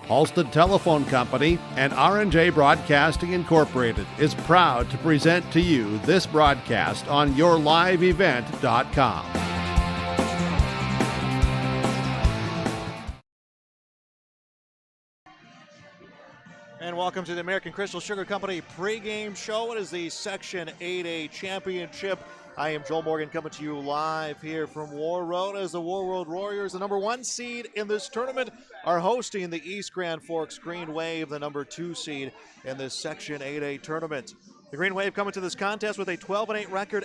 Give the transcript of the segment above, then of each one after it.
Halstead Telephone Company and R&J Broadcasting Incorporated is proud to present to you this broadcast on yourliveevent.com. And welcome to the American Crystal Sugar Company pregame show. It is the Section 8A Championship. I am Joel Morgan coming to you live here from Warroad as the Warroad Warriors, the number 1 seed in this tournament, are hosting the East Grand Forks Green Wave, the number 2 seed in this Section 8A tournament. The Green Wave coming to this contest with a 12-8 record,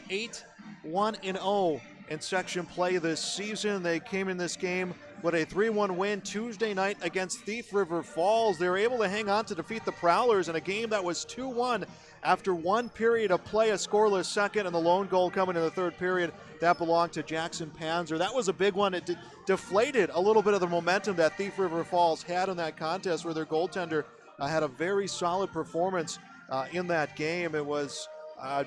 8-1-0 in section play this season. They came in this game with a 3-1 win Tuesday night against Thief River Falls. They were able to hang on to defeat the Prowlers in a game that was 2-1 after one period of play, a scoreless second, and the lone goal coming in the third period. That belonged to Jackson Panzer. That was a big one. It deflated a little bit of the momentum that Thief River Falls had in that contest, where their goaltender had a very solid performance in that game. It was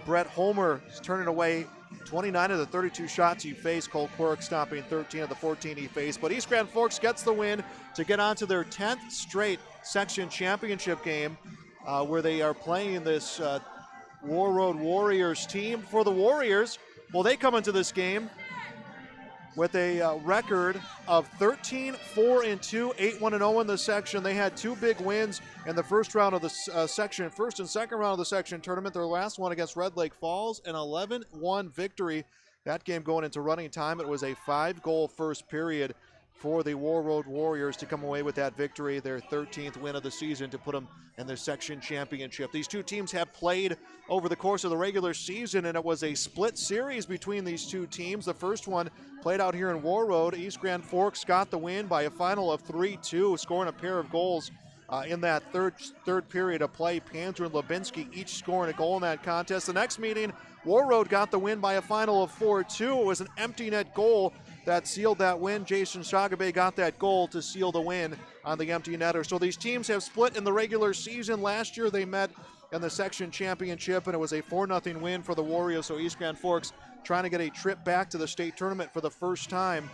Brett Homer turning away 29 of the 32 shots he faced. Cole Quirk stopping 13 of the 14 he faced. But East Grand Forks gets the win to get on to their 10th straight section championship game, where they are playing this Warroad Warriors team. For the Warriors, well, they come into this game with a record of 13-4-2, 8-1-0 in the section. They had 2 big wins in the first round of the section, first and second round of the section tournament. Their last one against Red Lake Falls, an 11-1 victory. That game going into running time. It was a 5-goal first period for the Warroad Warriors to come away with that victory, their 13th win of the season, to put them in their section championship. These two teams have played over the course of the regular season, and it was a split series between these two teams. The first one played out here in Warroad. East Grand Forks got the win by a final of 3-2, scoring a pair of goals in that third period of play. Panzer and Lubinsky each scoring a goal in that contest. The next meeting, Warroad got the win by a final of 4-2. It was an empty net goal that sealed that win. Jason Shagabe got that goal to seal the win on the empty netter. So these teams have split in the regular season. Last year they met in the section championship, and it was a 4-0 win for the Warriors. So East Grand Forks trying to get a trip back to the state tournament for the first time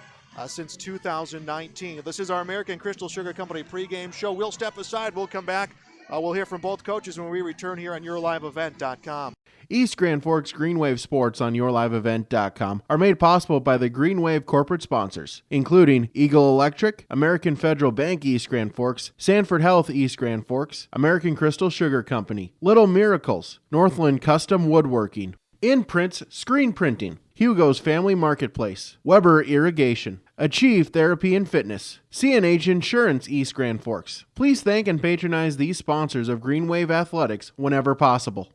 since 2019. This is our American Crystal Sugar Company pregame show. We'll step aside. We'll come back. We'll hear from both coaches when we return here on yourliveevent.com. East Grand Forks Green Wave Sports on yourliveevent.com are made possible by the Green Wave corporate sponsors, including Eagle Electric, American Federal Bank East Grand Forks, Sanford Health East Grand Forks, American Crystal Sugar Company, Little Miracles, Northland Custom Woodworking, Imprints Screen Printing, Hugo's Family Marketplace, Weber Irrigation, Achieve Therapy and Fitness, CNH Insurance East Grand Forks. Please thank and patronize these sponsors of Green Wave Athletics whenever possible.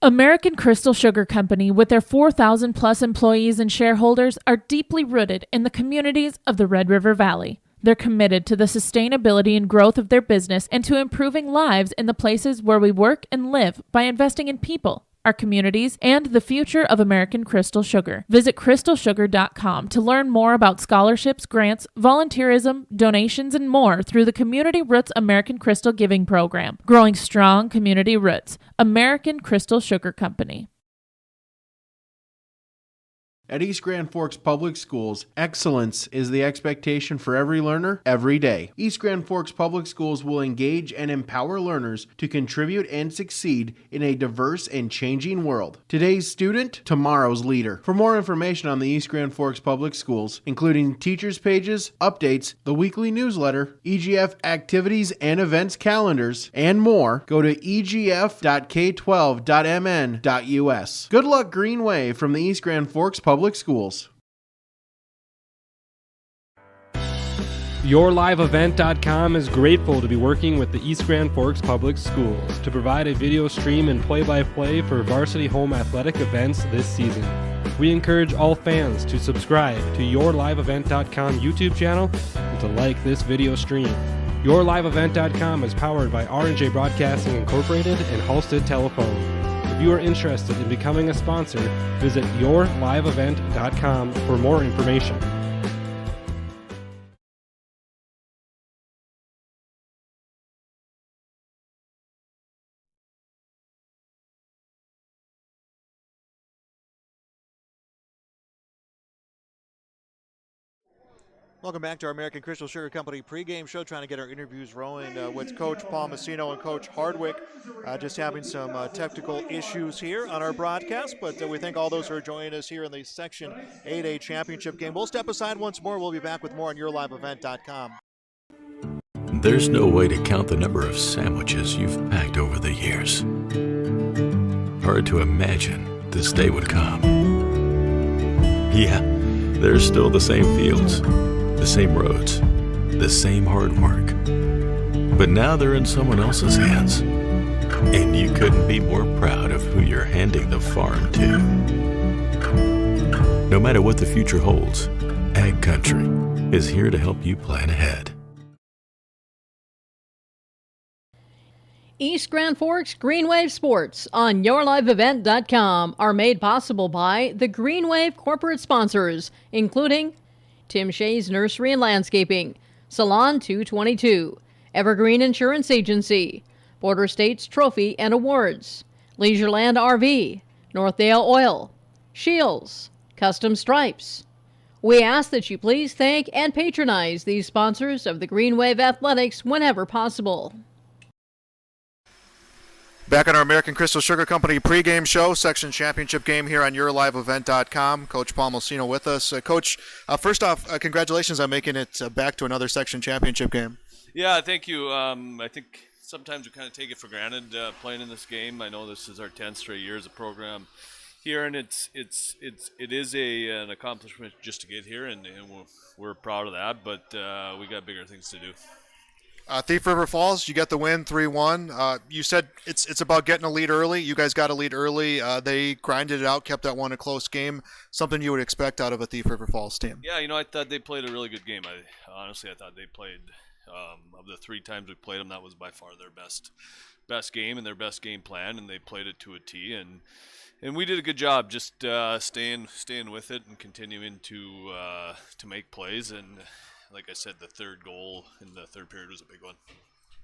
American Crystal Sugar Company, with their 4,000-plus employees and shareholders, are deeply rooted in the communities of the Red River Valley. They're committed to the sustainability and growth of their business and to improving lives in the places where we work and live by investing in people, our communities, and the future of American Crystal Sugar. Visit crystalsugar.com to learn more about scholarships, grants, volunteerism, donations, and more through the Community Roots American Crystal Giving Program. Growing strong community roots. American Crystal Sugar Company. At East Grand Forks Public Schools, excellence is the expectation for every learner, every day. East Grand Forks Public Schools will engage and empower learners to contribute and succeed in a diverse and changing world. Today's student, tomorrow's leader. For more information on the East Grand Forks Public Schools, including teachers' pages, updates, the weekly newsletter, EGF activities and events calendars, and more, go to egf.k12.mn.us. Good luck, Green Wave, from the East Grand Forks Public Schools. YourLiveEvent.com is grateful to be working with the East Grand Forks Public Schools to provide a video stream and play-by-play for varsity home athletic events this season. We encourage all fans to subscribe to YourLiveEvent.com YouTube channel and to like this video stream. YourLiveEvent.com is powered by R&J Broadcasting Incorporated and Halstead Telephone. If you are interested in becoming a sponsor, visit YourLiveEvent.com for more information. Welcome back to our American Crystal Sugar Company pregame show, trying to get our interviews rolling with Coach Paul Messino and Coach Hardwick. Just having some technical issues here on our broadcast, but we thank all those who are joining us here in the Section 8A championship game. We'll step aside once more. We'll be back with more on yourliveevent.com. There's no way to count the number of sandwiches you've packed over the years. Hard to imagine this day would come. Yeah, there's still the same fields, the same roads, the same hard work. But now they're in someone else's hands. And you couldn't be more proud of who you're handing the farm to. No matter what the future holds, Ag Country is here to help you plan ahead. East Grand Forks Green Wave Sports on yourliveevent.com are made possible by the Green Wave corporate sponsors, including Tim Shea's Nursery and Landscaping, Salon 222, Evergreen Insurance Agency, Border States Trophy and Awards, Leisureland RV, Northdale Oil, Shields, Custom Stripes. We ask that you please thank and patronize these sponsors of the Green Wave Athletics whenever possible. Back on our American Crystal Sugar Company pregame show, section championship game here on yourliveevent.com. Coach Paul Messino with us. Coach, first off, congratulations on making it back to another section championship game. Yeah, thank you. I think sometimes we kind of take it for granted playing in this game. I know this is our 10th straight year as a program here, and it is an accomplishment just to get here, and we're proud of that. But we got bigger things to do. Thief River Falls, you got the win 3-1. You said it's about getting a lead early. You guys got a lead early. They grinded it out, kept that one a close game. Something you would expect out of a Thief River Falls team. Yeah, I thought they played a really good game. I thought they played of the 3 times we played them, that was by far their best game and their best game plan, and they played it to a T. And we did a good job just staying with it and continuing to make plays. And like I said, the third goal in the third period was a big one.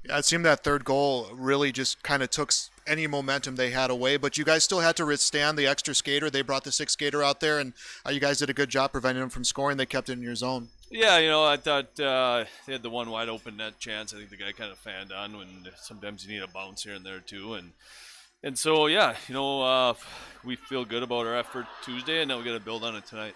Yeah, it seemed that third goal really just kind of took any momentum they had away, but you guys still had to withstand the extra skater. They brought the 6th skater out there, and you guys did a good job preventing them from scoring. They kept it in your zone. Yeah, I thought they had the one wide open net chance. I think the guy kind of fanned on when sometimes you need a bounce here and there too. And so, yeah, we feel good about our effort Tuesday, and now we got to build on it tonight.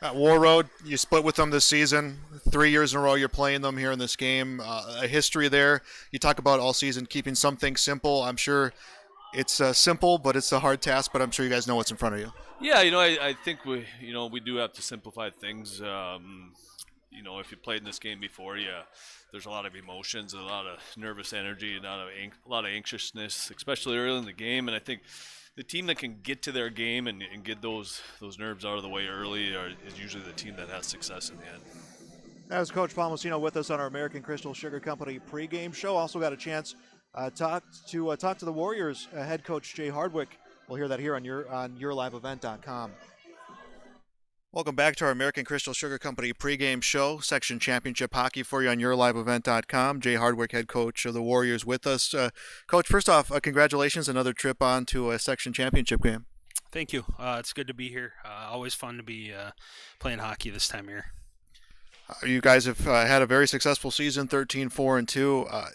At Warroad, you split with them this season. 3 years in a row you're playing them here in this game. A history there. You talk about all season keeping some things simple. I'm sure it's simple, but it's a hard task, but I'm sure you guys know what's in front of you. Yeah, I think we do have to simplify things. If you played in this game before, there's a lot of emotions, a lot of nervous energy, and a lot of anxiousness, especially early in the game. And I think the team that can get to their game and get those nerves out of the way early is usually the team that has success in the end. That was Coach Paul Messino with us on our American Crystal Sugar Company pregame show. Also got a chance talk to the Warriors head coach Jay Hardwick. We'll hear that here on yourliveevent.com. Welcome back to our American Crystal Sugar Company pregame show, section championship hockey for you on yourliveevent.com. Jay Hardwick, head coach of the Warriors, with us. Coach, first off, congratulations, another trip on to a section championship game. Thank you. It's good to be here. Always fun to be playing hockey this time of year. You guys have had a very successful season, 13-4-2.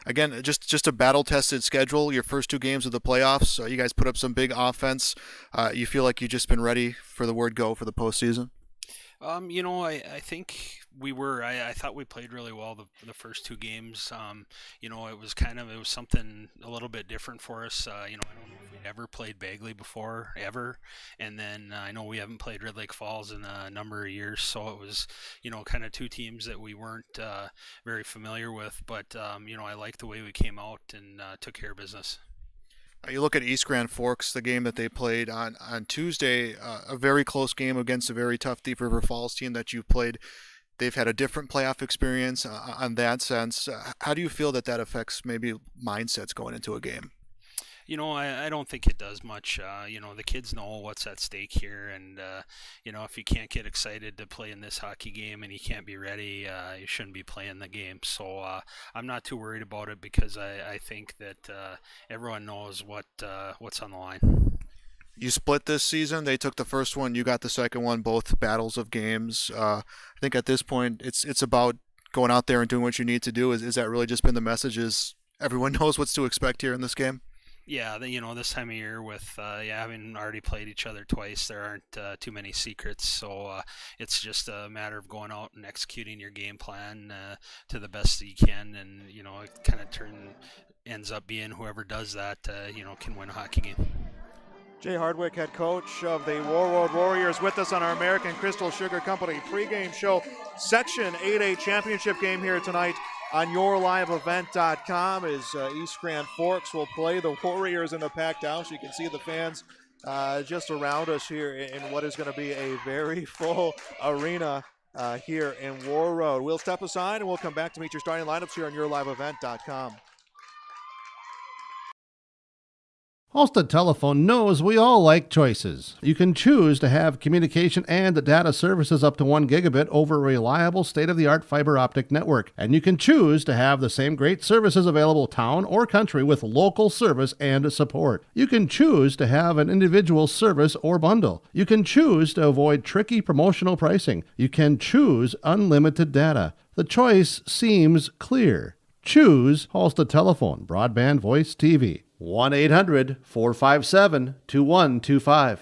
Again, just a battle-tested schedule. Your first 2 games of the playoffs, you guys put up some big offense. You feel like you've just been ready for the word go for the postseason? I think we were. I thought we played really well the first 2 games. It was something a little bit different for us. I don't know if we'd ever played Bagley before, ever. And then I know we haven't played Red Lake Falls in a number of years. So it was, kind of 2 teams that we weren't very familiar with. But, I liked the way we came out and took care of business. You look at East Grand Forks, the game that they played on Tuesday, a very close game against a very tough Thief River Falls team that you've played. They've had a different playoff experience on that sense. How do you feel that affects maybe mindsets going into a game? I don't think it does much. The kids know what's at stake here, and if you can't get excited to play in this hockey game and you can't be ready, you shouldn't be playing the game. So I'm not too worried about it because I think that everyone knows what's on the line. You split this season. They took the first one, you got the second one, both battles of games. I think at this point it's about going out there and doing what you need to do. Is that really just been the message? Is everyone knows what's to expect here in this game? Yeah, this time of year with having already played each other twice, there aren't too many secrets. So it's just a matter of going out and executing your game plan to the best that you can, and it kind of ends up being whoever does that can win a hockey game. Jay Hardwick, head coach of the Warroad Warriors, with us on our American Crystal Sugar Company pregame show. Section 8A championship game here tonight on yourliveevent.com as East Grand Forks will play the Warriors in the packed house. You can see the fans just around us here in what is going to be a very full arena here in Warroad. We'll step aside and we'll come back to meet your starting lineups here on yourliveevent.com. Halstead Telephone knows we all like choices. You can choose to have communication and data services up to 1 gigabit over a reliable state-of-the-art fiber optic network. And you can choose to have the same great services available town or country with local service and support. You can choose to have an individual service or bundle. You can choose to avoid tricky promotional pricing. You can choose unlimited data. The choice seems clear. Choose Halstead Telephone, broadband voice TV. 1-800-457-2125.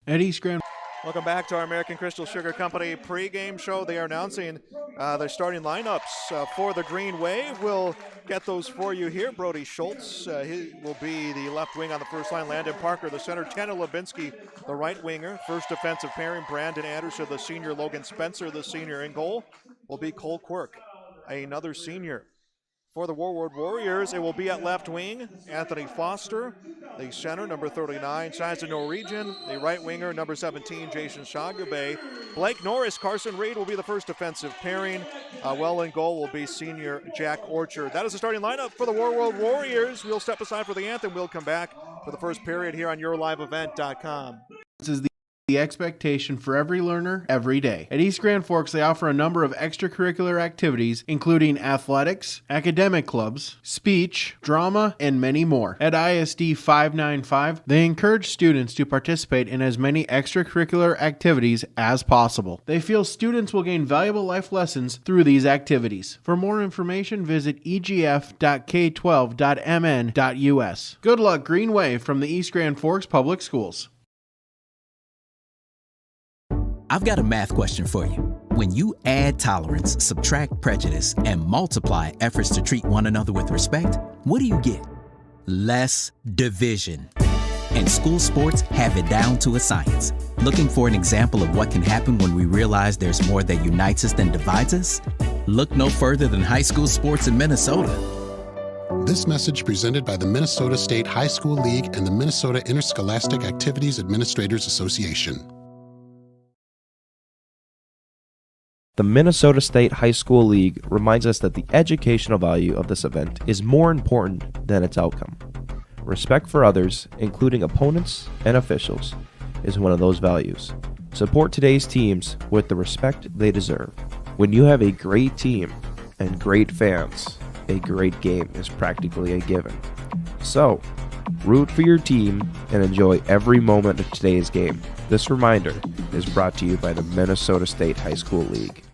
At East Grand. Welcome back to our American Crystal Sugar Company pregame show. They are announcing their starting lineups for the Green Wave. We'll get those for you here. Brody Schultz, he will be the left wing on the first line. Landon Parker, the center. Tanner Lubinsky, the right winger. First defensive pairing, Brandon Anderson, the senior. Logan Spencer, the senior. In goal will be Cole Quirk, another senior. For the Warroad Warriors, it will be at left wing, Anthony Foster, the center, number 39, Shiza Norwegian, the right winger, number 17, Jason Shagube. Blake Norris, Carson Reed will be the first defensive pairing. Well in goal will be senior Jack Orchard. That is the starting lineup for the Warroad Warriors. We'll step aside for the anthem. We'll come back for the first period here on yourliveevent.com. This is the expectation for every learner every day. At East Grand Forks, they offer a number of extracurricular activities, including athletics, academic clubs, speech, drama, and many more. At ISD 595, they encourage students to participate in as many extracurricular activities as possible. They feel students will gain valuable life lessons through these activities. For more information, visit egf.k12.mn.us. Good luck, Green Wave, from the East Grand Forks Public Schools. I've got a math question for you. When you add tolerance, subtract prejudice, and multiply efforts to treat one another with respect, what do you get? Less division. And school sports have it down to a science. Looking for an example of what can happen when we realize there's more that unites us than divides us? Look no further than high school sports in Minnesota. This message presented by the Minnesota State High School League and the Minnesota Interscholastic Activities Administrators Association. The Minnesota State High School League reminds us that the educational value of this event is more important than its outcome. Respect for others, including opponents and officials, is one of those values. Support today's teams with the respect they deserve. When you have a great team and great fans, a great game is practically a given. So, root for your team and enjoy every moment of today's game. This reminder is brought to you by the Minnesota State High School League.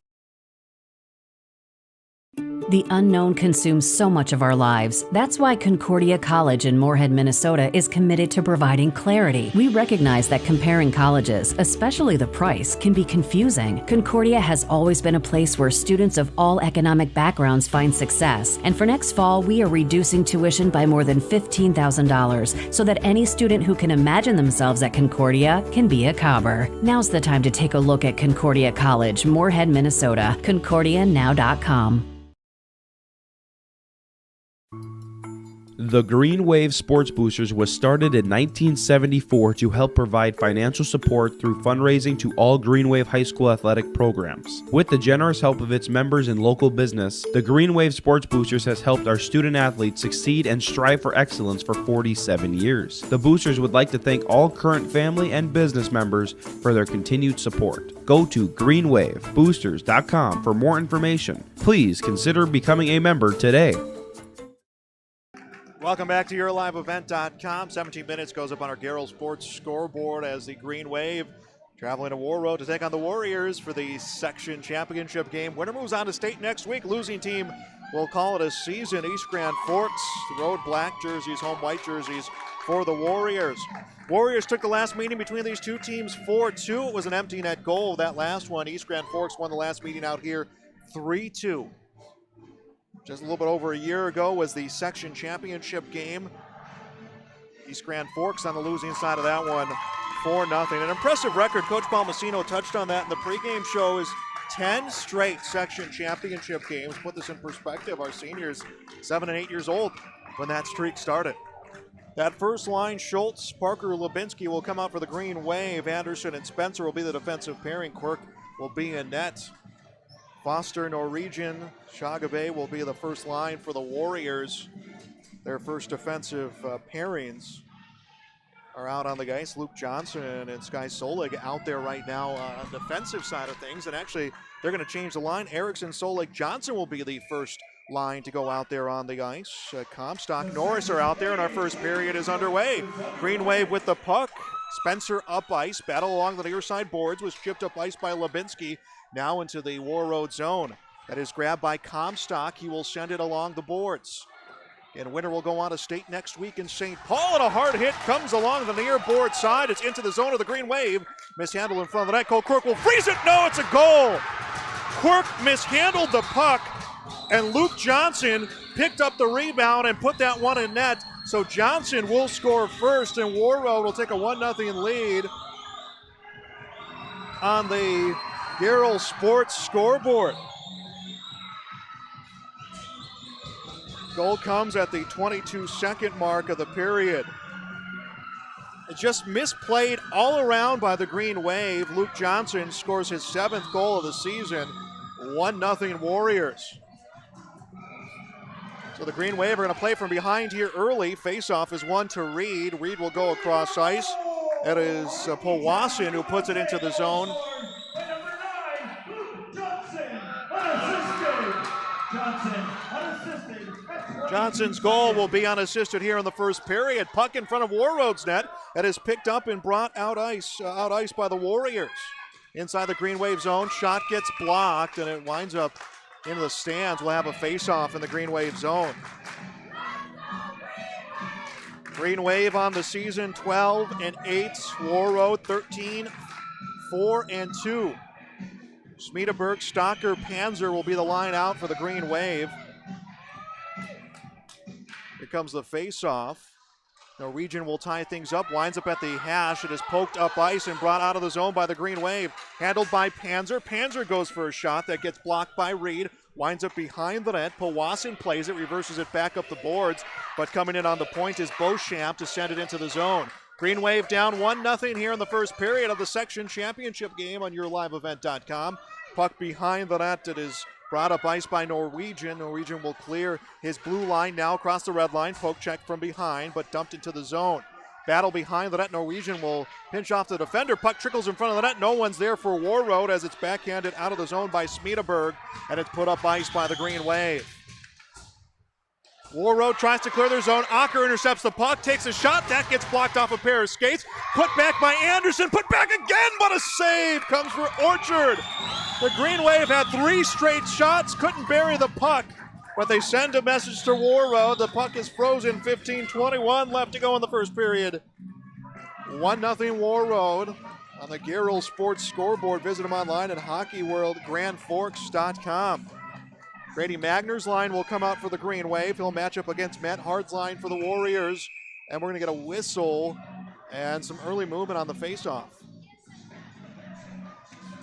The unknown consumes so much of our lives. That's why Concordia College in Moorhead, Minnesota is committed to providing clarity. We recognize that comparing colleges, especially the price, can be confusing. Concordia has always been a place where students of all economic backgrounds find success. And for next fall, we are reducing tuition by more than $15,000 so that any student who can imagine themselves at Concordia can be a Cobber. Now's the time to take a look at Concordia College, Moorhead, Minnesota. ConcordiaNow.com. The Green Wave Sports Boosters was started in 1974 to help provide financial support through fundraising to all Green Wave High School athletic programs. With the generous help of its members and local business, the Green Wave Sports Boosters has helped our student athletes succeed and strive for excellence for 47 years. The Boosters would like to thank all current family and business members for their continued support. Go to greenwaveboosters.com for more information. Please consider becoming a member today. Welcome back to YourLiveEvent.com. 17 minutes goes up on our Garrel Sports scoreboard as the Green Wave traveling to Warroad to take on the Warriors for the section championship game. Winner moves on to state next week. Losing team will call it a season. East Grand Forks, road black jerseys, home white jerseys for the Warriors. Warriors took the last meeting between these two teams 4-2. It was an empty net goal, that last one. East Grand Forks won the last meeting out here 3-2. Just a little bit over a year ago was the section championship game. East Grand Forks on the losing side of that one, 4-0. An impressive record. Coach Palmasino touched on that in the pregame show. Is 10 straight section championship games. Put this in perspective, our seniors, 7 and 8 years old when that streak started. That first line, Schultz, Parker, Lubinsky will come out for the Green Wave. Anderson and Spencer will be the defensive pairing. Quirk will be in net. Foster, Norwegian, Shagabe will be the first line for the Warriors. Their first defensive pairings are out on the ice. Luke Johnson and Sky Solig out there right now on the defensive side of things. And actually, they're going to change the line. Erickson, Solig, Johnson will be the first line to go out there on the ice. Comstock, Norris are out there, and our first period is underway. Green Wave with the puck. Spencer up ice. Battle along the near side boards was chipped up ice by Lubinsky. Now into the Warroad zone. That is grabbed by Comstock. He will send it along the boards. And winner will go on to state next week in St. Paul. And a hard hit comes along the near board side. It's into the zone of the Green Wave. Mishandled in front of the net. Cole Quirk will freeze it. No, it's a goal. Quirk mishandled the puck. And Luke Johnson picked up the rebound and put that one in net. So Johnson will score first. And Warroad will take a 1-0 lead on the Garrel Sports scoreboard. Goal comes at the 22-second mark of the period. It just misplayed all around by the Green Wave. Luke Johnson scores his 7th goal of the season. 1-0 Warriors. So the Green Wave are going to play from behind here early. Face-off is one to Reed. Reed will go across ice. It is Powassan who puts it into the zone. Johnson's goal will be unassisted here in the first period. Puck in front of Warroad's net. That is picked up and brought out ice by the Warriors. Inside the Green Wave zone, shot gets blocked and it winds up into the stands. We'll have a face-off in the Green Wave zone. Green Wave on the season, 12-8. Warroad 13-4-2. Schmiedeberg, Stocker, Panzer will be the line out for the Green Wave. Here comes the face-off. Norwegian will tie things up, winds up at the hash. It is poked up ice and brought out of the zone by the Green Wave. Handled by Panzer. Panzer goes for a shot that gets blocked by Reed. Winds up behind the net. Powassan plays it, reverses it back up the boards. But coming in on the point is Beauchamp to send it into the zone. Green Wave down 1-0 here in the first period of the section championship game on YourLiveEvent.com. Puck behind the net. It is brought up ice by Norwegian. Norwegian will clear his blue line now across the red line. Poke check from behind, but dumped into the zone. Battle behind the net. Norwegian will pinch off the defender. Puck trickles in front of the net. No one's there for Warroad as it's backhanded out of the zone by Schmiedeberg, and it's put up ice by the Green Wave. Warroad tries to clear their zone. Acker intercepts the puck, takes a shot. That gets blocked off a pair of skates. Put back by Anderson. Put back again, but a save comes for Orchard. The Green Wave had 3 straight shots, couldn't bury the puck, but they send a message to Warroad. The puck is frozen, 15:21 left to go in the first period. 1-0 Warroad on the Garrel Sports scoreboard. Visit them online at hockeyworldgrandforks.com. Grady Magner's line will come out for the Green Wave. He'll match up against Matt Hard's line for the Warriors. And we're going to get a whistle and some early movement on the faceoff.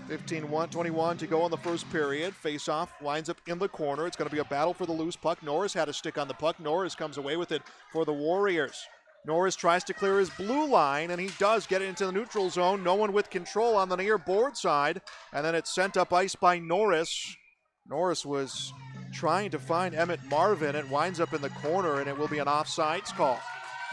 15-21 to go in the first period. Faceoff winds up in the corner. It's going to be a battle for the loose puck. Norris had a stick on the puck. Norris comes away with it for the Warriors. Norris tries to clear his blue line, and he does get it into the neutral zone. No one with control on the near board side. And then it's sent up ice by Norris. Norris was trying to find Emmett Marvin. It winds up in the corner, and it will be an offsides call.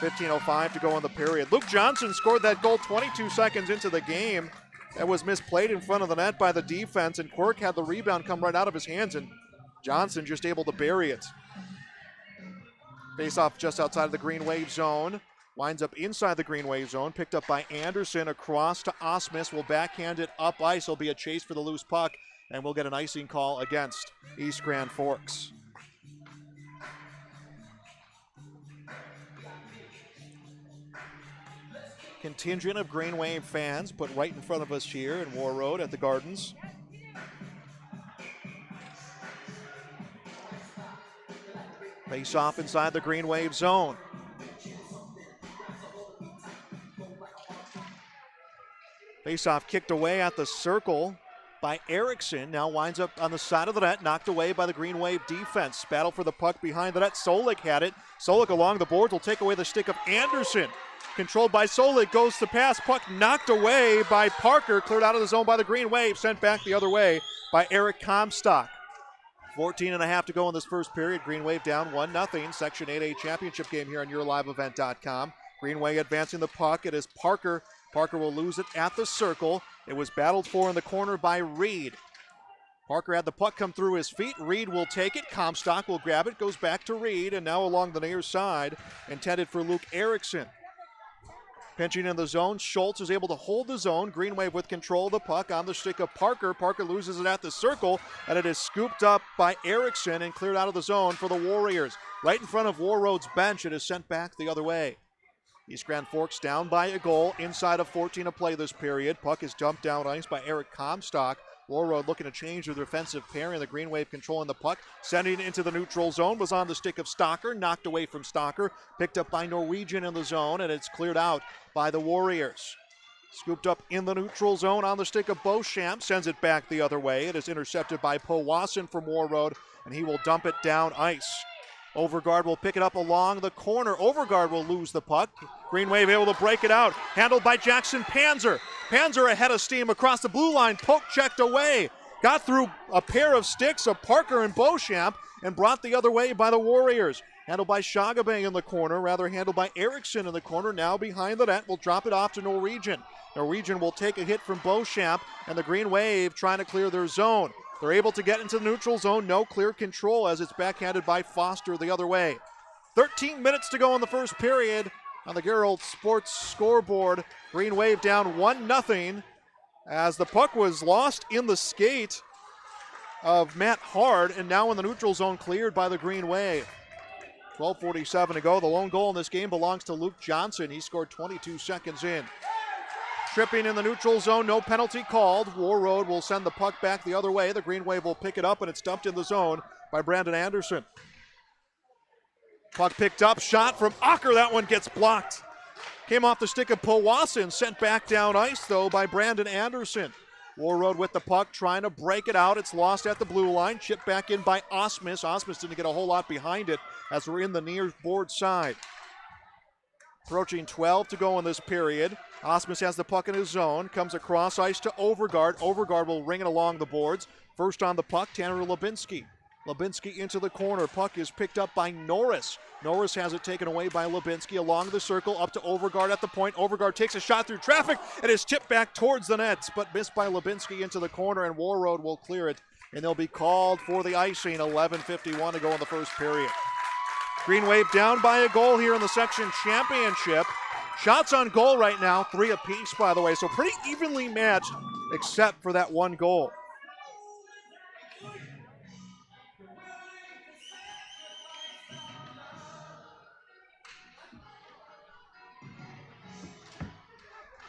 15:05 to go in the period. Luke Johnson scored that goal 22 seconds into the game. That was misplayed in front of the net by the defense, and Quirk had the rebound come right out of his hands, and Johnson just able to bury it. Face-off just outside of the Green Wave zone. Winds up inside the Green Wave zone. Picked up by Anderson across to Osmus. Will backhand it up ice. Will be a chase for the loose puck. And we'll get an icing call against East Grand Forks. Contingent of Green Wave fans put right in front of us here in Warroad at the Gardens. Face off inside the Green Wave zone. Face off kicked away at the circle by Erickson. Now winds up on the side of the net, knocked away by the Green Wave defense. Battle for the puck behind the net. Solik had it. Solik along the boards will take away the stick of Anderson. Controlled by Solik, goes to pass. Puck knocked away by Parker. Cleared out of the zone by the Green Wave. Sent back the other way by Eric Comstock. 14.5 to go in this first period. Green Wave down 1-0. Section 8A championship game here on YourLiveEvent.com. Green Wave advancing the puck. It is Parker. Parker will lose it at the circle. It was battled for in the corner by Reed. Parker had the puck come through his feet. Reed will take it. Comstock will grab it. Goes back to Reed. And now along the near side. Intended for Luke Erickson. Pinching in the zone. Schultz is able to hold the zone. Green Wave with control of the puck on the stick of Parker. Parker loses it at the circle, and it is scooped up by Erickson and cleared out of the zone for the Warriors. Right in front of Warroad's bench, it is sent back the other way. East Grand Forks down by a goal inside of 14 to play this period. Puck is dumped down ice by Eric Comstock. Warroad looking to change their defensive pairing. The Green Wave controlling the puck. Sending it into the neutral zone. Was on the stick of Stocker. Knocked away from Stocker. Picked up by Norwegian in the zone. And it's cleared out by the Warriors. Scooped up in the neutral zone on the stick of Beauchamp. Sends it back the other way. It is intercepted by Powassan from Warroad. And he will dump it down ice. Overguard will pick it up along the corner. Overguard will lose the puck. Green Wave able to break it out. Handled by Jackson Panzer. Panzer ahead of steam across the blue line. Poke checked away. Got through a pair of sticks of Parker and Beauchamp and brought the other way by the Warriors. Handled by Shagabang in the corner. Rather handled by Erickson in the corner. Now behind the net. Will drop it off to Norwegian. Norwegian will take a hit from Beauchamp. And the Green Wave trying to clear their zone. They're able to get into the neutral zone. No clear control as it's backhanded by Foster the other way. 13 minutes to go in the first period on the Gerald Sports scoreboard. Green Wave down 1-0 as the puck was lost in the skate of Matt Hard and now in the neutral zone cleared by the Green Wave. 12:47 to go. The lone goal in this game belongs to Luke Johnson. He scored 22 seconds in. Tripping in the neutral zone, no penalty called. Warroad will send the puck back the other way. The Green Wave will pick it up, and it's dumped in the zone by Brandon Anderson. Puck picked up, shot from Ocker. That one gets blocked. Came off the stick of Powassan, sent back down ice, though, by Brandon Anderson. Warroad with the puck, trying to break it out. It's lost at the blue line. Chipped back in by Osmus. Osmus didn't get a whole lot behind it as we're in the near board side. Approaching 12 to go in this period. Osmus has the puck in his zone. Comes across ice to Overguard. Overguard will ring it along the boards. First on the puck, Tanner Lubinsky. Lubinsky into the corner. Puck is picked up by Norris. Norris has it taken away by Lubinsky along the circle up to Overguard at the point. Overguard takes a shot through traffic. It is tipped back towards the nets, but missed by Lubinsky into the corner, and Warroad will clear it, and they'll be called for the icing. 11:51 to go in the first period. Green Wave down by a goal here in the section championship. Shots on goal right now, 3 apiece, by the way, so pretty evenly matched except for that one goal.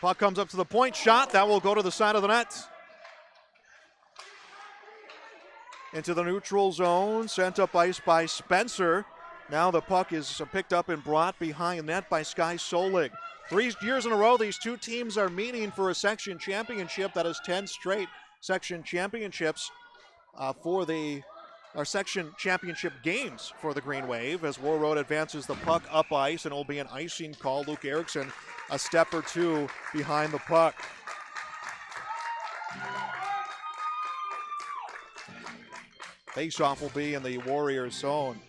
Puck comes up to the point, shot, that will go to the side of the net. Into the neutral zone, sent up ice by Spencer. Now the puck is picked up and brought behind net by Sky Solig. 3 years in a row, these two teams are meeting for a section championship. That is 10 straight section championships section championship games for the Green Wave as Warroad advances the puck up ice, and it will be an icing call. Luke Erickson a step or two behind the puck. Faceoff will be in the Warriors zone.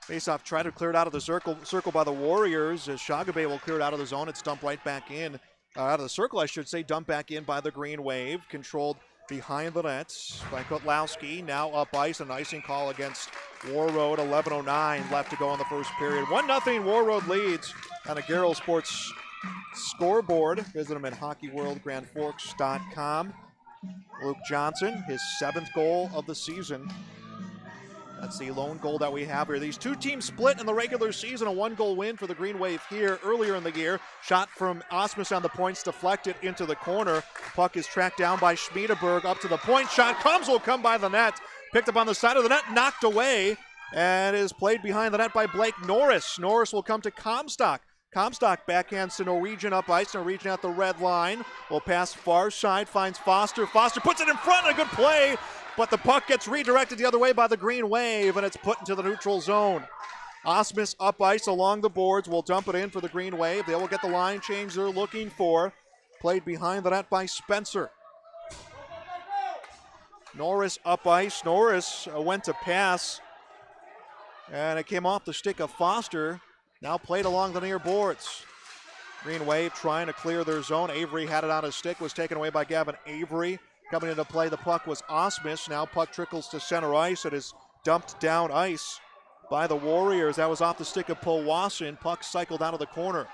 Faceoff tried to clear it out of the circle by the Warriors as Shagabe will clear it out of the zone. It's dumped right back in out of the circle, I should say, dumped back in by the Green Wave, controlled behind the net by Kotlowski. Now up ice, an icing call against Warroad. 11:09 left to go in the first period. 1-0 Warroad leads on a Garrel Sports scoreboard. Visit them at hockeyworldgrandforks.com. Luke Johnson, his 7th goal of the season. That's the lone goal that we have here. These two teams split in the regular season. A 1-goal win for the Green Wave here earlier in the year. Shot from Osmus on the points, deflected into the corner. Puck is tracked down by Schmiedeberg up to the point. Shot will come by the net. Picked up on the side of the net, knocked away, and is played behind the net by Blake Norris. Norris will come to Comstock. Comstock backhands to Norwegian up ice. Norwegian at the red line. Will pass far side, finds Foster. Foster puts it in front, a good play. But the puck gets redirected the other way by the Green Wave, and it's put into the neutral zone. Osmus up ice along the boards will dump it in for the Green Wave. They will get the line change they're looking for. Played behind the net by Spencer. Norris up ice. Norris went to pass, and it came off the stick of Foster. Now played along the near boards. Green Wave trying to clear their zone. Avery had it on his stick, was taken away by Gavin Avery. Coming into play, the puck was Osmus. Now puck trickles to center ice. It is dumped down ice by the Warriors. That was off the stick of Powassan. Puck cycled out of the corner.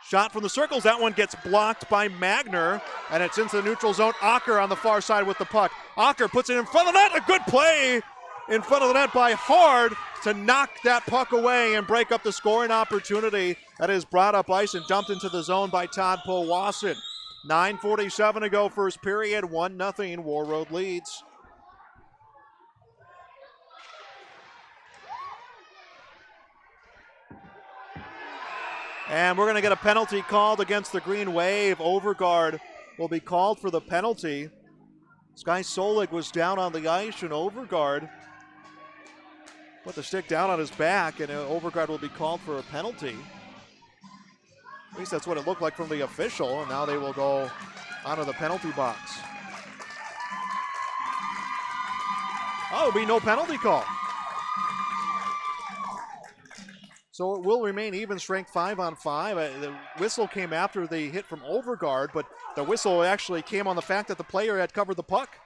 Shot from the circles. That one gets blocked by Magner, and it's into the neutral zone. Acker on the far side with the puck. Acker puts it in front of the net. A good play in front of the net by Hard to knock that puck away and break up the scoring opportunity. That is brought up ice and dumped into the zone by Todd Powassan. 9:47 to go first period. 1-0 Warroad leads. And we're going to get a penalty called against the Green Wave. Overguard will be called for the penalty. Sky Solig was down on the ice, and Overguard put the stick down on his back, and Overguard will be called for a penalty. At least that's what it looked like from the official, and now they will go onto the penalty box. Oh, it'll be no penalty call. So it will remain even strength 5-on-5. The whistle came after the hit from Overguard, but the whistle actually came on the fact that the player had covered the puck.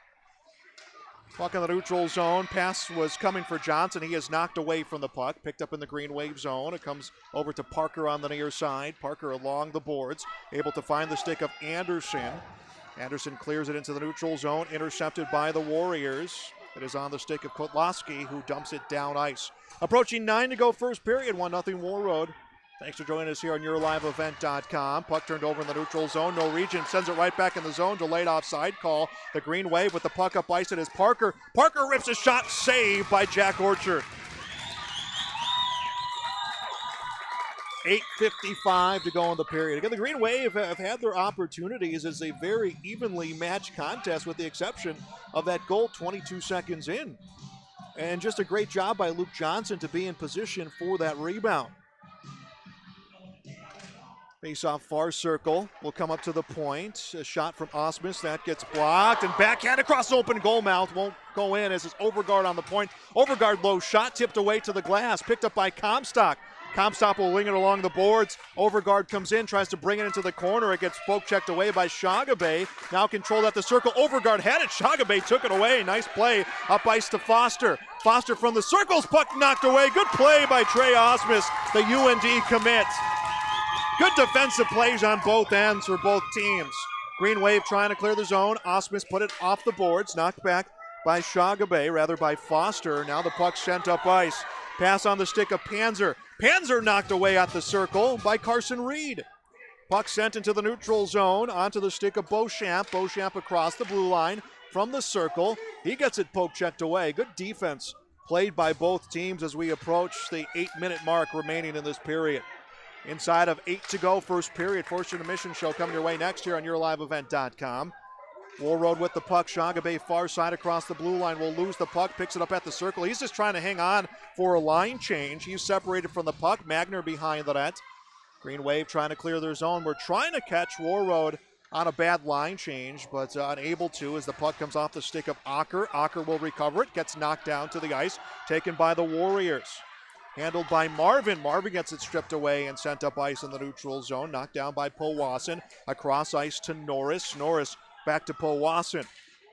Puck in the neutral zone. Pass was coming for Johnson. He is knocked away from the puck. Picked up in the Green Wave zone. It comes over to Parker on the near side. Parker along the boards. Able to find the stick of Anderson. Anderson clears it into the neutral zone. Intercepted by the Warriors. It is on the stick of Kotlowski, who dumps it down ice. Approaching 9 to go first period. 1-0 Warroad. Thanks for joining us here on YourLiveEvent.com. Puck turned over in the neutral zone. Norwegian sends it right back in the zone. Delayed offside call. The Green Wave with the puck up ice. It is Parker. Parker rips a shot. Saved by Jack Orchard. 8:55 to go in the period. Again, the Green Wave have had their opportunities. It's a very evenly matched contest with the exception of that goal 22 seconds in. And just a great job by Luke Johnson to be in position for that rebound. Face-off far circle will come up to the point. A shot from Osmus. That gets blocked. And backhand across open goal mouth. Won't go in as it's Overguard on the point. Overguard low shot tipped away to the glass. Picked up by Comstock. Comstock will wing it along the boards. Overguard comes in, tries to bring it into the corner. It gets poke checked away by Shagabe. Now controlled at the circle. Overguard had it. Shagabe took it away. Nice play. Up ice to Foster. Foster from the circles. Puck knocked away. Good play by Trey Osmus, the UND commit. Good defensive plays on both ends for both teams. Green Wave trying to clear the zone. Osmus put it off the boards. Knocked back by Shagabe, rather by Foster. Now the puck sent up ice. Pass on the stick of Panzer. Panzer knocked away at the circle by Carson Reed. Puck sent into the neutral zone onto the stick of Beauchamp. Beauchamp across the blue line from the circle. He gets it poke checked away. Good defense played by both teams as we approach the 8-minute mark remaining in this period. Inside of 8 to go first period. Forced Intermission show coming your way next here on YourLiveEvent.com. Warroad with the puck. Shagabe far side across the blue line will lose the puck. Picks it up at the circle. He's just trying to hang on for a line change. He's separated from the puck. Magner behind the net. Green Wave trying to clear their zone. We're trying to catch Warroad on a bad line change, but unable to as the puck comes off the stick of Acker. Acker will recover it. Gets knocked down to the ice. Taken by the Warriors. Handled by Marvin. Marvin gets it stripped away and sent up ice in the neutral zone. Knocked down by Powassan. Across ice to Norris. Norris back to Powassan.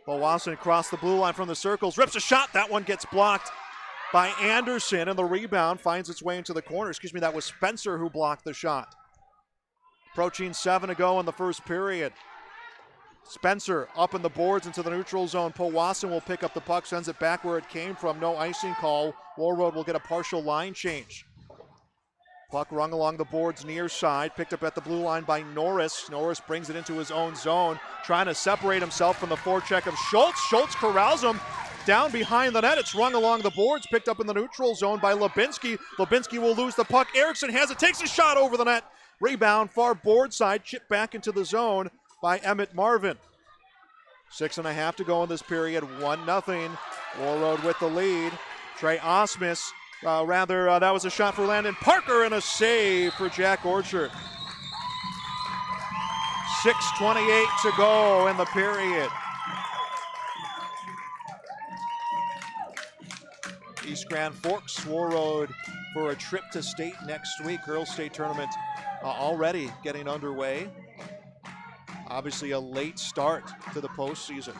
Powassan across the blue line from the circles. Rips a shot. That one gets blocked by Anderson, and the rebound finds its way into the corner. That was Spencer who blocked the shot. Approaching 7 to go in the first period. Spencer up in the boards into the neutral zone. Powassan will pick up the puck, sends it back where it came from. No icing call. Warroad will get a partial line change. Puck rung along the boards near side, picked up at the blue line by Norris. Norris brings it into his own zone, trying to separate himself from the forecheck of Schultz. Schultz corrals him down behind the net. It's rung along the boards, picked up in the neutral zone by Lubinski. Lubinski will lose the puck. Erickson has it, takes a shot over the net. Rebound, far board side, chipped back into the zone by Emmett Marvin. 6.5 to go in this period, 1-0. Warroad with the lead. Trey Osmus, that was a shot for Landon Parker and a save for Jack Orchard. 6:28 to go in the period. East Grand Forks, Warroad for a trip to state next week. Girls State Tournament already getting underway. Obviously a late start to the postseason.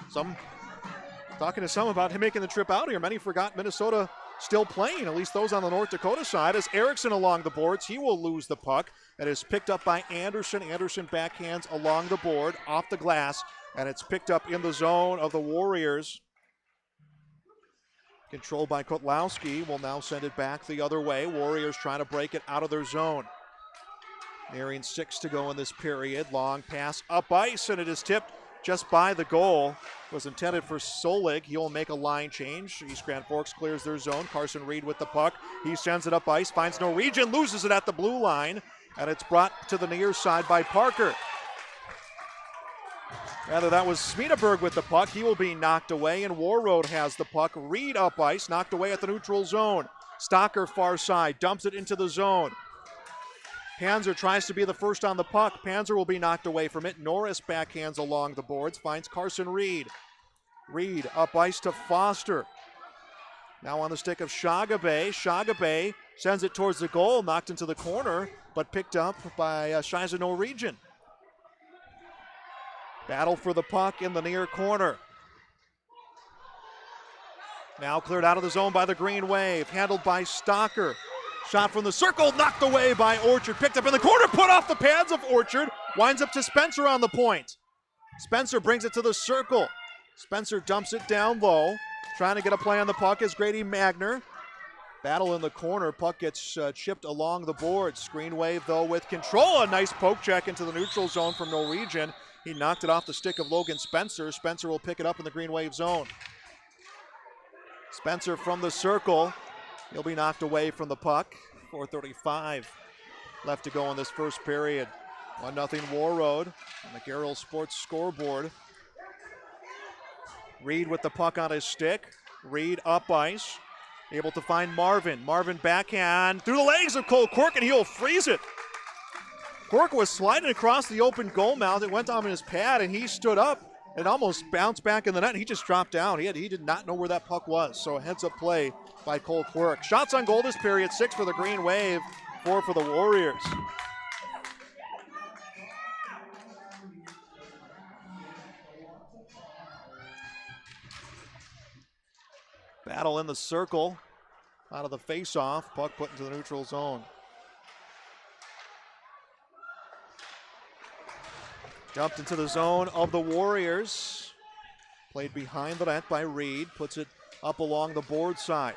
Talking to some about him making the trip out here. Many forgot Minnesota still playing, at least those on the North Dakota side. As Erickson along the boards, he will lose the puck. It is picked up by Anderson. Anderson backhands along the board, off the glass, and it's picked up in the zone of the Warriors. Controlled by Kotlowski, will now send it back the other way. Warriors trying to break it out of their zone. Nearing 6 to go in this period. Long pass up ice, and it is tipped just by the goal. Was intended for Solig. He will make a line change. East Grand Forks clears their zone. Carson Reed with the puck. He sends it up ice, finds Norwegian, loses it at the blue line, and it's brought to the near side by Parker. Rather, that was Smedeberg with the puck. He will be knocked away, and Warroad has the puck. Reed up ice, knocked away at the neutral zone. Stocker far side, dumps it into the zone. Panzer tries to be the first on the puck. Panzer will be knocked away from it. Norris backhands along the boards, finds Carson Reed. Reed up ice to Foster. Now on the stick of Shagabe. Shagabe sends it towards the goal, knocked into the corner, but picked up by Shiza Norwegian. Battle for the puck in the near corner. Now cleared out of the zone by the Green Wave, handled by Stocker. Shot from the circle, knocked away by Orchard. Picked up in the corner, put off the pads of Orchard. Winds up to Spencer on the point. Spencer brings it to the circle. Spencer dumps it down low. Trying to get a play on the puck is Grady Magner. Battle in the corner. Puck gets chipped along the boards. Green Wave, though, with control. A nice poke check into the neutral zone from Norwegian. He knocked it off the stick of Logan Spencer. Spencer will pick it up in the Green Wave zone. Spencer from the circle. He'll be knocked away from the puck. 4:35 left to go in this first period. 1-0 Warroad on the Garrell Sports scoreboard. Reed with the puck on his stick. Reed up ice. Able to find Marvin. Marvin backhand through the legs of Cole Quirk, and he'll freeze it. Quirk was sliding across the open goal mouth. It went on his pad, and he stood up. It almost bounced back in the net, and he just dropped down. He did not know where that puck was, so a heads-up play by Cole Quirk. Shots on goal this period, 6 for the Green Wave, 4 for the Warriors. Battle in the circle, out of the face-off, puck put into the neutral zone. Dumped into the zone of the Warriors. Played behind the net by Reed. Puts it up along the board side.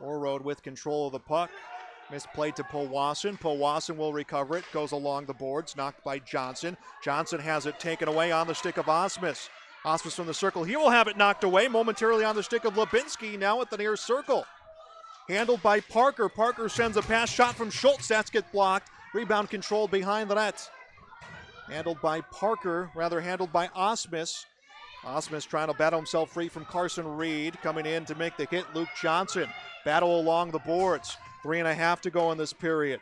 Warroad with control of the puck. Misplayed to Powassan. Powassan will recover it. Goes along the boards. Knocked by Johnson. Johnson has it taken away on the stick of Osmus. Osmus from the circle. He will have it knocked away momentarily on the stick of Lubinski. Now at the near circle. Handled by Parker. Parker sends a pass shot from Schultz. That's get blocked. Rebound controlled behind the net. Handled by Parker, rather handled by Osmus. Osmus trying to battle himself free from Carson Reed. Coming in to make the hit, Luke Johnson. Battle along the boards. 3.5 to go in this period.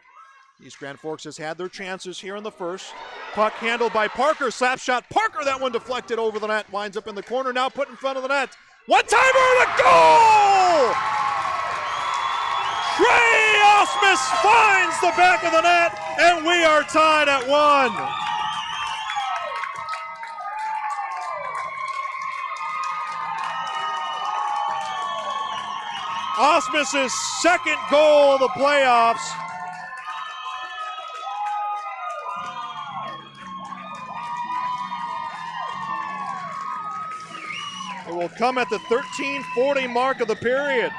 East Grand Forks has had their chances here in the first. Puck handled by Parker. Slap shot. Parker, that one deflected over the net. Winds up in the corner, now put in front of the net. One-timer, the goal! Osmus finds the back of the net, and we are tied at 1. Osmus' second goal of the playoffs. It will come at the 13:40 mark of the period.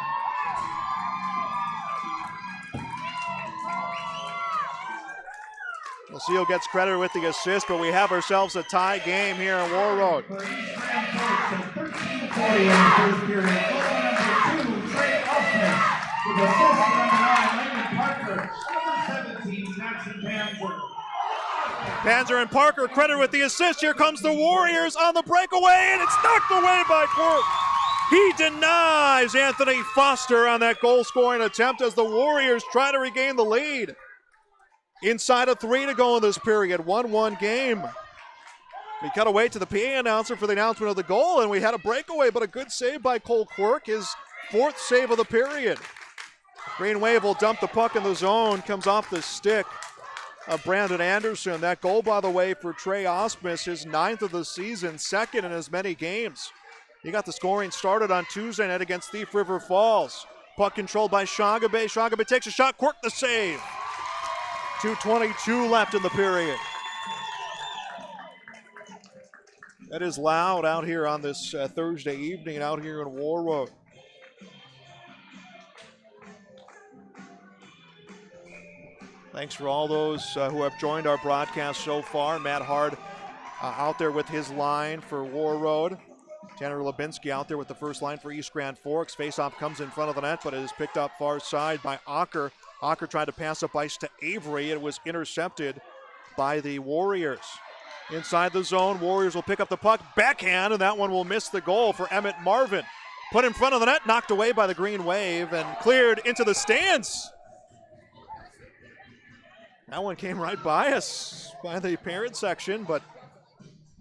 Lucille gets credit with the assist, but we have ourselves a tie game here in Warroad. Panzer and Parker credit with the assist. Here comes the Warriors on the breakaway, and it's knocked away by Quirk. He denies Anthony Foster on that goal-scoring attempt as the Warriors try to regain the lead. Inside of 3 to go in this period, 1-1 game. We cut away to the PA announcer for the announcement of the goal, and we had a breakaway, but a good save by Cole Quirk, his 4th save of the period. Green Wave will dump the puck in the zone, comes off the stick of Brandon Anderson. That goal, by the way, for Trey Osmus, his 9th of the season, 2nd in as many games. He got the scoring started on Tuesday night against Thief River Falls. Puck controlled by Shagabe. Shagabe takes a shot, Quirk the save. 2:22 left in the period. That is loud out here on this Thursday evening out here in Warroad. Thanks for all those who have joined our broadcast so far. Matt Hard out there with his line for Warroad. Tanner Lubinsky out there with the first line for East Grand Forks. Faceoff comes in front of the net, but it is picked up far side by Ocker. Ocker tried to pass up ice to Avery. It was intercepted by the Warriors. Inside the zone, Warriors will pick up the puck, backhand, and that one will miss the goal for Emmett Marvin. Put in front of the net, knocked away by the Green Wave, and cleared into the stands. That one came right by us, by the parent section, but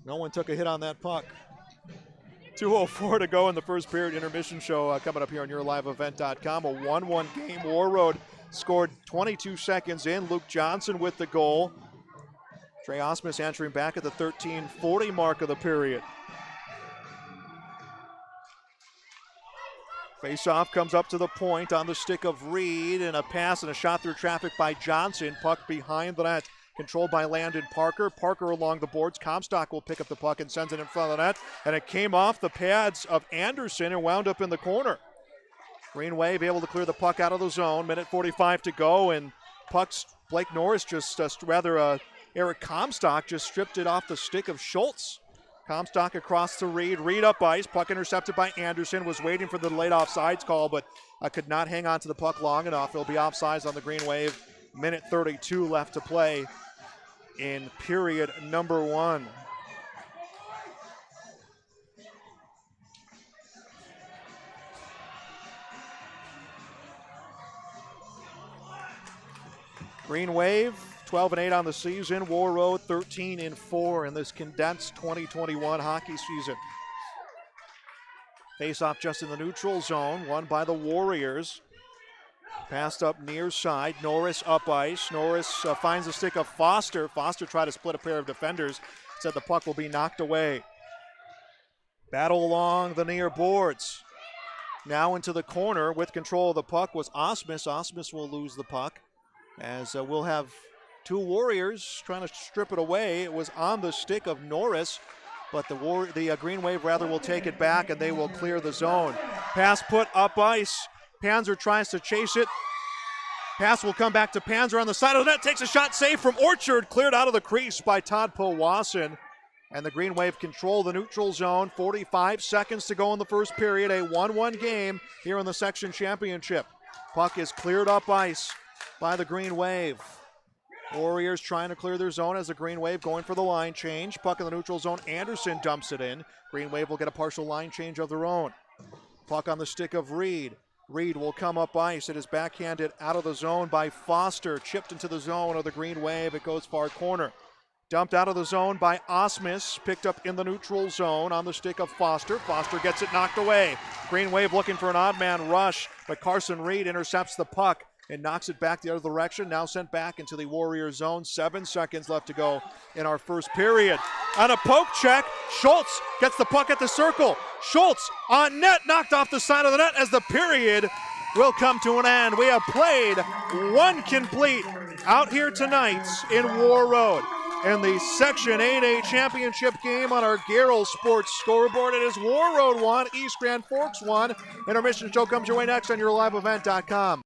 no one took a hit on that puck. 2:04 to go in the first period. Intermission show coming up here on YourLiveEvent.com. A 1-1 game. Warroad scored 22 seconds in. Luke Johnson with the goal. Trey Osmus answering back at the 13:40 mark of the period. Faceoff comes up to the point on the stick of Reed, and a pass and a shot through traffic by Johnson. Puck behind the net, controlled by Landon Parker. Parker along the boards. Comstock will pick up the puck and sends it in front of the net, and it came off the pads of Anderson and wound up in the corner. Green Wave able to clear the puck out of the zone. Minute 45 to go, and pucks, Blake Norris Eric Comstock just stripped it off the stick of Schultz. Comstock across to Reed. Reed up ice. Puck intercepted by Anderson. Was waiting for the late offsides call, but could not hang on to the puck long enough. It'll be offsides on the Green Wave. Minute 32 left to play in period number 1. Green Wave 12-8 on the season. Warroad 13-4 in this condensed 2021 hockey season. Face-off just in the neutral zone, won by the Warriors. Passed up near side. Norris up ice. Norris finds the stick of Foster. Foster tried to split a pair of defenders. Said the puck will be knocked away. Battle along the near boards. Now into the corner with control of the puck was Osmus. Osmus will lose the puck as we'll have two Warriors trying to strip it away. It was on the stick of Norris, but the Green Wave will take it back and they will clear the zone. Pass put up ice. Panzer tries to chase it. Pass will come back to Panzer on the side of the net. Takes a shot saved from Orchard. Cleared out of the crease by Todd Powassan. And the Green Wave control the neutral zone. 45 seconds to go in the first period. A 1-1 game here in the section championship. Puck is cleared up ice by the Green Wave. Warriors trying to clear their zone as the Green Wave going for the line change. Puck in the neutral zone. Anderson dumps it in. Green Wave will get a partial line change of their own. Puck on the stick of Reed. Reed will come up ice. It is backhanded out of the zone by Foster. Chipped into the zone of the Green Wave. It goes far corner. Dumped out of the zone by Osmus. Picked up in the neutral zone on the stick of Foster. Foster gets it knocked away. Green Wave looking for an odd man rush, but Carson Reed intercepts the puck and knocks it back the other direction. Now sent back into the Warrior zone. 7 seconds left to go in our first period. On a poke check, Schultz gets the puck at the circle. Schultz on net, knocked off the side of the net as the period will come to an end. We have played one complete out here tonight in Warroad. In the Section 8A championship game on our Garrel Sports scoreboard, it is Warroad 1, East Grand Forks 1. Intermission show comes your way next on yourliveevent.com.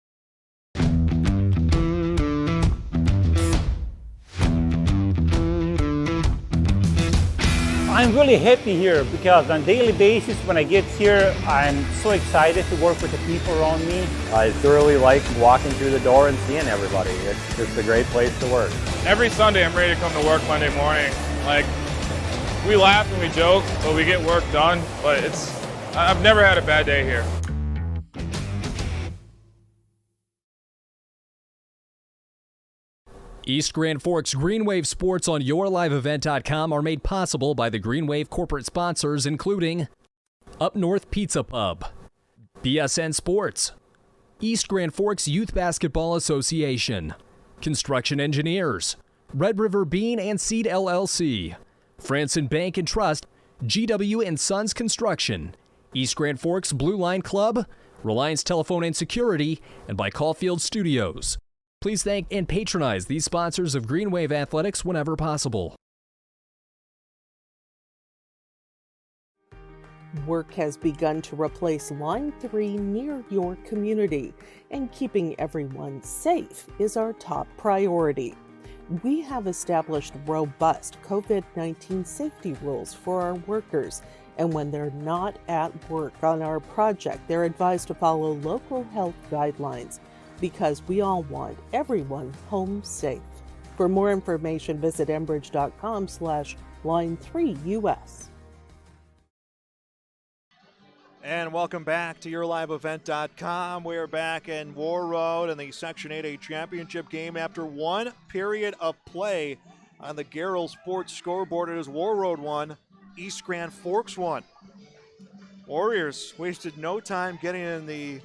I'm really happy here because on a daily basis when I get here, I'm so excited to work with the people around me. I thoroughly like walking through the door and seeing everybody. It's just a great place to work. Every Sunday I'm ready to come to work Monday morning. Like, we laugh and we joke, but we get work done. But I've never had a bad day here. East Grand Forks Green Wave Sports on yourliveevent.com are made possible by the Green Wave corporate sponsors, including Up North Pizza Pub, BSN Sports, East Grand Forks Youth Basketball Association, Construction Engineers, Red River Bean and Seed LLC, Franson Bank and Trust, GW and Sons Construction, East Grand Forks Blue Line Club, Reliance Telephone and Security, and by Caulfield Studios. Please thank and patronize these sponsors of Green Wave Athletics whenever possible. Work has begun to replace Line 3 near your community, and keeping everyone safe is our top priority. We have established robust COVID-19 safety rules for our workers, and when they're not at work on our project, they're advised to follow local health guidelines, because we all want everyone home safe. For more information, visit enbridge.com/line3us. And welcome back to yourliveevent.com. We're back in Warroad in the Section 8A championship game after one period of play on the Garrel Sports scoreboard. It is Warroad 1, East Grand Forks 1. Warriors wasted no time getting the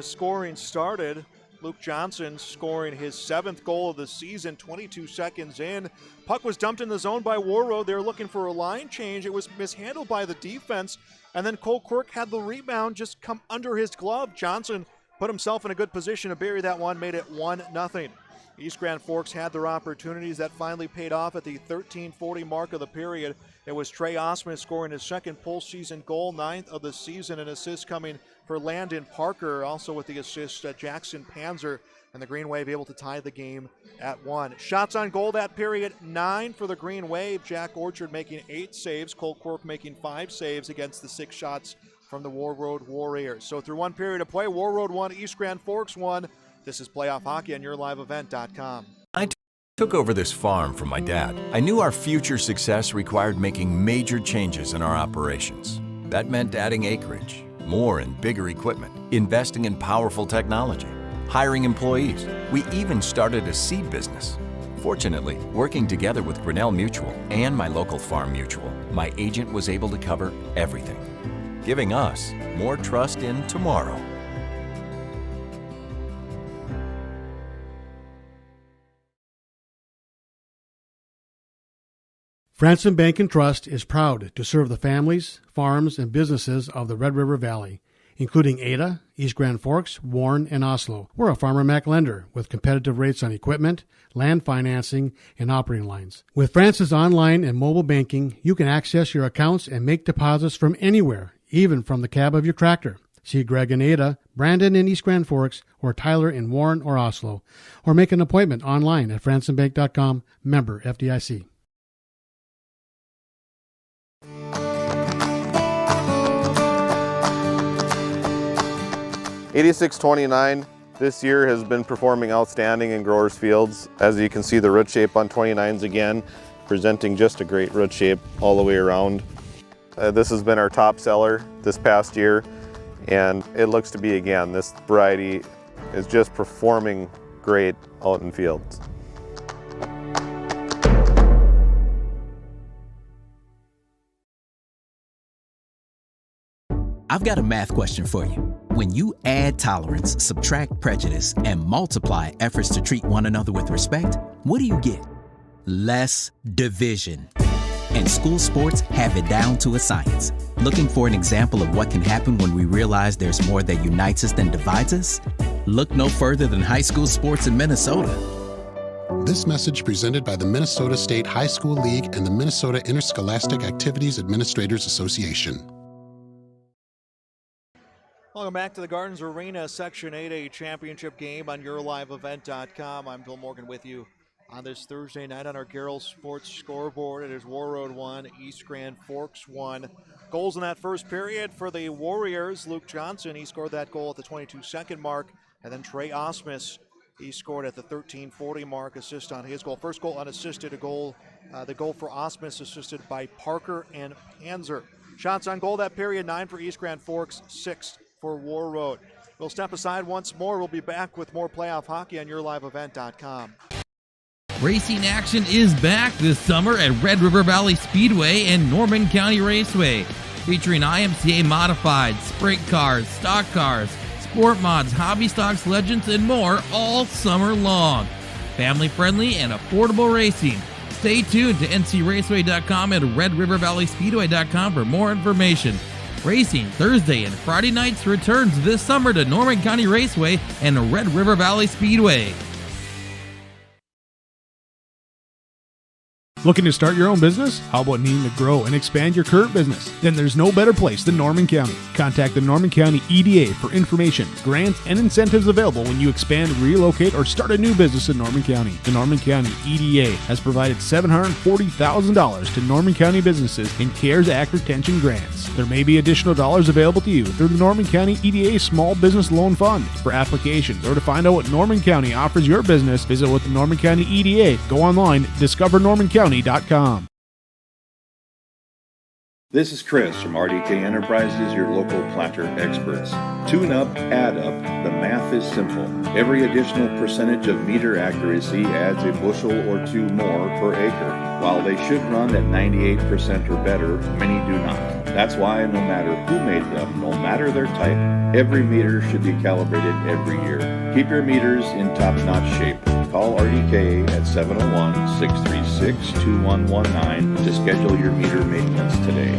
scoring started. Luke Johnson scoring his 7th goal of the season, 22 seconds in. Puck was dumped in the zone by Warroad. They were looking for a line change. It was mishandled by the defense, and then Cole Quirk had the rebound just come under his glove. Johnson put himself in a good position to bury that one, made it 1-0. East Grand Forks had their opportunities. That finally paid off at the 13:40 mark of the period. It was Trey Osman scoring his 2nd postseason goal, 9th of the season, and assists coming for Landon Parker, also with the assist Jackson Panzer, and the Green Wave able to tie the game at 1. Shots on goal that period, 9 for the Green Wave. Jack Orchard making 8 saves, Cole Quirk making 5 saves against the 6 shots from the Warroad Warriors. So through one period of play, Warroad 1, East Grand Forks 1. This is Playoff Hockey on yourliveevent.com. I took over this farm from my dad. I knew our future success required making major changes in our operations. That meant adding acreage, more and bigger equipment, investing in powerful technology, hiring employees. We even started a seed business. Fortunately, working together with Grinnell Mutual and my local farm mutual, my agent was able to cover everything, giving us more trust in tomorrow. Franson Bank and Trust is proud to serve the families, farms, and businesses of the Red River Valley, including Ada, East Grand Forks, Warren, and Oslo. We're a Farmer Mac lender with competitive rates on equipment, land financing, and operating lines. With Franson's online and mobile banking, you can access your accounts and make deposits from anywhere, even from the cab of your tractor. See Greg in Ada, Brandon in East Grand Forks, or Tyler in Warren or Oslo, or make an appointment online at fransonbank.com, member FDIC. 8629 this year has been performing outstanding in growers fields. As you can see, the root shape on 29s again, presenting just a great root shape all the way around. This has been our top seller this past year, and it looks to be again. This variety is just performing great out in fields. I've got a math question for you. When you add tolerance, subtract prejudice, and multiply efforts to treat one another with respect, what do you get? Less division. And school sports have it down to a science. Looking for an example of what can happen when we realize there's more that unites us than divides us? Look no further than high school sports in Minnesota. This message presented by the Minnesota State High School League and the Minnesota Interscholastic Activities Administrators Association. Welcome back to the Gardens Arena Section 8A Championship game on YourLiveEvent.com. I'm Bill Morgan with you on this Thursday night on our Carroll Sports scoreboard. It is Warroad 1, East Grand Forks 1. Goals in that first period for the Warriors. Luke Johnson, he scored that goal at the 22-second mark. And then Trey Osmus, he scored at the 13:40 mark, assist on his goal. First goal unassisted, the goal for Osmus assisted by Parker and Panzer. Shots on goal that period, 9 for East Grand Forks, 6 for Warroad. We'll step aside once more. We'll be back with more playoff hockey on YourLiveEvent.com. Racing action is back this summer at Red River Valley Speedway and Norman County Raceway, featuring IMCA modified, sprint cars, stock cars, sport mods, hobby stocks, legends, and more all summer long. Family friendly and affordable racing. Stay tuned to ncraceway.com and redrivervalleyspeedway.com for more information. Racing Thursday and Friday nights returns this summer to Norman County Raceway and Red River Valley Speedway. Looking to start your own business? How about needing to grow and expand your current business? Then there's no better place than Norman County. Contact the Norman County EDA for information, grants, and incentives available when you expand, relocate, or start a new business in Norman County. The Norman County EDA has provided $740,000 to Norman County businesses in CARES Act retention grants. There may be additional dollars available to you through the Norman County EDA Small Business Loan Fund. For applications or to find out what Norman County offers your business, visit with the Norman County EDA. Go online, discovernormancounty.com. This is Chris from RDK Enterprises, your local planter experts. Tune up, add up, the math is simple. Every additional percentage of meter accuracy adds a bushel or two more per acre. While they should run at 98% or better, many do not. That's why no matter who made them, no matter their type, every meter should be calibrated every year. Keep your meters in top-notch shape. Call RDK at 701-636-2119 to schedule your meter maintenance today.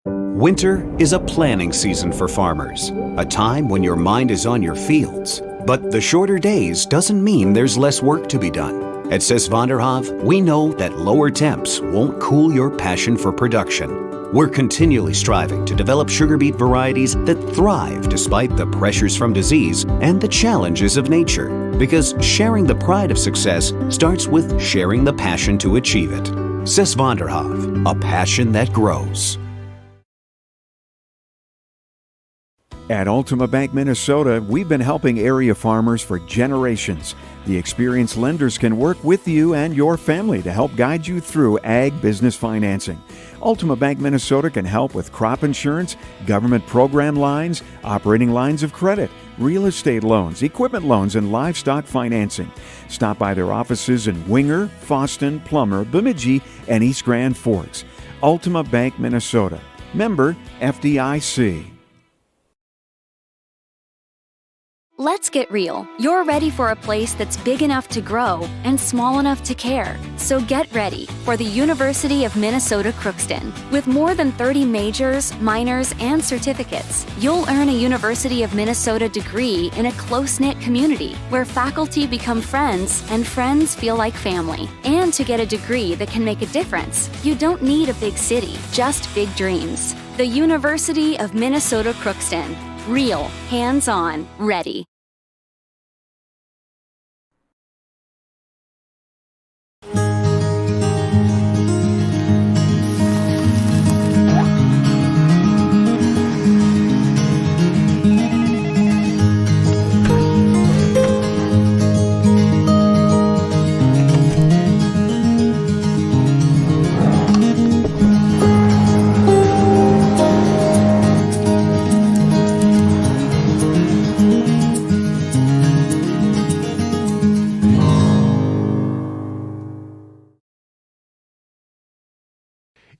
Winter is a planning season for farmers, a time when your mind is on your fields. But the shorter days doesn't mean there's less work to be done. At Sis van der Hoef, we know that lower temps won't cool your passion for production. We're continually striving to develop sugar beet varieties that thrive despite the pressures from disease and the challenges of nature. Because sharing the pride of success starts with sharing the passion to achieve it. Sis van der Hoef, a passion that grows. At Ultima Bank Minnesota, we've been helping area farmers for generations. The experienced lenders can work with you and your family to help guide you through ag business financing. Ultima Bank Minnesota can help with crop insurance, government program lines, operating lines of credit, real estate loans, equipment loans, and livestock financing. Stop by their offices in Winger, Foston, Plummer, Bemidji, and East Grand Forks. Ultima Bank Minnesota. Member FDIC. Let's get real. You're ready for a place that's big enough to grow and small enough to care. So get ready for the University of Minnesota Crookston. With more than 30 majors, minors, and certificates, you'll earn a University of Minnesota degree in a close-knit community where faculty become friends and friends feel like family. And to get a degree that can make a difference, you don't need a big city, just big dreams. The University of Minnesota Crookston. Real, hands-on, ready.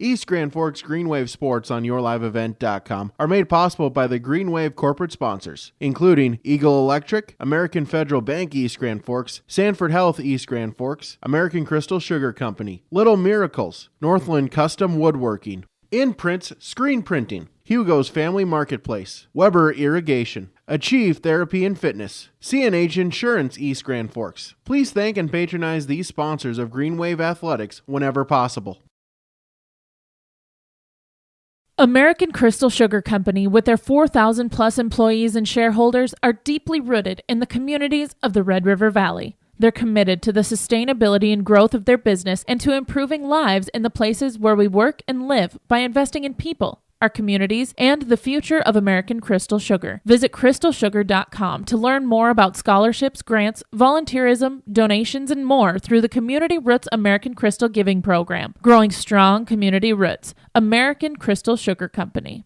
East Grand Forks Greenwave Sports on YourLiveEvent.com are made possible by the Greenwave corporate sponsors, including Eagle Electric, American Federal Bank East Grand Forks, Sanford Health East Grand Forks, American Crystal Sugar Company, Little Miracles, Northland Custom Woodworking, Imprints Screen Printing, Hugo's Family Marketplace, Weber Irrigation, Achieve Therapy and Fitness, CNH Insurance East Grand Forks. Please thank and patronize these sponsors of Greenwave Athletics whenever possible. American Crystal Sugar Company, with their 4,000 plus employees and shareholders, are deeply rooted in the communities of the Red River Valley. They're committed to the sustainability and growth of their business and to improving lives in the places where we work and live by investing in people, our communities, and the future of American Crystal Sugar. Visit crystalsugar.com to learn more about scholarships, grants, volunteerism, donations, and more through the Community Roots American Crystal Giving Program. Growing strong community roots. American Crystal Sugar Company.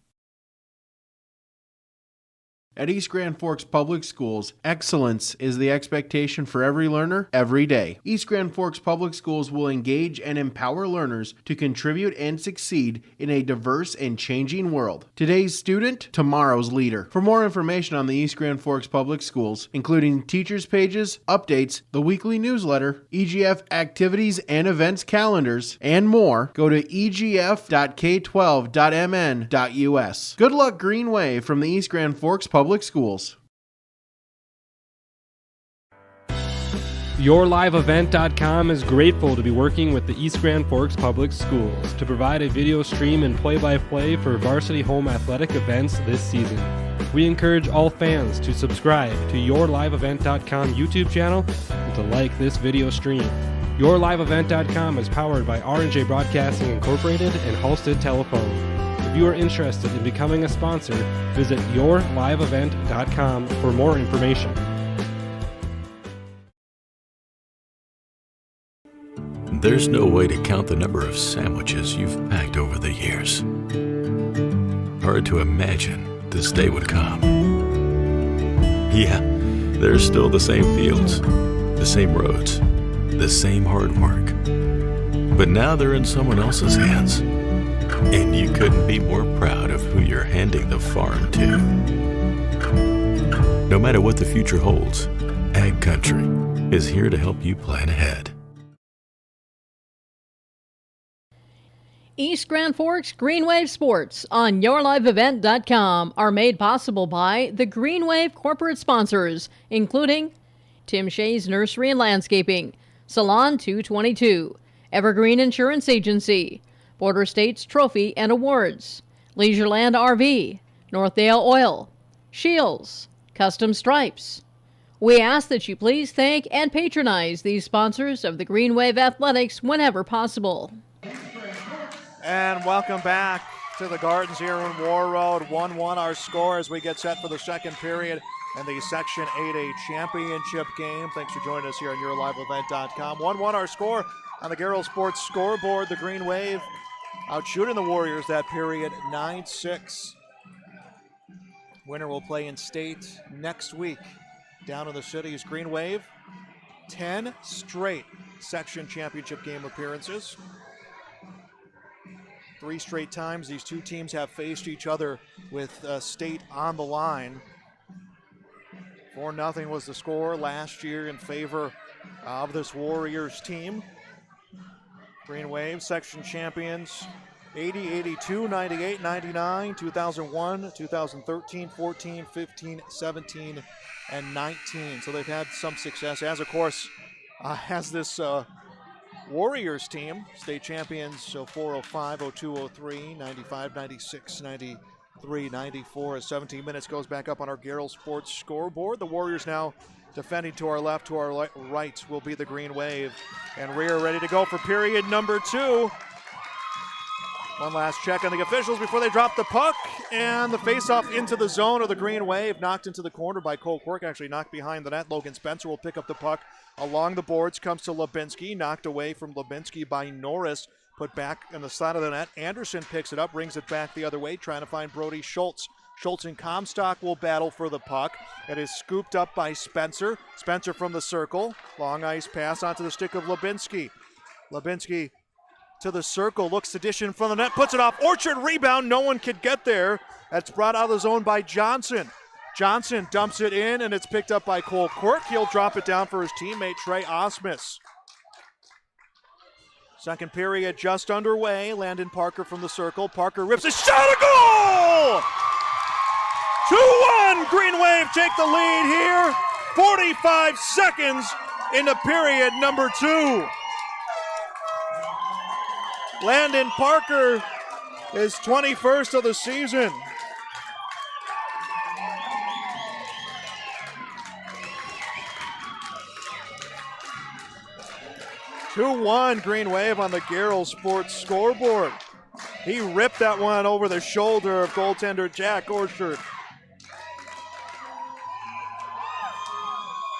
At East Grand Forks Public Schools, excellence is the expectation for every learner, every day. East Grand Forks Public Schools will engage and empower learners to contribute and succeed in a diverse and changing world. Today's student, tomorrow's leader. For more information on the East Grand Forks Public Schools, including teachers' pages, updates, the weekly newsletter, EGF activities and events calendars, and more, go to egf.k12.mn.us. Good luck, Greenway, from the East Grand Forks Public Schools. YourLiveEvent.com is grateful to be working with the East Grand Forks Public Schools to provide a video stream and play-by-play for varsity home athletic events this season. We encourage all fans to subscribe to YourLiveEvent.com YouTube channel and to like this video stream. YourLiveEvent.com is powered by R&J Broadcasting Incorporated and Halstead Telephone. If you are interested in becoming a sponsor, visit YourLiveEvent.com for more information. There's no way to count the number of sandwiches you've packed over the years. Hard to imagine this day would come. Yeah, there's still the same fields, the same roads, the same hard work. But now they're in someone else's hands. And you couldn't be more proud of who you're handing the farm to. No matter what the future holds, Ag Country is here to help you plan ahead. East Grand Forks Greenwave Sports on YourLiveEvent.com are made possible by the Greenwave corporate sponsors, including Tim Shea's Nursery and Landscaping, Salon 222, Evergreen Insurance Agency, Border States Trophy and Awards, Leisureland RV, Northdale Oil, Shields, Custom Stripes. We ask that you please thank and patronize these sponsors of the Greenwave Athletics whenever possible. And welcome back to the Gardens here in Warroad. 1-1 our score as we get set for the second period in the Section 8A championship game. Thanks for joining us here on YourLiveEvent.com. 1-1 our score on the Garrell Sports scoreboard. The Green Wave out shooting the Warriors that period, 9-6. Winner will play in state next week down in the city's Green Wave. 10 straight section championship game appearances. 3 straight times these two teams have faced each other with state on the line. 4-0 was the score last year in favor of this Warriors team. Green Wave section champions 80, 82, 98, 99, 2001, 2013, 14, 15, 17, and 19. So they've had some success, as of course has this Warriors team, state champions, so 405, 02, 03, 95, 96, 93, 94. As 17 minutes goes back up on our Garrell Sports scoreboard. The Warriors now defending to our left, to our right will be the Green Wave. And Rear ready to go for period number 2. One last check on the officials before they drop the puck. And the face-off into the zone of the Green Wave. Knocked into the corner by Cole Quirk, actually knocked behind the net. Logan Spencer will pick up the puck along the boards. Comes to Lubinsky, knocked away from Lubinsky by Norris. Put back on the side of the net. Anderson picks it up, brings it back the other way, trying to find Brody Schultz. Schultz and Comstock will battle for the puck. It is scooped up by Spencer. Spencer from the circle. Long ice pass onto the stick of Lubinsky. Lubinsky to the circle, looks to dish in front of the net, puts it off. Orchard rebound, no one could get there. That's brought out of the zone by Johnson. Johnson dumps it in, and it's picked up by Cole Quirk. He'll drop it down for his teammate, Trey Osmus. Second period just underway. Landon Parker from the circle. Parker rips a shot, a goal! 2-1, Green Wave take the lead here. 45 seconds into period number 2. Landon Parker is 21st of the season. (2-1) Green Wave on the Garrell Sports scoreboard. He ripped that one over the shoulder of goaltender Jack Orchard.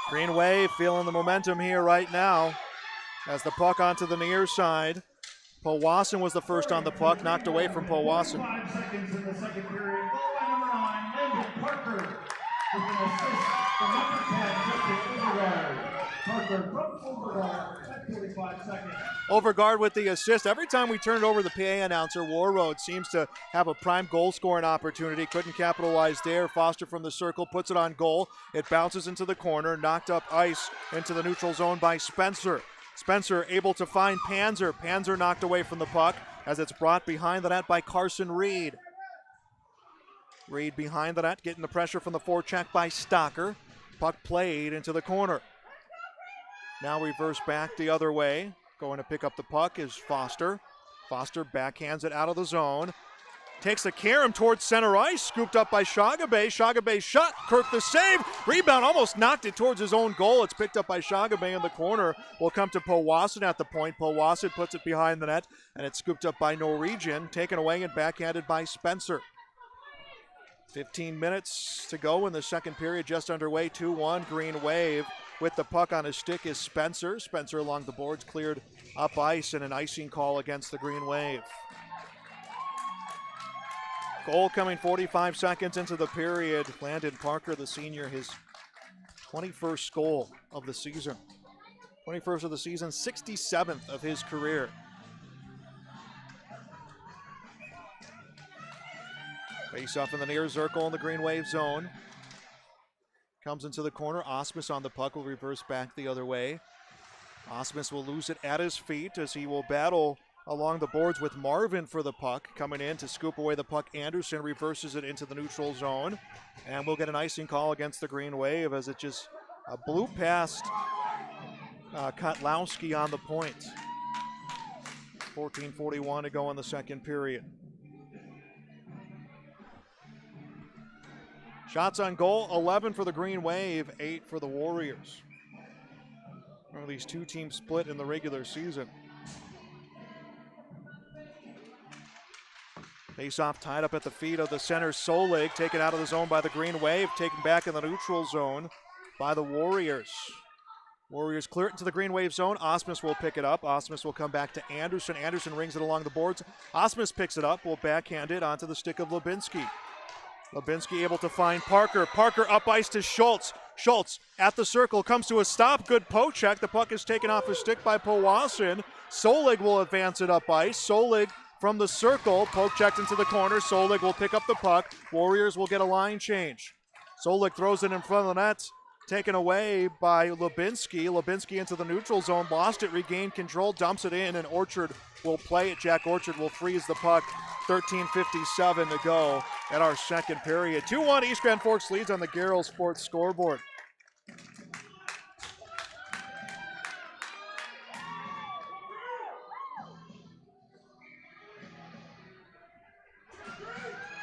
Green Wave feeling the momentum here right now as the puck onto the near side. Powassan was the first on the puck, knocked away from Powassan. 5 seconds in the second period. Goal by number 9, Landon Parker, with an assist from number 10, Justin Overgaard. Parker from Overgaard at 45 seconds. Overgaard with the assist. Every time we turn it over, the PA announcer, Warroad, seems to have a prime goal scoring opportunity. Couldn't capitalize there. Foster from the circle puts it on goal. It bounces into the corner, knocked up ice into the neutral zone by Spencer. Spencer able to find Panzer. Panzer knocked away from the puck as it's brought behind the net by Carson Reed. Reed behind the net, getting the pressure from the forecheck by Stocker. Puck played into the corner. Now reverse back the other way. Going to pick up the puck is Foster. Foster backhands it out of the zone. Takes the carom towards center ice, scooped up by Shagabay. Shagabay shot, Kirk the save. Rebound, almost knocked it towards his own goal. It's picked up by Shagabay in the corner. Will come to Powassan at the point. Powassan puts it behind the net, and it's scooped up by Norwegian. Taken away and backhanded by Spencer. 15 minutes to go in the second period, just underway. 2-1, Green Wave. With the puck on his stick is Spencer. Spencer along the boards, cleared up ice, and an icing call against the Green Wave. Goal coming 45 seconds into the period. Landon Parker, the senior, his 21st goal of the season. 21st of the season, 67th of his career. Face off in the near circle in the Green Wave zone. Comes into the corner. Osmus on the puck, will reverse back the other way. Osmus will lose it at his feet as he will battle along the boards with Marvin for the puck. Coming in to scoop away the puck. Anderson reverses it into the neutral zone. And we'll get an icing call against the Green Wave as it just blew past Kotlowski on the point. 14:41 to go in the second period. Shots on goal, 11 for the Green Wave, 8 for the Warriors. Well, these two teams split in the regular season. Face-off tied up at the feet of the center Solig, taken out of the zone by the Green Wave, taken back in the neutral zone by the Warriors. Warriors clear it into the Green Wave zone. Osmus will pick it up. Osmus will come back to Anderson. Anderson rings it along the boards. Osmus picks it up, will backhand it onto the stick of Lubinsky. Lubinsky able to find Parker. Parker up ice to Schultz. Schultz at the circle, comes to a stop. Good poke check. The puck is taken off his stick by Powassan. Solig will advance it up ice. Solig from the circle, poke checked into the corner. Solig will pick up the puck. Warriors will get a line change. Solig throws it in front of the net. Taken away by Lubinsky. Lubinsky into the neutral zone. Lost it, regained control, dumps it in, and Orchard will play it. Jack Orchard will freeze the puck. 13:57 to go at our second period. 2-1 East Grand Forks leads on the Garrell Sports scoreboard.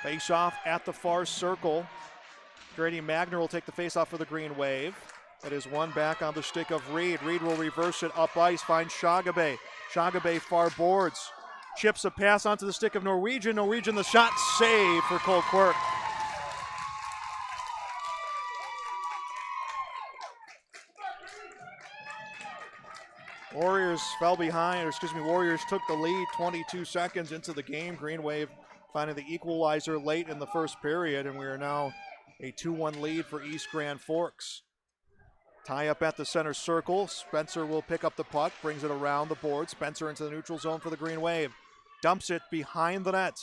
Face-off at the far circle. Grady Magner will take the face-off for the Green Wave. It is one back on the stick of Reed. Reed will reverse it up ice, finds Shagabay. Shagabay far boards. Chips a pass onto the stick of Norwegian. Norwegian, the shot save for Cole Quirk. Warriors fell behind, Warriors took the lead 22 seconds into the game. Green Wave finding the equalizer late in the first period, and we are now a 2-1 lead for East Grand Forks. Tie up at the center circle. Spencer will pick up the puck, brings it around the board. Spencer into the neutral zone for the Green Wave. Dumps it behind the net.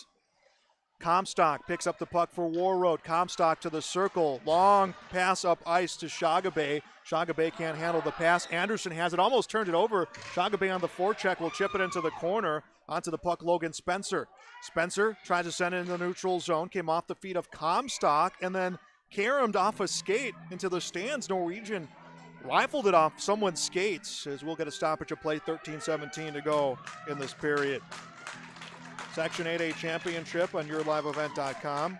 Comstock picks up the puck for Warroad. Comstock to the circle. Long pass up ice to Shagabay. Shagabay can't handle the pass. Anderson has it, almost turned it over. Shagabay on the forecheck will chip it into the corner. Onto the puck, Logan Spencer. Spencer tried to send it in the neutral zone. Came off the feet of Comstock and then caromed off a skate into the stands. Norwegian rifled it off someone's skates as we'll get a stoppage of play. 13-17 to go in this period. Section 8A championship on yourliveevent.com.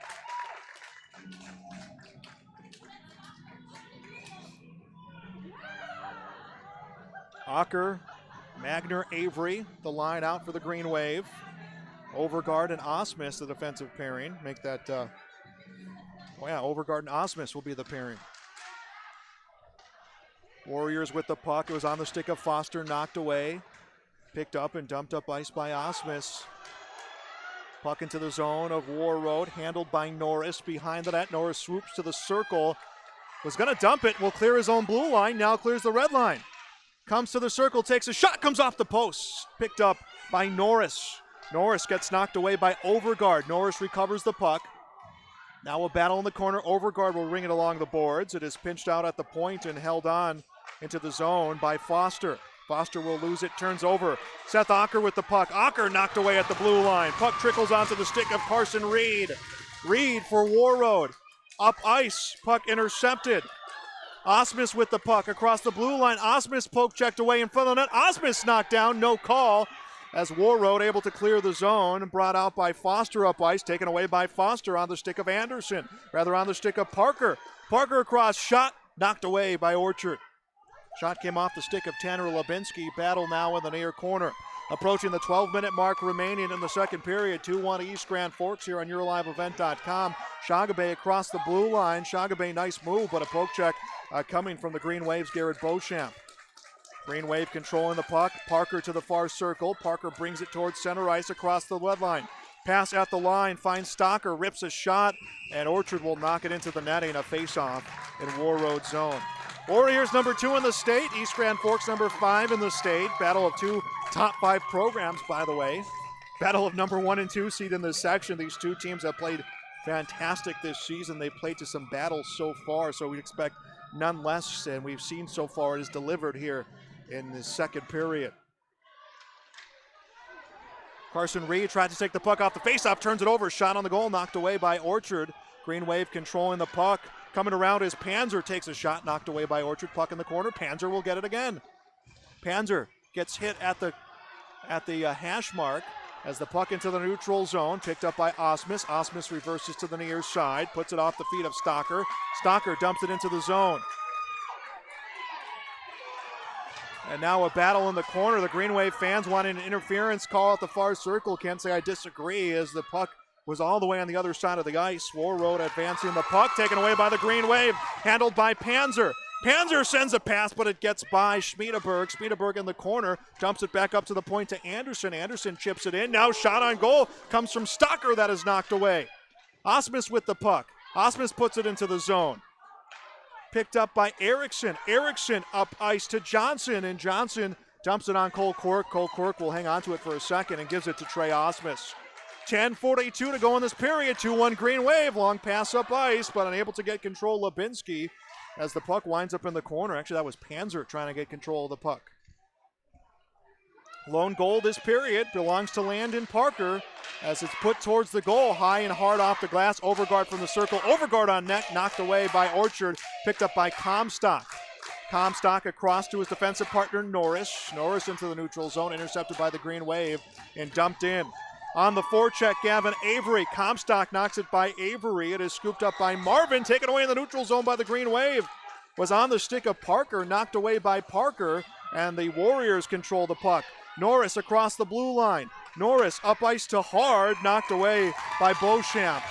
Ocker, Magner, Avery, the line out for the Green Wave. Overgaard and Osmus, the defensive pairing. Make that, Overgaard and Osmus will be the pairing. Warriors with the puck. It was on the stick of Foster, knocked away. Picked up and dumped up ice by Osmus. Puck into the zone of Warroad, handled by Norris. Behind the net, Norris swoops to the circle. Was going to dump it, will clear his own blue line, now clears the red line. Comes to the circle, takes a shot, comes off the post. Picked up by Norris. Norris gets knocked away by Overgaard. Norris recovers the puck. Now a battle in the corner. Overgaard will ring it along the boards. It is pinched out at the point and held on into the zone by Foster. Foster will lose it, turns over. Seth Ocker with the puck. Ocker knocked away at the blue line. Puck trickles onto the stick of Carson Reed. Reed for Warroad. Up ice, puck intercepted. Osmus with the puck across the blue line. Osmus poke checked away in front of the net. Osmus knocked down, no call. As Warroad able to clear the zone, brought out by Foster up ice, taken away by Foster on the stick of Anderson. Rather on the stick of Parker. Parker across, shot, knocked away by Orchard. Shot came off the stick of Tanner Lubinski. Battle now in the near corner. Approaching the 12-minute mark remaining in the second period. 2-1 East Grand Forks here on yourliveevent.com. Shagabay across the blue line. Shagabay, nice move, but a poke check coming from the Green Wave's Garrett Beauchamp. Green Wave controlling the puck. Parker to the far circle. Parker brings it towards center ice across the red line. Pass at the line, finds Stocker, rips a shot, and Orchard will knock it into the netting. A face-off in Warroad zone. Warriors number 2 in the state. East Grand Forks number 5 in the state. Battle of 2 top 5 programs, by the way. Battle of number 1 and 2 seed in this section. These two teams have played fantastic this season. They've played to some battles so far, so we expect none less, and we've seen so far it is delivered here in the second period. Carson Reed tried to take the puck off the faceoff, turns it over, shot on the goal, knocked away by Orchard. Green Wave controlling the puck. Coming around as Panzer takes a shot, knocked away by Orchard. Puck in the corner. Panzer will get it again. Panzer gets hit at the hash mark as the puck into the neutral zone, picked up by Osmus. Osmus reverses to the near side, puts it off the feet of Stocker. Stocker dumps it into the zone. And now a battle in the corner. The Green Wave fans wanting an interference call at the far circle. Can't say I disagree as the puck was all the way on the other side of the ice. Warroad advancing the puck, taken away by the Green Wave, handled by Panzer. Panzer sends a pass, but it gets by Schmiedeberg. Schmiedeberg in the corner, jumps it back up to the point to Anderson. Anderson chips it in. Now shot on goal comes from Stocker, that is knocked away. Osmus with the puck. Osmus puts it into the zone. Picked up by Erickson. Erickson up ice to Johnson, and Johnson dumps it on Cole Quirk. Cole Quirk will hang on to it for a second and gives it to Trey Osmus. 10:42 to go in this period. 2-1 Green Wave. Long pass up ice, but unable to get control. Lubinski as the puck winds up in the corner. Actually, that was Panzer trying to get control of the puck. Lone goal this period belongs to Landon Parker as it's put towards the goal. High and hard off the glass. Overgaard from the circle. Overgaard on net. Knocked away by Orchard. Picked up by Comstock. Comstock across to his defensive partner Norris. Norris into the neutral zone. Intercepted by the Green Wave and dumped in. On the forecheck, Gavin Avery. Comstock knocks it by Avery. It is scooped up by Marvin. Taken away in the neutral zone by the Green Wave. Was on the stick of Parker. Knocked away by Parker. And the Warriors control the puck. Norris across the blue line. Norris up ice to Hard. Knocked away by Beauchamp.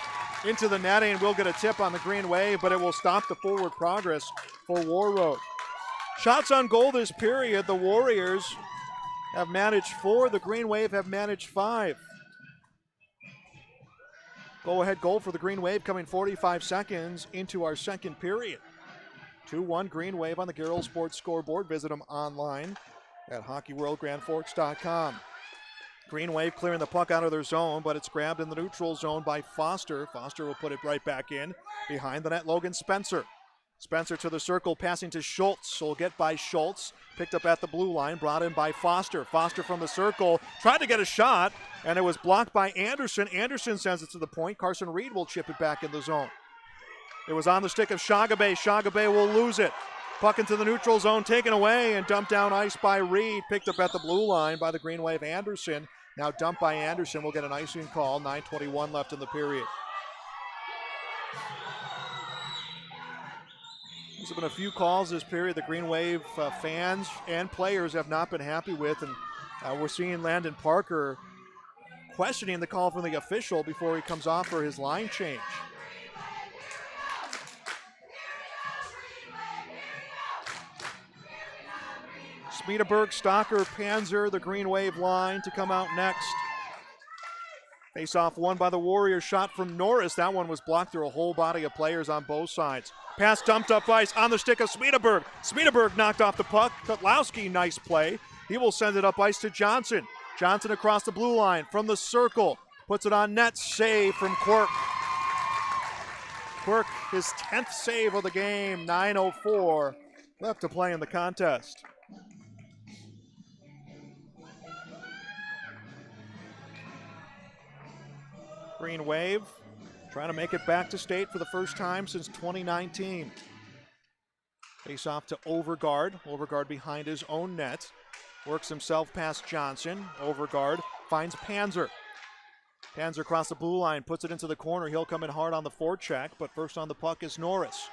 Into the netting. We'll get a tip on the Green Wave, but it will stop the forward progress for Warroad. Shots on goal this period. The Warriors have managed 4. The Green Wave have managed 5. Go-ahead goal for the Green Wave coming 45 seconds into our second period. 2-1 Green Wave on the Garrell Sports scoreboard. Visit them online at hockeyworldgrandforks.com. Green Wave clearing the puck out of their zone, but it's grabbed in the neutral zone by Foster. Foster will put it right back in. Behind the net, Logan Spencer. Spencer to the circle, passing to Schultz. So will get by Schultz. Picked up at the blue line, brought in by Foster. Foster from the circle, tried to get a shot, and it was blocked by Anderson. Anderson sends it to the point. Carson Reed will chip it back in the zone. It was on the stick of Shagabe. Shagabe will lose it. Puck into the neutral zone, taken away and dumped down ice by Reed. Picked up at the blue line by the Green Wave Anderson. Now dumped by Anderson. We'll get an icing call. 9:21 left in the period. There's been a few calls this period the Green Wave fans and players have not been happy with, and we're seeing Landon Parker questioning the call from the official before he comes off for his line change. Smederberg, Stocker, Panzer, the Green Wave line to come out next. Face-off won by the Warriors. Shot from Norris. That one was blocked through a whole body of players on both sides. Pass dumped up ice on the stick of Smederberg. Smederberg knocked off the puck. Kotlowski, nice play. He will send it up ice to Johnson. Johnson across the blue line from the circle. Puts it on net. Save from Quirk. Quirk, his 10th save of the game. 9:04 left to play in the contest. Green Wave trying to make it back to state for the first time since 2019. Face off to Overgaard. Overgaard behind his own net. Works himself past Johnson. Overgaard finds Panzer. Panzer across the blue line, puts it into the corner. He'll come in hard on the forecheck, but first on the puck is Norris.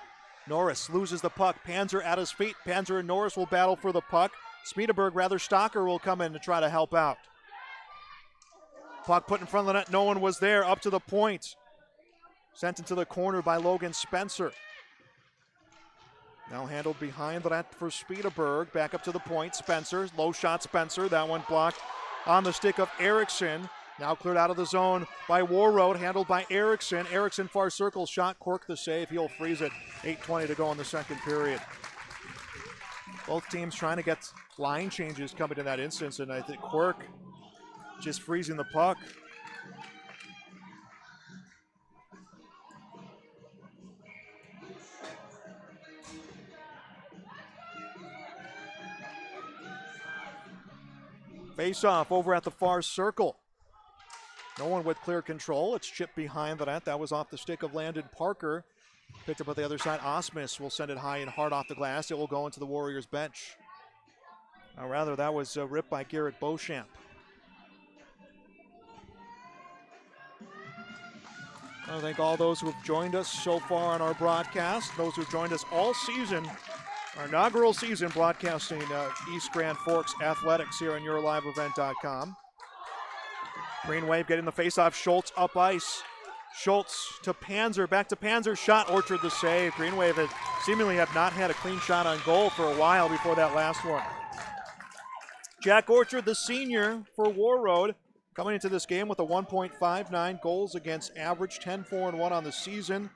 Norris loses the puck. Panzer at his feet. Panzer and Norris will battle for the puck. Smederberg, rather Stocker, will come in to try to help out. Puck put in front of the net. No one was there. Up to the point. Sent into the corner by Logan Spencer. Now handled behind the net for Smederberg. Back up to the point. Spencer. Low shot Spencer. That one blocked on the stick of Erickson. Now cleared out of the zone by Warroad. Handled by Erickson. Erickson far circle shot. Quirk the save. He'll freeze it. 8:20 to go in the second period. Both teams trying to get line changes coming in that instance. And I think Quirk just freezing the puck. Face off over at the far circle. No one with clear control. It's chipped behind the net. That was off the stick of Landon Parker. Picked up at the other side. Osmus will send it high and hard off the glass. It will go into the Warriors bench. Or rather, that was ripped by Garrett Beauchamp. I thank all those who have joined us so far on our broadcast, those who have joined us all season, our inaugural season broadcasting East Grand Forks Athletics here on yourliveevent.com. Green Wave getting the faceoff. Schultz up ice. Schultz to Panzer. Back to Panzer. Shot. Orchard the save. Green Wave seemingly have not had a clean shot on goal for a while before that last one. Jack Orchard, the senior for Warroad, coming into this game with a 1.59 goals against average, 10-4-1 on the season.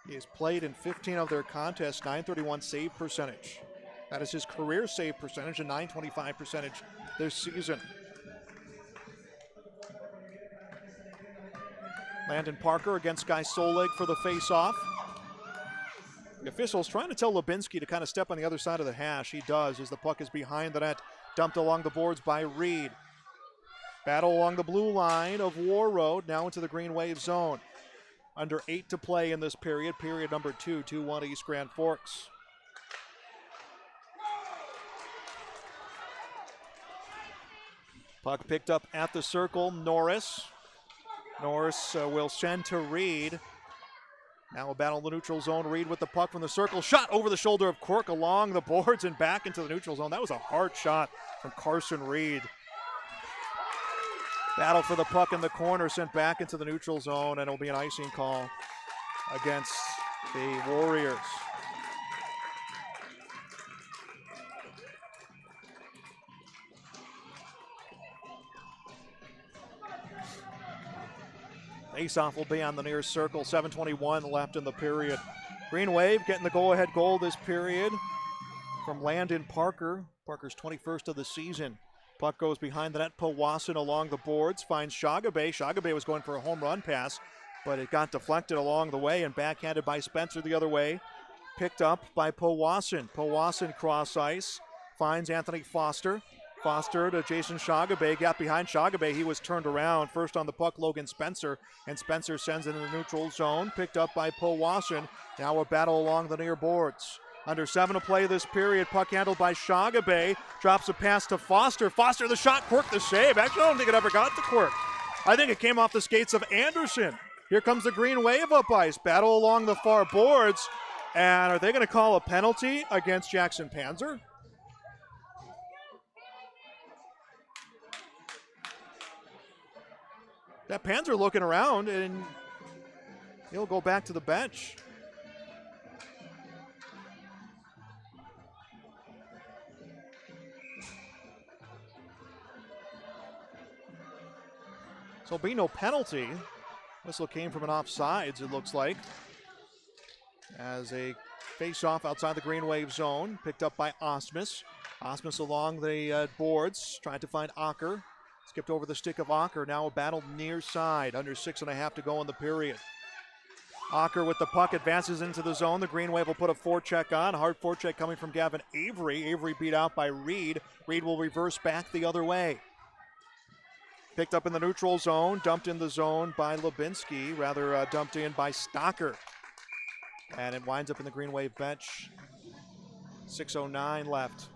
He has played in 15 of their contests, 931 save percentage. That is his career save percentage, a 925 percentage this season. Landon Parker against Guy Soleg for the face-off. The officials trying to tell Lubinsky to kind of step on the other side of the hash. He does as the puck is behind the net, dumped along the boards by Reed. Battle along the blue line of Warroad, now into the Green Wave zone. Under 8 to play in this period. Period number 2, 2-1 East Grand Forks. Puck picked up at the circle. Norris will send to Reed. Now a battle in the neutral zone. Reed with the puck from the circle. Shot over the shoulder of Quirk along the boards and back into the neutral zone. That was a hard shot from Carson Reed. Battle for the puck in the corner, sent back into the neutral zone, and it'll be an icing call against the Warriors. Face-off will be on the near circle. 7:21 left in the period. Green Wave getting the go-ahead goal this period from Landon Parker. Parker's 21st of the season. Puck goes behind the net. Powassan along the boards, finds Shagabe. Shagabe was going for a home run pass, but it got deflected along the way and backhanded by Spencer the other way. Picked up by Powassan. Powassan cross ice, finds Anthony Foster. Foster to Jason Shagabe, got behind Shagabe. He was turned around. First on the puck, Logan Spencer, and Spencer sends it in the neutral zone. Picked up by Powassan. Now a battle along the near boards. Under 7 to play this period. Puck handled by Shagabe. Drops a pass to Foster. Foster the shot, Quirk the save. Actually, I don't think it ever got to Quirk. I think it came off the skates of Anderson. Here comes the Green Wave up ice. Battle along the far boards. And are they going to call a penalty against Jackson Panzer? That Panzer looking around, and he'll go back to the bench. So be no penalty. Whistle came from an offsides, it looks like. As a face-off outside the Green Wave zone, picked up by Osmus. Osmus along the boards, trying to find Ocker. Skipped over the stick of Ocker. Now a battle near side. Under 6.5 to go in the period. Ocker with the puck advances into the zone. The Green Wave will put a forecheck on. Hard forecheck coming from Gavin Avery. Avery beat out by Reed. Reed will reverse back the other way. Picked up in the neutral zone. Dumped in the zone by Lubinsky. Rather dumped in by Stocker. And it winds up in the Green Wave bench. 6:09 left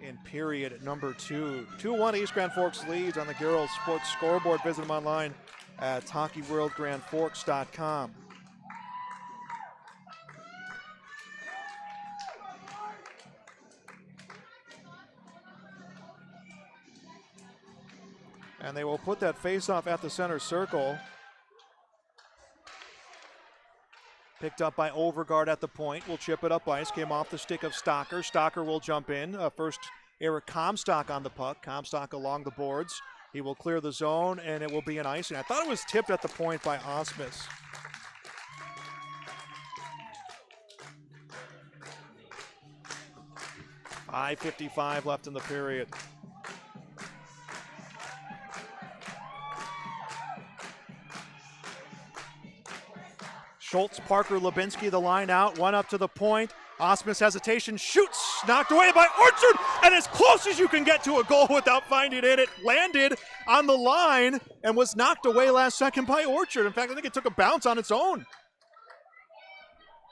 in period number 2. 2-1 East Grand Forks leads on the Girls Sports Scoreboard. Visit them online at hockeyworldgrandforks.com. And they will put that face-off at the center circle. Picked up by Overgaard at the point. Will chip it up ice. Came off the stick of Stocker. Stocker will jump in. First, Eric Comstock on the puck. Comstock along the boards. He will clear the zone, and it will be an icing. I thought it was tipped at the point by Osmus. .5:55 left in the period. Schultz, Parker, Lubinsky, the line out, one up to the point. Osmus hesitation, shoots, knocked away by Orchard, and as close as you can get to a goal without finding it landed on the line and was knocked away last second by Orchard. In fact, I think it took a bounce on its own.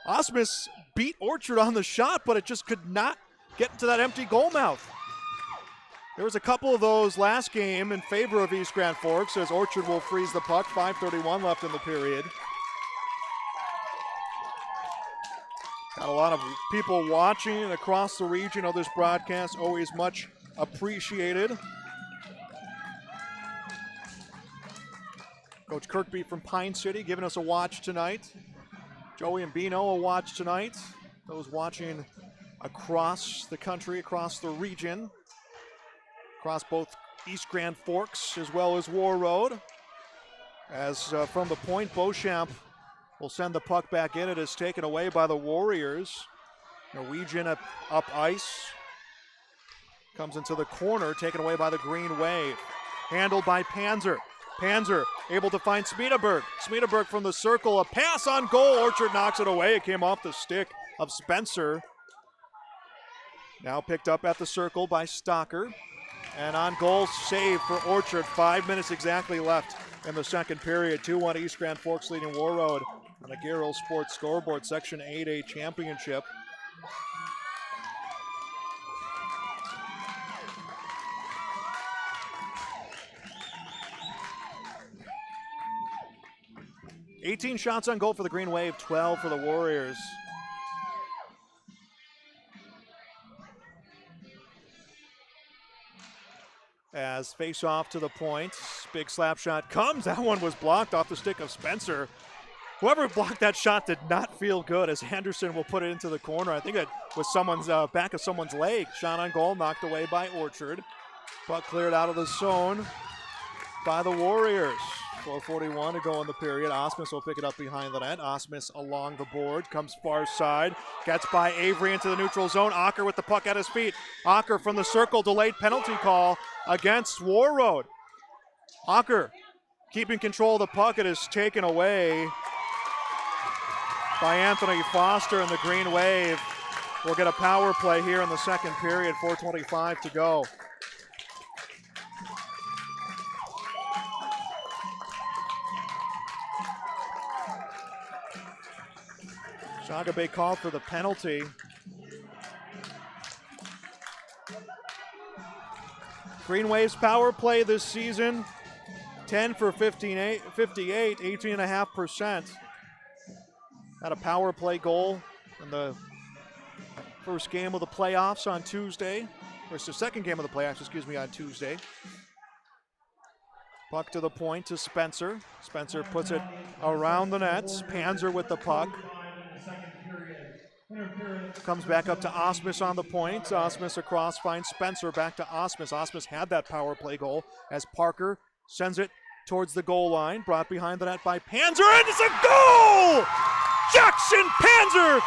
Osmus beat Orchard on the shot, but it just could not get into that empty goal mouth. There was a couple of those last game in favor of East Grand Forks as Orchard will freeze the puck. 5:31 left in the period. Got a lot of people watching across the region of this broadcast, always much appreciated. Coach Kirkby from Pine City giving us a watch tonight. Joey and Bino a watch tonight. Those watching across the country, across the region, across both East Grand Forks as well as Warroad. As from the point, Beauchamp will send the puck back in. It is taken away by the Warriors. Norwegian up ice. Comes into the corner, taken away by the Green Wave. Handled by Panzer. Panzer able to find Smedeberg. Smedeberg from the circle. A pass on goal. Orchard knocks it away. It came off the stick of Spencer. Now picked up at the circle by Stocker. And on goal, save for Orchard. 5 minutes exactly left in the second period. 2-1 East Grand Forks leading Warroad on the Girls Sports Scoreboard Section 8A Championship. $18 shots on goal for the Green Wave, 12 for the Warriors. As face off to the point, big slap shot comes. That one was blocked off the stick of Spencer. Whoever blocked that shot did not feel good as Anderson will put it into the corner. I think it was someone's back of someone's leg. Shot on goal, knocked away by Orchard. Puck cleared out of the zone by the Warriors. 4:41 to go in the period. Osmus will pick it up behind the net. Osmus along the board, comes far side, gets by Avery into the neutral zone. Ocker with the puck at his feet. Ocker from the circle, delayed penalty call against Warroad. Ocker keeping control of the puck. It is taken away by Anthony Foster, and the Green Wave will get a power play here in the second period. 4:25 to go. Shagabe called for the penalty. Green Wave's power play this season, 10 for 58, 18.5%. Had a power play goal in the first game of the playoffs on Tuesday. Or it's the second game of the playoffs, on Tuesday. Puck to the point to Spencer. Spencer puts it around the nets. Panzer with the puck. Comes back up to Osmus on the point. Osmus across, finds Spencer, back to Osmus. Osmus had that power play goal as Parker sends it towards the goal line. Brought behind the net by Panzer, and it's a goal! Jackson Panzer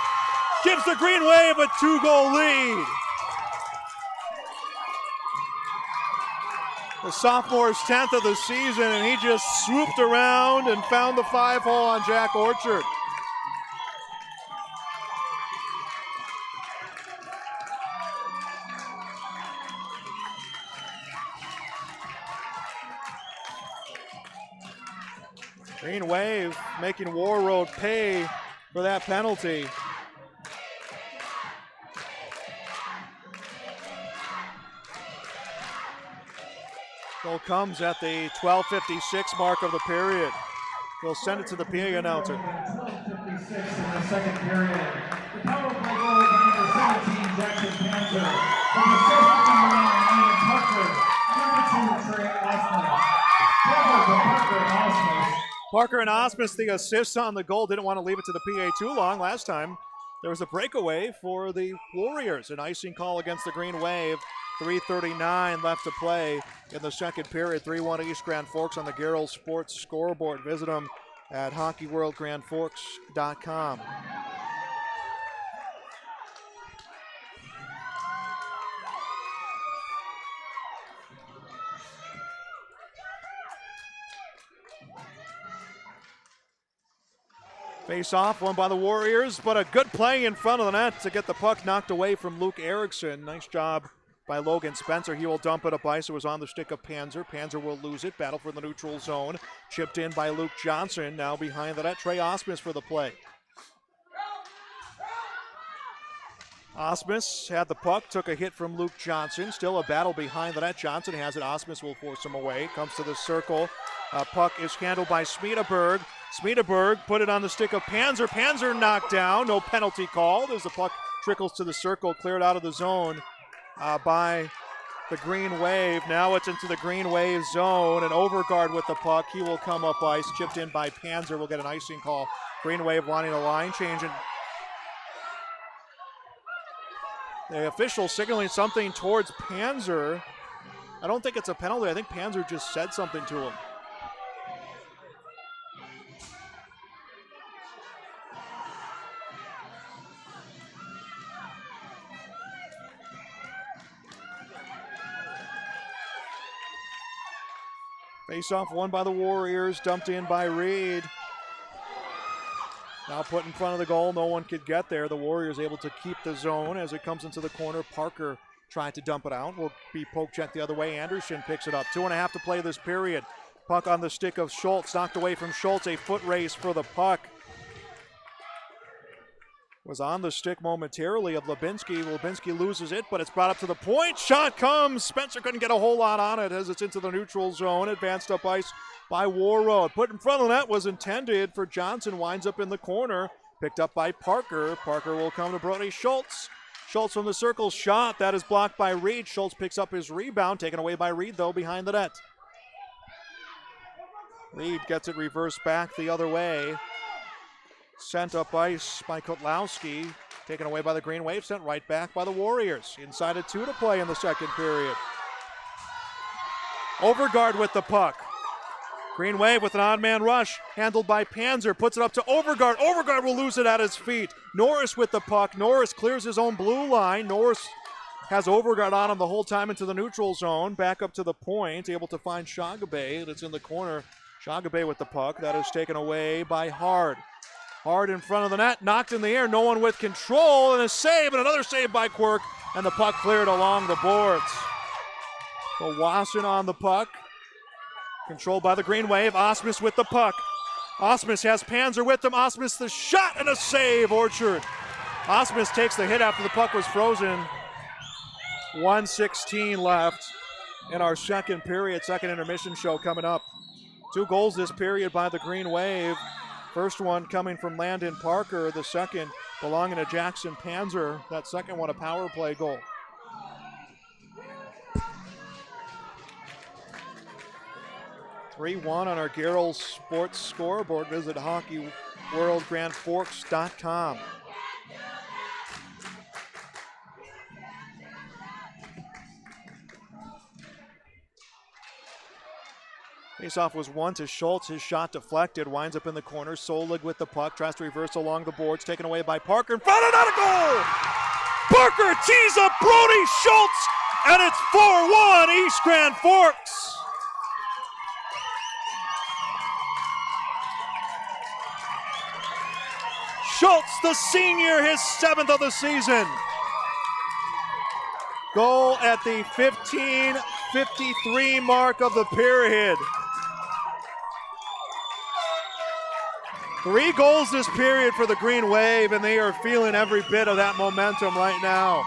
gives the Green Wave a 2-goal lead. The sophomore's 10th of the season, and he just swooped around and found the 5-hole on Jack Orchard. Green Wave making Warroad pay for that penalty. Goal comes at the 12:56 mark of the period. We'll send it to the PA announcer. 12:56 in the second period. The power play goal by number 17, Jackson Panzer. From the fifth number 9, Ryan Tucker. Number 2, Trey Osmus. Parker and Osmus. Parker and Osmus, the assists on the goal. Didn't want to leave it to the PA too long. Last time there was a breakaway for the Warriors. An icing call against the Green Wave. 3:39 left to play in the second period. 3-1 East Grand Forks on the Garrell Sports scoreboard. Visit them at hockeyworldgrandforks.com. Face off, won by the Warriors, but a good play in front of the net to get the puck knocked away from Luke Erickson. Nice job by Logan Spencer. He will dump it up ice. It was on the stick of Panzer. Panzer will lose it. Battle for the neutral zone. Chipped in by Luke Johnson. Now behind the net, Trey Osmus for the play. Osmus had the puck, took a hit from Luke Johnson. Still a battle behind the net. Johnson has it. Osmus will force him away. Comes to the circle. Puck is handled by Smedeberg. Smedeberg put it on the stick of Panzer. Panzer knocked down. No penalty called as the puck trickles to the circle, cleared out of the zone by the Green Wave. Now it's into the Green Wave zone. An overguard with the puck. He will come up ice. Chipped in by Panzer. Will get an icing call. Green Wave wanting a line change. And the official signaling something towards Panzer. I don't think it's a penalty. I think Panzer just said something to him. Face-off won by the Warriors, dumped in by Reed. Now put in front of the goal, no one could get there. The Warriors able to keep the zone as it comes into the corner. Parker tried to dump it out. Will be poke check the other way. Anderson picks it up. 2.5 to play this period. Puck on the stick of Schultz, knocked away from Schultz. A foot race for the puck. Was on the stick momentarily of Lubinsky. Lubinsky loses it, but it's brought up to the point. Shot comes. Spencer couldn't get a whole lot on it as it's into the neutral zone. Advanced up ice by Warroad. Put in front of the net was intended for Johnson. Winds up in the corner. Picked up by Parker. Parker will come to Brody Schultz. Schultz from the circle. Shot. That is blocked by Reed. Schultz picks up his rebound. Taken away by Reed, though, behind the net. Reed gets it reversed back the other way. Sent up ice by Kotlowski. Taken away by the Green Wave. Sent right back by the Warriors. Inside of 2 to play in the second period. Overguard with the puck. Green Wave with an odd man rush, handled by Panzer, puts it up to Overgaard. Overgaard will lose it at his feet. Norris with the puck. Norris clears his own blue line. Norris has Overgaard on him the whole time into the neutral zone. Back up to the point, able to find Shagabe. That's in the corner. Shagabe with the puck. That is taken away by Hard. Hard in front of the net, knocked in the air. No one with control, and a save, and another save by Quirk. And the puck cleared along the boards. So Wasson on the puck. Controlled by the Green Wave. Osmus with the puck. Osmus has Panzer with him. Osmus the shot and a save, Orchard. Osmus takes the hit after the puck was frozen. 1:16 left in our second period, second intermission show coming up. 2 goals this period by the Green Wave. First one coming from Landon Parker. The second belonging to Jackson Panzer. That second one a power play goal. (3-1) on our Garrel Sports scoreboard. Visit HockeyWorldGrandForks.com. Faceoff was won to Schultz. His shot deflected. Winds up in the corner. Solig with the puck. Tries to reverse along the boards. Taken away by Parker. In front, another goal! Parker tees up Brody Schultz, and it's 4-1 East Grand Forks. Schultz, the senior, his 7th of the season. Goal at the 15:53 mark of the period. 3 goals this period for the Green Wave, and they are feeling every bit of that momentum right now.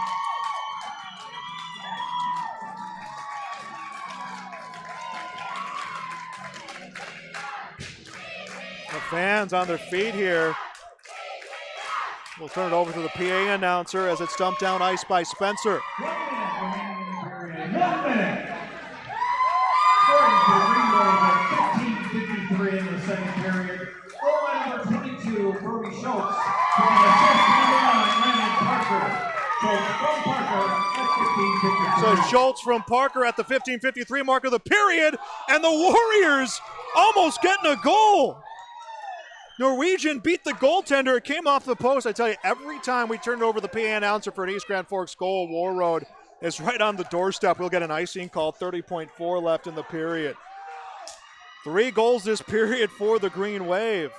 The fans on their feet here. We'll turn it over to the PA announcer as it's dumped down ice by Spencer. 1 minute. Scoring for Green Wave at 15:53 in the second period. Goal line number 22, Brody Schultz. To the assist number 9, Landon Parker. Schultz from Parker at 15:53. So Schultz from Parker at the 15:53 mark of the period, and the Warriors almost getting a goal. Norwegian beat the goaltender. It came off the post. I tell you, every time we turn over the PA announcer for an East Grand Forks goal, Warroad is right on the doorstep. We'll get an icing call. 30.4 left in the period. 3 goals this period for the Green Wave.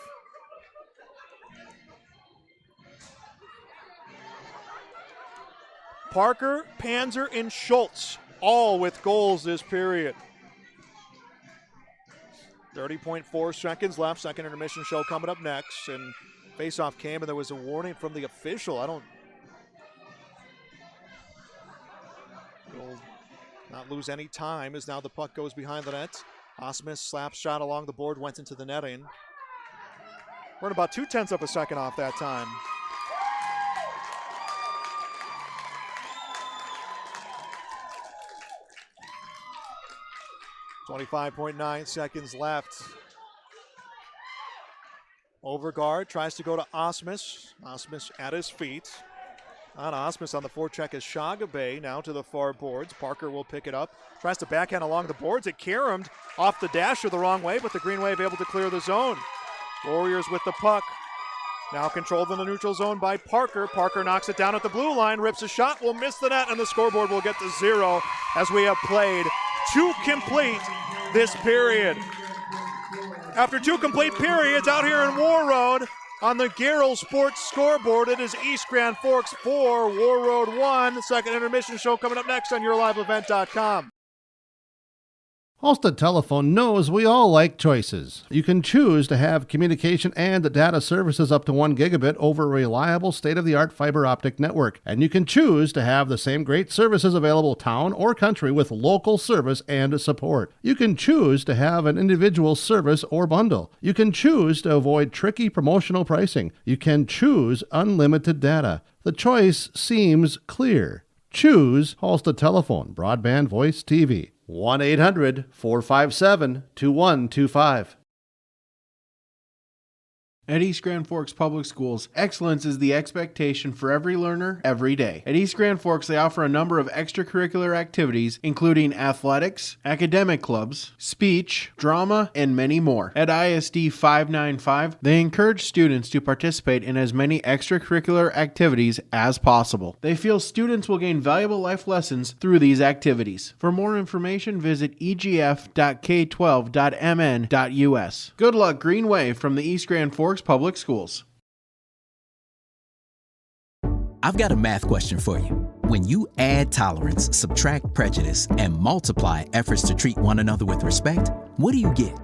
Parker, Panzer, and Schultz all with goals this period. 30.4 seconds left. Second intermission show coming up next. And faceoff came, and there was a warning from the official. We'll not lose any time as now the puck goes behind the net. Osmus slap shot along the board, went into the netting. We're at about 0.2 of a second off that time. .9 seconds left. Overgaard tries to go to Osmus. Osmus at his feet. On Osmus on the forecheck is Shagabe now to the far boards. Parker will pick it up. Tries to backhand along the boards. It caromed off the dasher the wrong way, but the Green Wave able to clear the zone. Warriors with the puck. Now controlled in the neutral zone by Parker. Parker knocks it down at the blue line. Rips a shot. Will miss the net, and the scoreboard will get to 0 as we have played 2 complete this period. After 2 complete periods out here in Warroad on the Garrel Sports scoreboard, it is East Grand Forks 4, Warroad 1. Second intermission show coming up next on YourLiveEvent.com. Halstead Telephone knows we all like choices. You can choose to have communication and data services up to 1 gigabit over a reliable state-of-the-art fiber optic network. And you can choose to have the same great services available town or country with local service and support. You can choose to have an individual service or bundle. You can choose to avoid tricky promotional pricing. You can choose unlimited data. The choice seems clear. Choose Halstead Telephone, broadband voice TV. 1-800-457-2125. At East Grand Forks Public Schools, excellence is the expectation for every learner, every day. At East Grand Forks, they offer a number of extracurricular activities, including athletics, academic clubs, speech, drama, and many more. At ISD 595, they encourage students to participate in as many extracurricular activities as possible. They feel students will gain valuable life lessons through these activities. For more information, visit egf.k12.mn.us. Good luck, Green Wave, from the East Grand Forks Public Schools. I've got a math question for you. When you add tolerance, subtract prejudice, and multiply efforts to treat one another with respect, what do you get?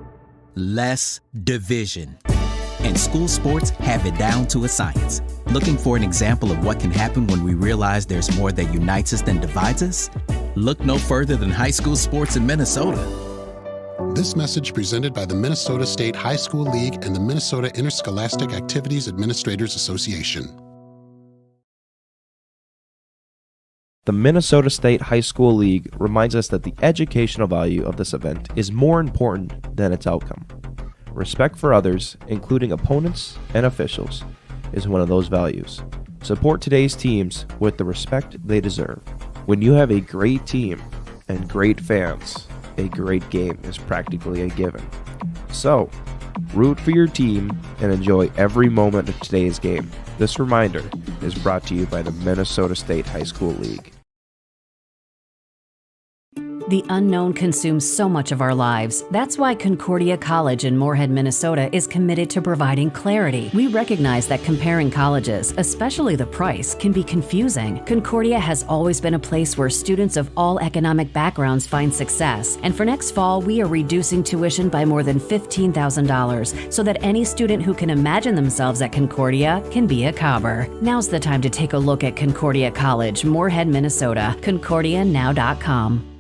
Less division. And school sports have it down to a science. Looking for an example of what can happen when we realize there's more that unites us than divides us? Look no further than high school sports in Minnesota. This message presented by the Minnesota State High School League and the Minnesota Interscholastic Activities Administrators Association. The Minnesota State High School League reminds us that the educational value of this event is more important than its outcome. Respect for others, including opponents and officials, is one of those values. Support today's teams with the respect they deserve. When you have a great team and great fans, a great game is practically a given. So, root for your team and enjoy every moment of today's game. This reminder is brought to you by the Minnesota State High School League. The unknown consumes so much of our lives. That's why Concordia College in Moorhead, Minnesota is committed to providing clarity. We recognize that comparing colleges, especially the price, can be confusing. Concordia has always been a place where students of all economic backgrounds find success. And for next fall, we are reducing tuition by more than $15,000 so that any student who can imagine themselves at Concordia can be a Cobber. Now's the time to take a look at Concordia College, Moorhead, Minnesota. ConcordiaNow.com.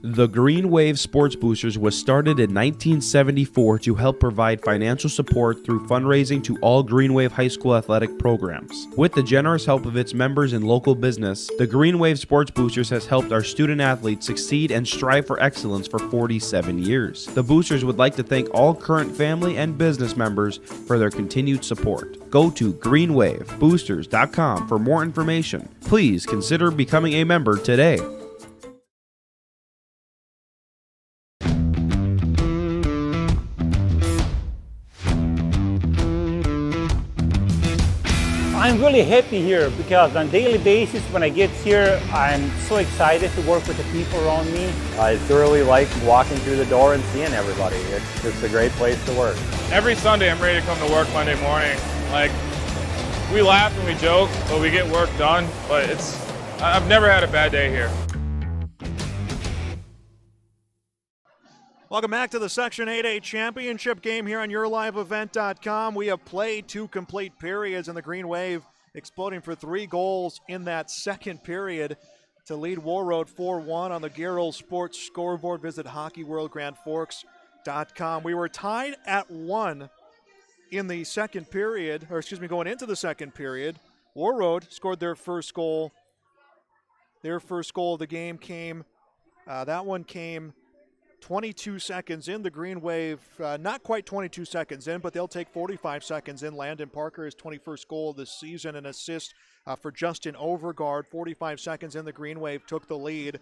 The Green Wave Sports Boosters was started in 1974 to help provide financial support through fundraising to all Green Wave High School athletic programs. With the generous help of its members and local business, the Green Wave Sports Boosters has helped our student athletes succeed and strive for excellence for 47 years. The Boosters would like to thank all current family and business members for their continued support. Go to greenwaveboosters.com for more information. Please consider becoming a member today. I'm really happy here because on a daily basis when I get here, I'm so excited to work with the people around me. I thoroughly like walking through the door and seeing everybody. It's just a great place to work. Every Sunday I'm ready to come to work Monday morning. Like, we laugh and we joke, but we get work done. But I've never had a bad day here. Welcome back to the Section 8A Championship game here on YourLiveEvent.com. We have played 2 complete periods, and the Green Wave exploding for 3 goals in that second period to lead Warroad 4-1 on the Garrel Sports scoreboard. Visit HockeyWorldGrandForks.com. We were tied at 1 in the second period, going into the second period. Warroad scored their first goal. Their first goal of the game came, that one came 22 seconds in. The Green Wave, not quite 22 seconds in, but they'll take 45 seconds in. Landon Parker, his 21st goal of the season, an assist for Justin Overgaard. 45 seconds in, the Green Wave took the lead,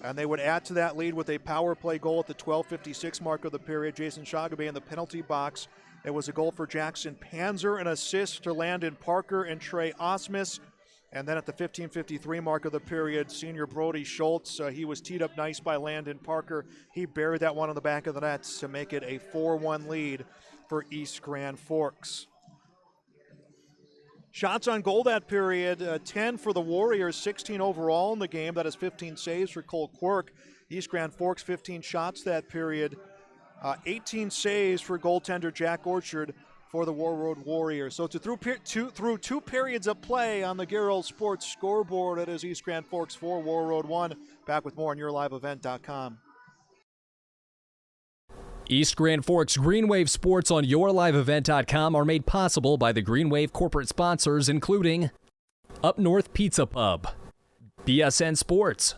and they would add to that lead with a power play goal at the 12:56 mark of the period. Jason Shagabe in the penalty box. It was a goal for Jackson Panzer, an assist to Landon Parker and Trey Osmus. And then at the 15:53 mark of the period, senior Brody Schultz, he was teed up nice by Landon Parker. He buried that one on the back of the net to make it a 4-1 lead for East Grand Forks. Shots on goal that period, 10 for the Warriors, 16 overall in the game. That is 15 saves for Cole Quirk. East Grand Forks, 15 shots that period. 18 saves for goaltender Jack Orchard for the Warroad Warriors. So through 2 periods of play on the Garrel Sports scoreboard, it is East Grand Forks 4, Warroad 1. Back with more on YourLiveEvent.com. East Grand Forks Green Wave Sports on YourLiveEvent.com are made possible by the Green Wave corporate sponsors, including Up North Pizza Pub, BSN Sports,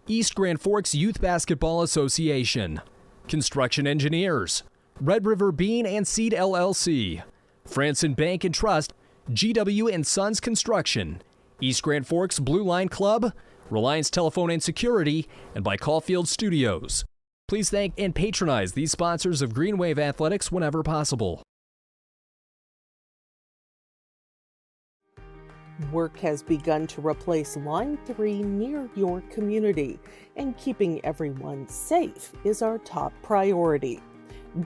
East Grand Forks Youth Basketball Association, Construction Engineers, Red River Bean and Seed LLC, Franson Bank and Trust, GW and Sons Construction, East Grand Forks Blue Line Club, Reliance Telephone and Security, and by Caulfield Studios. Please thank and patronize these sponsors of Green Wave Athletics whenever possible. Work has begun to replace Line 3 near your community, and keeping everyone safe is our top priority.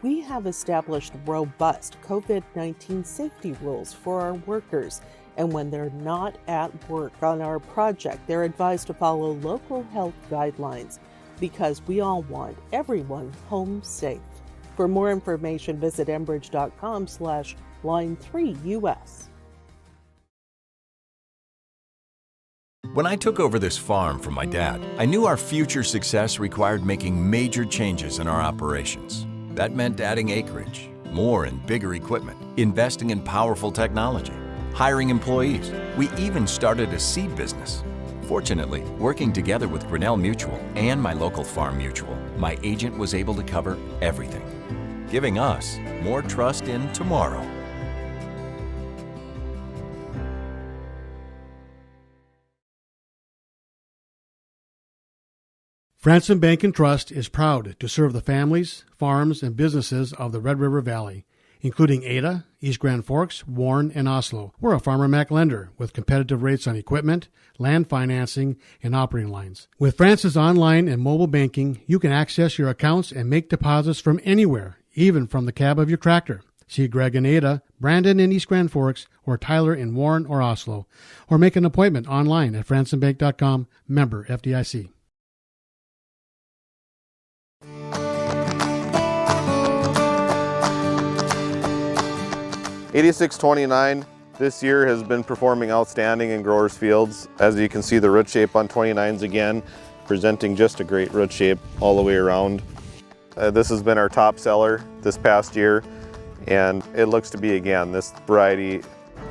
We have established robust COVID-19 safety rules for our workers, and when they're not at work on our project, they're advised to follow local health guidelines because we all want everyone home safe. For more information, visit enbridge.com/line3us. When I took over this farm from my dad, I knew our future success required making major changes in our operations. That meant adding acreage, more and bigger equipment, investing in powerful technology, hiring employees. We even started a seed business. Fortunately, working together with Grinnell Mutual and my local farm mutual, my agent was able to cover everything, giving us more trust in tomorrow. Franson Bank and Trust is proud to serve the families, farms, and businesses of the Red River Valley, including Ada, East Grand Forks, Warren, and Oslo. We're a Farmer Mac lender with competitive rates on equipment, land financing, and operating lines. With Franson's online and mobile banking, you can access your accounts and make deposits from anywhere, even from the cab of your tractor. See Greg in Ada, Brandon in East Grand Forks, or Tyler in Warren or Oslo, or make an appointment online at fransonbank.com, member FDIC. 8629 this year has been performing outstanding in growers' fields. As you can see, the root shape on 29s again, presenting just a great root shape all the way around. This has been our top seller this past year, and it looks to be again. This variety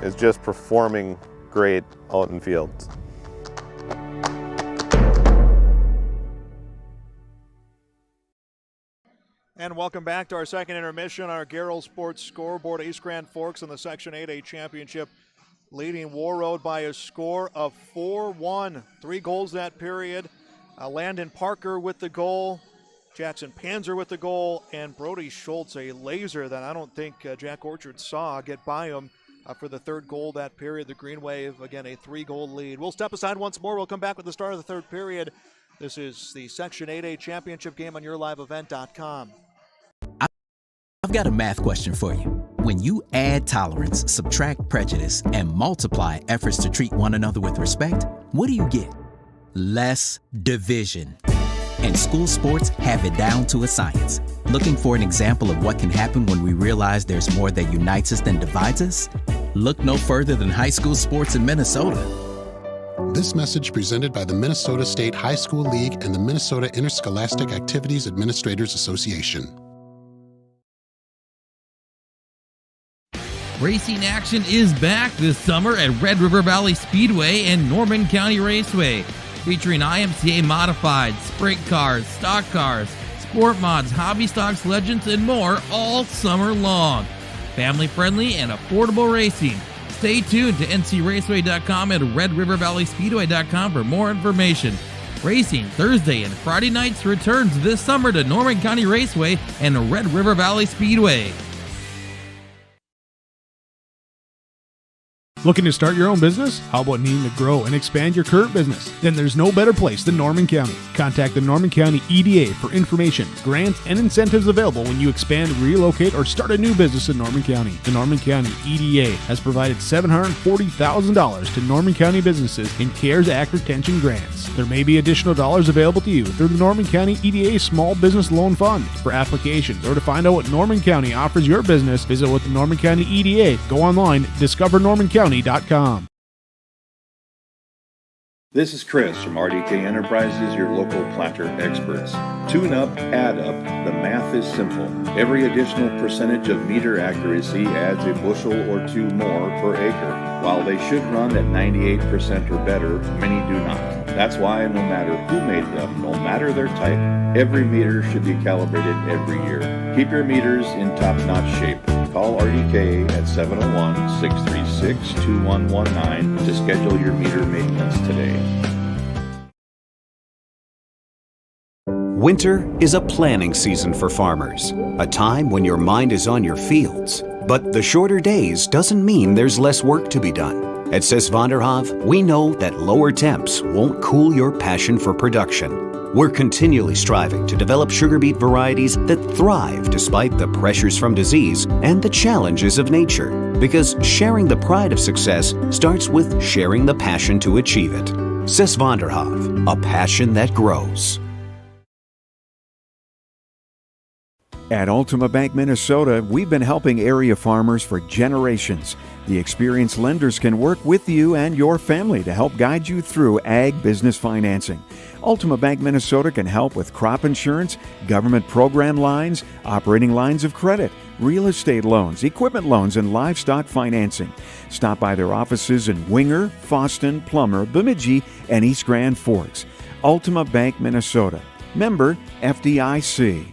is just performing great out in fields. And welcome back to our second intermission on our Garrell Sports scoreboard. East Grand Forks in the Section 8A championship, leading Warroad by a score of 4-1. 3 goals that period. Landon Parker with the goal, Jackson Panzer with the goal, and Brody Schultz, a laser that I don't think Jack Orchard saw get by him for the third goal that period. The Green Wave, again, a 3-goal lead. We'll step aside once more. We'll come back with the start of the third period. This is the Section 8A championship game on yourliveevent.com. I've got a math question for you. When you add tolerance, subtract prejudice, and multiply efforts to treat one another with respect, what do you get? Less division. And school sports have it down to a science. Looking for an example of what can happen when we realize there's more that unites us than divides us? Look no further than high school sports in Minnesota. This message presented by the Minnesota State High School League and the Minnesota Interscholastic Activities Administrators Association. Racing action is back this summer at Red River Valley Speedway and Norman County Raceway, featuring IMCA modified, sprint cars, stock cars, sport mods, hobby stocks, legends, and more all summer long. Family-friendly and affordable racing. Stay tuned to ncraceway.com and redrivervalleyspeedway.com for more information. Racing Thursday and Friday nights returns this summer to Norman County Raceway and Red River Valley Speedway. Looking to start your own business? How about needing to grow and expand your current business? Then there's no better place than Norman County. Contact the Norman County EDA for information, grants, and incentives available when you expand, relocate, or start a new business in Norman County. The Norman County EDA has provided $740,000 to Norman County businesses in CARES Act retention grants. There may be additional dollars available to you through the Norman County EDA Small Business Loan Fund. For applications or to find out what Norman County offers your business, visit with the Norman County EDA. Go online, discovernormancounty.com. This is Chris from RDK Enterprises, your local planter experts. Tune up, add up, the math is simple. Every additional percentage of meter accuracy adds a bushel or two more per acre. While they should run at 98% or better, many do not. That's why no matter who made them, no matter their type, every meter should be calibrated every year. Keep your meters in top-notch shape. Call RDK at 701-636-2119 to schedule your meter maintenance today. Winter is a planning season for farmers, a time when your mind is on your fields. But the shorter days doesn't mean there's less work to be done. At Sis van der Haaf, we know that lower temps won't cool your passion for production. We're continually striving to develop sugar beet varieties that thrive despite the pressures from disease and the challenges of nature. Because sharing the pride of success starts with sharing the passion to achieve it. Sis van der Haaf, a passion that grows. At Ultima Bank Minnesota, we've been helping area farmers for generations. The experienced lenders can work with you and your family to help guide you through ag business financing. Ultima Bank Minnesota can help with crop insurance, government program lines, operating lines of credit, real estate loans, equipment loans, and livestock financing. Stop by their offices in Winger, Foston, Plummer, Bemidji, and East Grand Forks. Ultima Bank Minnesota. Member FDIC.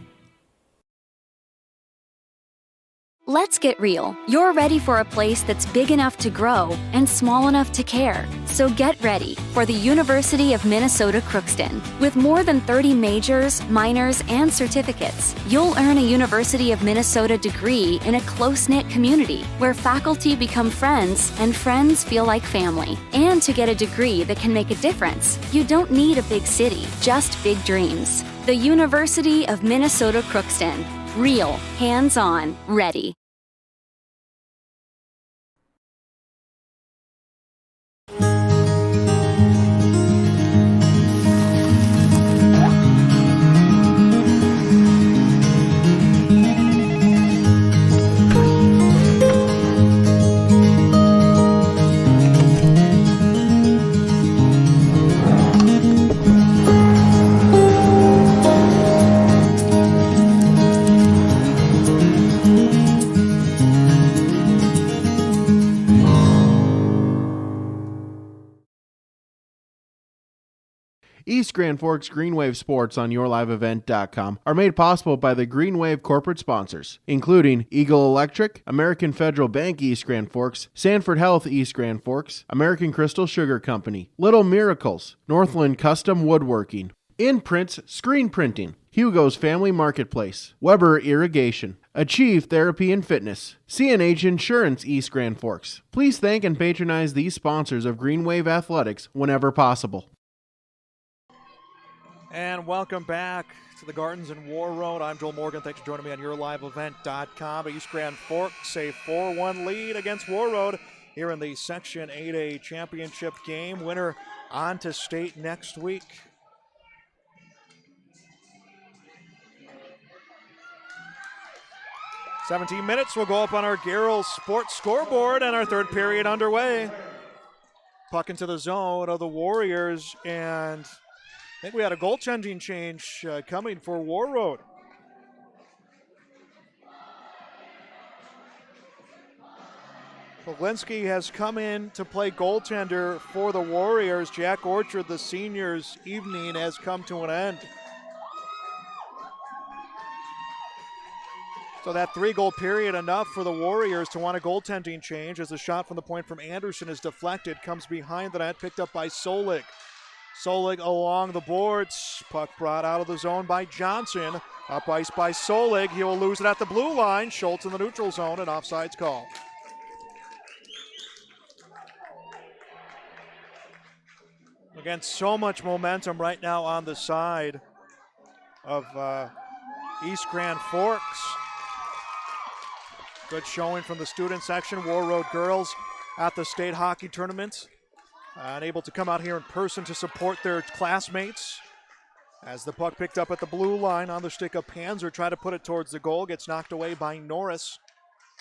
Let's get real. You're ready for a place that's big enough to grow and small enough to care. So get ready for the University of Minnesota Crookston. With more than 30 majors, minors, and certificates, you'll earn a University of Minnesota degree in a close-knit community where faculty become friends and friends feel like family. And to get a degree that can make a difference, you don't need a big city, just big dreams. The University of Minnesota Crookston. Real, hands-on, ready. East Grand Forks Green Wave Sports on YourLiveEvent.com are made possible by the Green Wave corporate sponsors, including Eagle Electric, American Federal Bank East Grand Forks, Sanford Health East Grand Forks, American Crystal Sugar Company, Little Miracles, Northland Custom Woodworking, Imprints Screen Printing, Hugo's Family Marketplace, Weber Irrigation, Achieve Therapy and Fitness, CNH Insurance East Grand Forks. Please thank and patronize these sponsors of Green Wave Athletics whenever possible. And welcome back to the Gardens in Warroad. I'm Joel Morgan. Thanks for joining me on YourLiveEvent.com. East Grand Forks a 4-1 lead against Warroad here in the Section 8A championship game. Winner on to state next week. "17 minutes will go up on our Garrels Sports scoreboard, and our third period underway. Puck into the zone of the Warriors, and I think we had a goaltending change coming for Warroad. Polinski has come in to play goaltender for the Warriors. Jack Orchard, the senior's evening, has come to an end. So that 3-goal period enough for the Warriors to want a goaltending change as the shot from the point from Anderson is deflected, comes behind the net, picked up by Solig. Solig along the boards. Puck brought out of the zone by Johnson. Up ice by Solig. He will lose it at the blue line. Schultz in the neutral zone, and offsides call. Again, so much momentum right now on the side of East Grand Forks. Good showing from the student section. Warroad girls at the state hockey tournament. Unable to come out here in person to support their classmates. As the puck picked up at the blue line on the stick of Panzer, try to put it towards the goal, gets knocked away by Norris.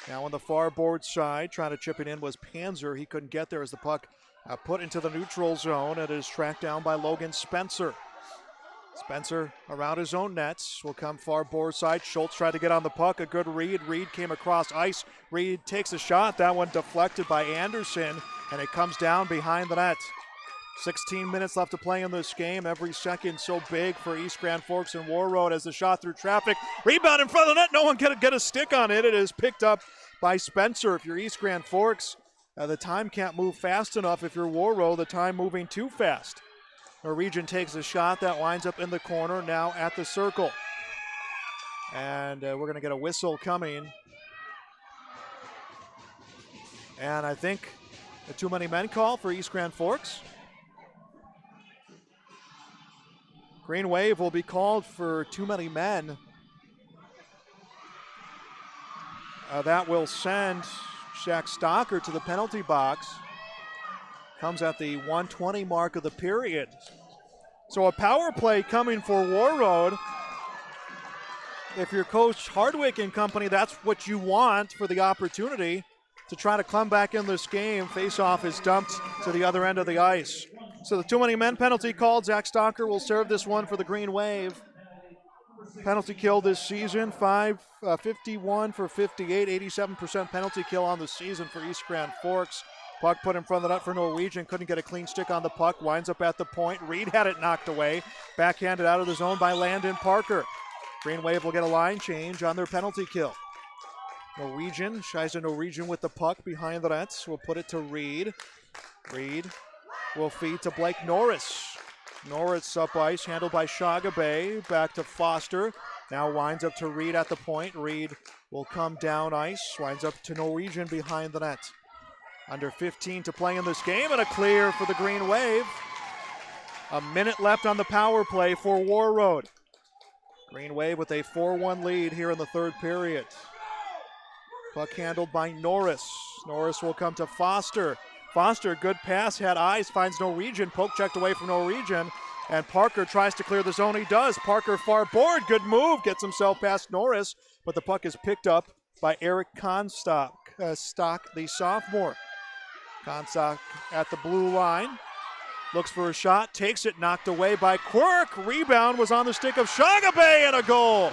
Now on the far board side, trying to chip it in was Panzer. He couldn't get there as the puck put into the neutral zone. It is tracked down by Logan Spencer. Spencer around his own nets will come far board side. Schultz tried to get on the puck. A good read. Reed came across ice. Reed takes a shot. That one deflected by Anderson, and it comes down behind the net. 16 minutes left to play in this game. Every second so big for East Grand Forks and Warroad as the shot through traffic. Rebound in front of the net. No one can get a stick on it. It is picked up by Spencer. If you're East Grand Forks, the time can't move fast enough. If you're Warroad, the time moving too fast. Norwegian takes a shot that winds up in the corner, now at the circle. And we're going to get a whistle coming. And I think a too many men call for East Grand Forks. Green Wave will be called for too many men. That will send Shaq Stocker to the penalty box. Comes at the 1:20 mark of the period. So a power play coming for Warroad. If you're Coach Hardwick and company, that's what you want for the opportunity to try to come back in this game. Face-off is dumped to the other end of the ice. So the too many men penalty called. Zach Stocker will serve this one for the Green Wave. Penalty kill this season, 51 for 58, 87% penalty kill on the season for East Grand Forks. Puck put in front of the net for Norwegian, couldn't get a clean stick on the puck, winds up at the point. Reed had it knocked away, backhanded out of the zone by Landon Parker. Green Wave will get a line change on their penalty kill. Norwegian, Shiza Norwegian with the puck behind the nets, will put it to Reed. Reed will feed to Blake Norris. Norris up ice, handled by Shagabe, back to Foster. Now winds up to Reed at the point. Reed will come down ice, winds up to Norwegian behind the net. Under 15 to play in this game, and a clear for the Green Wave. A minute left on the power play for Warroad. Green Wave with a 4-1 lead here in the third period. Puck handled by Norris. Norris will come to Foster. Foster, good pass, had eyes, finds Norwegian. Poke checked away from Norwegian. And Parker tries to clear the zone. He does. Parker far board. Good move. Gets himself past Norris. But the puck is picked up by Eric Comstock, the sophomore. Comstock at the blue line. Looks for a shot. Takes it. Knocked away by Quirk. Rebound was on the stick of Shagabe, and a goal.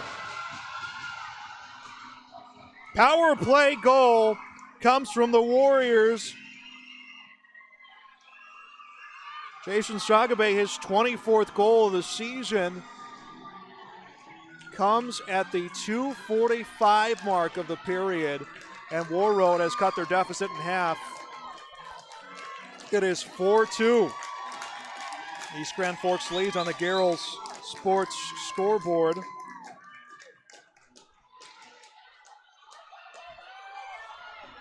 Power play goal comes from the Warriors. Jason Shagabe, his 24th goal of the season, comes at the 2:45 mark of the period, and Warroad has cut their deficit in half. It is 4-2. East Grand Forks leads on the Garrels Sports scoreboard.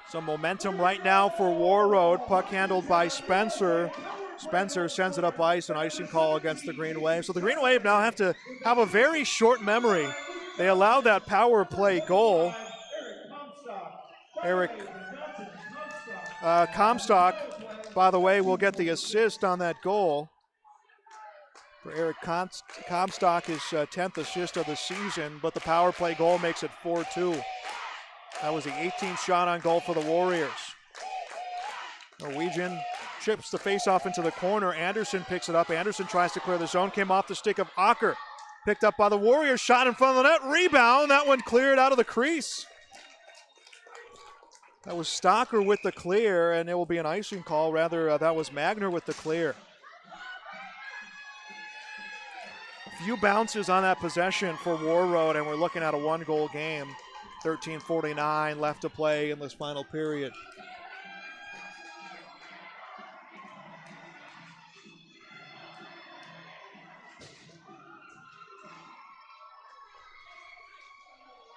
Some momentum right now for Warroad. Puck handled by Spencer. Spencer sends it up ice, an icing call against the Green Wave. So the Green Wave now have to have a very short memory. They allowed that power play goal. Eric Comstock, by the way, will get the assist on that goal. For Eric Comstock, his 10th assist of the season, but the power play goal makes it 4-2. That was the 18th shot on goal for the Warriors. Norwegian chips the faceoff into the corner. Anderson picks it up. Anderson tries to clear the zone. Came off the stick of Ocker. Picked up by the Warriors. Shot in front of the net. Rebound. That one cleared out of the crease. That was Stocker with the clear, and it will be an icing call. Rather, that was Magner with the clear. A few bounces on that possession for Warroad, and we're looking at a one-goal game. 13:49 left to play in this final period.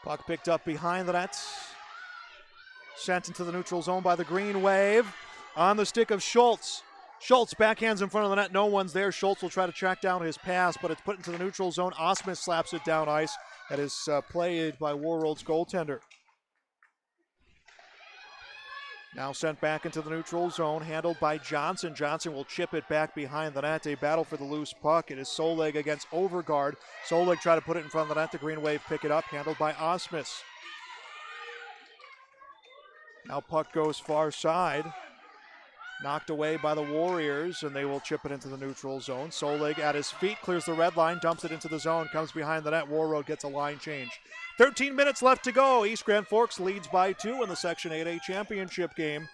Puck picked up behind the nets. Sent into the neutral zone by the Green Wave. On the stick of Schultz. Schultz backhands in front of the net. No one's there. Schultz will try to track down his pass, but it's put into the neutral zone. Osmus slaps it down ice. That is played by Warroad's goaltender. Now sent back into the neutral zone, handled by Johnson. Johnson will chip it back behind the net. A battle for the loose puck. It is Soleg against Overgaard. Soleg try to put it in front of the net. The Green Wave pick it up, handled by Osmus. Now puck goes far side. Knocked away by the Warriors, and they will chip it into the neutral zone. Soleg at his feet, clears the red line, dumps it into the zone, comes behind the net. Warroad gets a line change. 13 minutes left to go. East Grand Forks leads by 2 in the Section 8A championship game.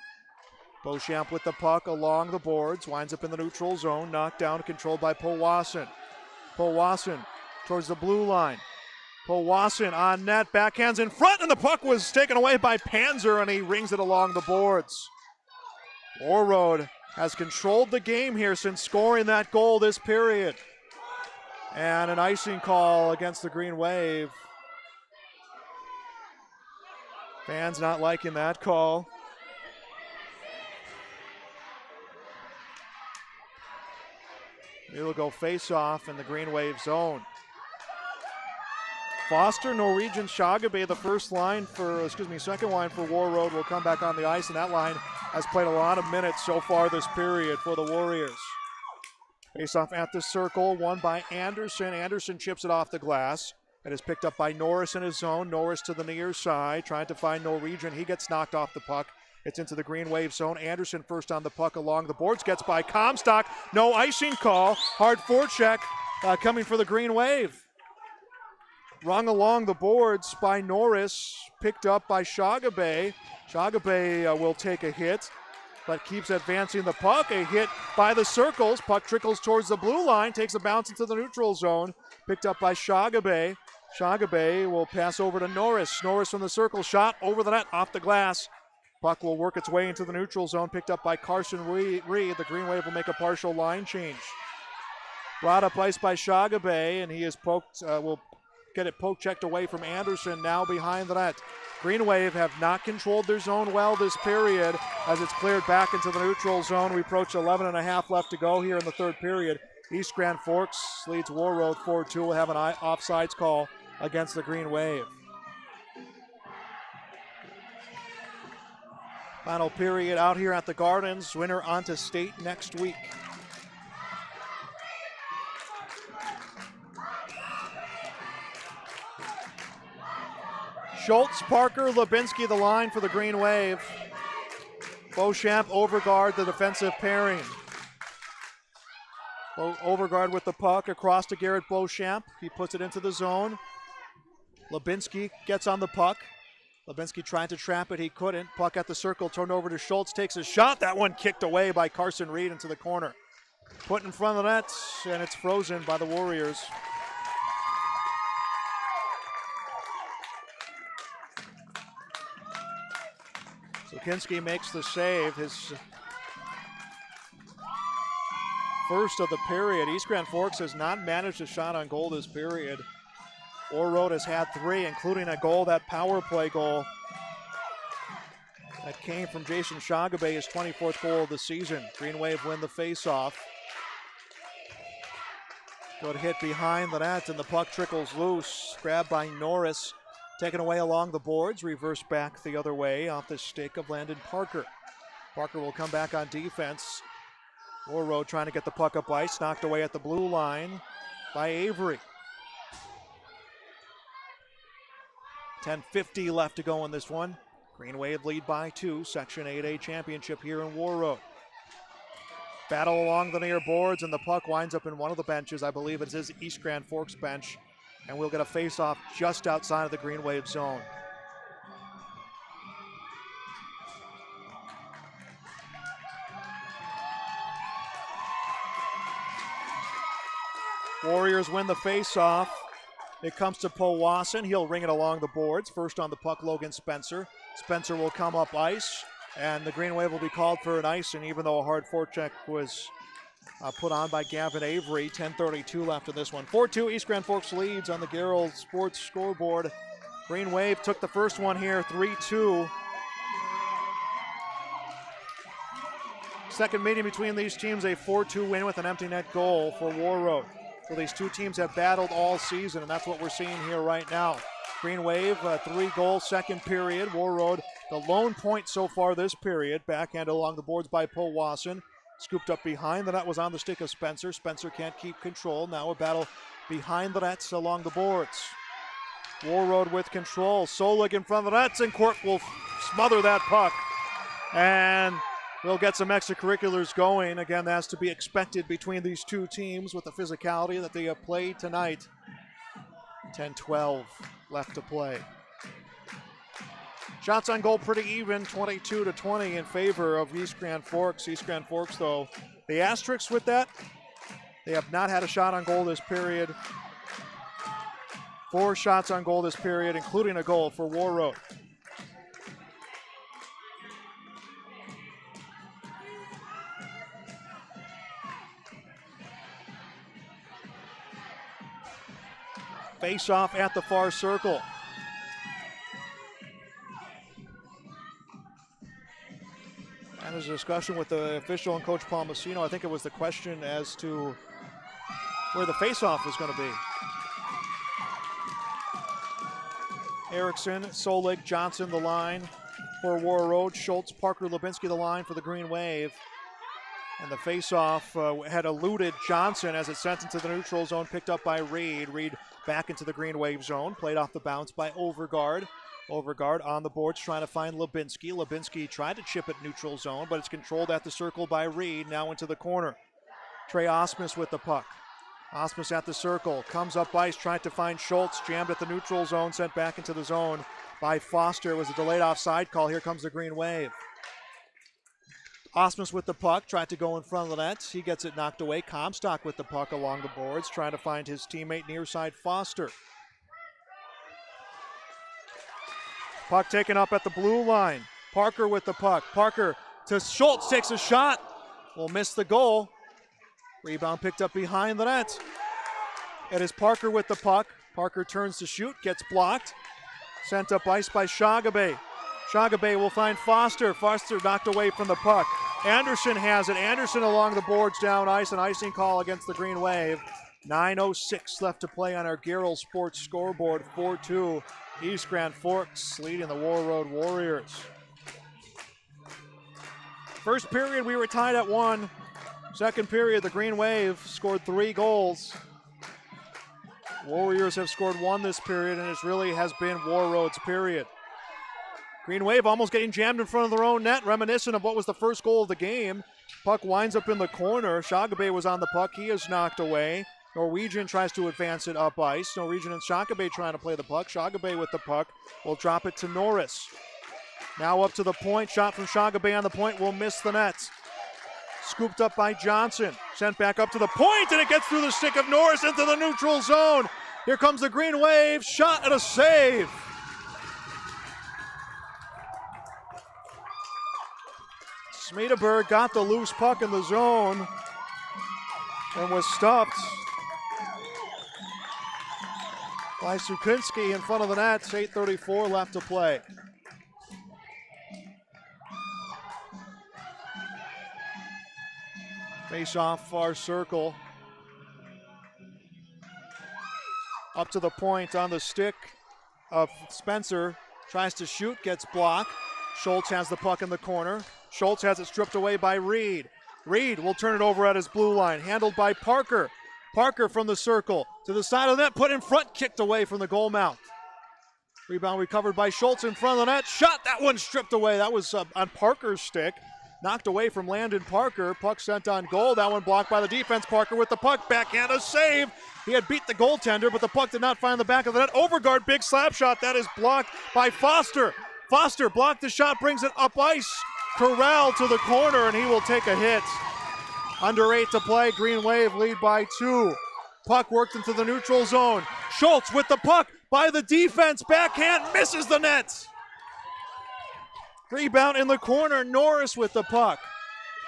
Beauchamp with the puck along the boards, winds up in the neutral zone, knocked down, controlled by Powassan. Powassan towards the blue line. Powassan on net, backhands in front, and the puck was taken away by Panzer, and he rings it along the boards. Warroad has controlled the game here since scoring that goal this period. And an icing call against the Green Wave. Fans not liking that call. It'll go face off in the Green Wave zone. Foster, Norwegian, Shagabe, the second line for Warroad will come back on the ice, and that line has played a lot of minutes so far this period for the Warriors. Face off at the circle, won by Anderson. Anderson chips it off the glass. It is picked up by Norris in his zone. Norris to the near side, trying to find Norwegian. He gets knocked off the puck. It's into the Green Wave zone. Anderson first on the puck along the boards, gets by Comstock. No icing call. Hard forecheck coming for the Green Wave. Rung along the boards by Norris, picked up by Shagabe. Shagabe will take a hit, but keeps advancing the puck. A hit by the circles. Puck trickles towards the blue line, takes a bounce into the neutral zone. Picked up by Shagabe. Shagabe will pass over to Norris. Norris from the circle, shot over the net, off the glass. Puck will work its way into the neutral zone, picked up by Carson Reed. The Green Wave will make a partial line change. Brought up ice by Shagabe, and he is poked, will get it poke checked away from Anderson, now behind the net. Green Wave have not controlled their zone well this period as it's cleared back into the neutral zone. We approach 11 and a half left to go here in the third period. East Grand Forks leads Warroad 4-2. Will have an offsides call against the Green Wave. Final period out here at the Gardens. Winner on to state next week. Schultz, Parker, Lubinsky, the line for the Green Wave. Beauchamp, Overgaard, the defensive pairing. Overgaard with the puck across to Garrett Beauchamp. He puts it into the zone. Lubinsky gets on the puck. Lubinsky trying to trap it, he couldn't. Puck at the circle, turned over to Schultz, takes a shot. That one kicked away by Carson Reed into the corner. Put in front of the net, and it's frozen by the Warriors. Kinski makes the save, his first of the period. East Grand Forks has not managed a shot on goal this period. Warroad has had 3, including a goal, that power play goal that came from Jason Shagabe, his 24th goal of the season. Green Wave win the face-off. Good hit behind the net, and the puck trickles loose. Grabbed by Norris. Taken away along the boards, reversed back the other way off the stick of Landon Parker. Parker will come back on defense. Warroad trying to get the puck up ice, knocked away at the blue line by Avery. 10:50 left to go in this one. Green Wave lead by 2, Section 8A championship here in Warroad. Battle along the near boards, and the puck winds up in one of the benches. I believe it's his East Grand Forks bench. And we'll get a face-off just outside of the Green Wave zone. Warriors win the face-off. It comes to Powassan. He'll ring it along the boards. First on the puck, Logan Spencer. Spencer will come up ice, and the Green Wave will be called for an icing, even though a hard forecheck was put on by Gavin Avery. 10:32 left in this one. 4-2, East Grand Forks leads on the Garrell Sports scoreboard. Green Wave took the first one here, 3-2. Second meeting between these teams, a 4-2 win with an empty net goal for Warroad. So these two teams have battled all season, and that's what we're seeing here right now. Green Wave, a 3-goal second period. Warroad, the lone point so far this period. Backhanded along the boards by Powassan. Scooped up behind the net, was on the stick of Spencer. Spencer can't keep control. Now a battle behind the nets along the boards. Warroad with control. Solig in front of the nets, and Court will smother that puck. And we'll get some extracurriculars going. Again, that's to be expected between these two teams with the physicality that they have played tonight. 10-12 left to play. Shots on goal pretty even, 22-20 in favor of East Grand Forks. East Grand Forks, though, the asterisk with that, they have not had a shot on goal this period. 4 shots on goal this period, including a goal for Warroad. Face off at the far circle. And there's a discussion with the official and Coach Palmasino. I think it was the question as to where the face-off was going to be. Erickson, Solik, Johnson the line for Warroad. Schultz, Parker, Lubinski the line for the Green Wave. And the face-off had eluded Johnson as it sent into the neutral zone, picked up by Reed. Reed back into the Green Wave zone, played off the bounce by Overgaard. Overgaard on the boards trying to find Lubinski. Lubinski tried to chip it neutral zone, but it's controlled at the circle by Reed, now into the corner. Trey Osmus with the puck. Osmus at the circle, comes up ice, trying to find Schultz, jammed at the neutral zone, sent back into the zone by Foster. It was a delayed offside call. Here comes the Green Wave. Osmus with the puck, tried to go in front of the net. He gets it knocked away. Comstock with the puck along the boards, trying to find his teammate near side Foster. Puck taken up at the blue line. Parker with the puck. Parker to Schultz, takes a shot. Will miss the goal. Rebound picked up behind the net. It is Parker with the puck. Parker turns to shoot, gets blocked. Sent up ice by Shagabe. Shagabe will find Foster. Foster knocked away from the puck. Anderson has it. Anderson along the boards down ice. An icing call against the Green Wave. 9:06 left to play on our Garrell Sports scoreboard. 4-2. East Grand Forks leading the Warroad Warriors. First period, we were tied at 1. Second period, the Green Wave scored 3 goals. Warriors have scored 1 this period, and it really has been Warroad's period. Green Wave almost getting jammed in front of their own net, reminiscent of what was the first goal of the game. Puck winds up in the corner. Shagabe was on the puck. He is knocked away. Norwegian tries to advance it up ice. Norwegian and Shagabe trying to play the puck. Shagabe with the puck will drop it to Norris. Now up to the point. Shot from Shagabe on the point will miss the net. Scooped up by Johnson. Sent back up to the point, and it gets through the stick of Norris into the neutral zone. Here comes the Green Wave. Shot and a save. Smedeberg got the loose puck in the zone and was stopped by Sukinski in front of the net. 8:34 left to play. Face off far circle. Up to the point on the stick of Spencer. Tries to shoot, gets blocked. Schultz has the puck in the corner. Schultz has it stripped away by Reed. Reed will turn it over at his blue line. Handled by Parker. Parker from the circle to the side of the net, put in front, kicked away from the goal mouth. Rebound recovered by Schultz in front of the net. Shot, that one stripped away. That was on Parker's stick. Knocked away from Landon Parker. Puck sent on goal. That one blocked by the defense. Parker with the puck. Backhand, a save. He had beat the goaltender, but the puck did not find the back of the net. Overgaard, big slap shot. That is blocked by Foster. Foster blocked the shot, brings it up ice. Corral to the corner, and he will take a hit. Under 8 to play. Green Wave lead by 2. Puck worked into the neutral zone. Schultz with the puck by the defense. Backhand, misses the net. Rebound in the corner. Norris with the puck.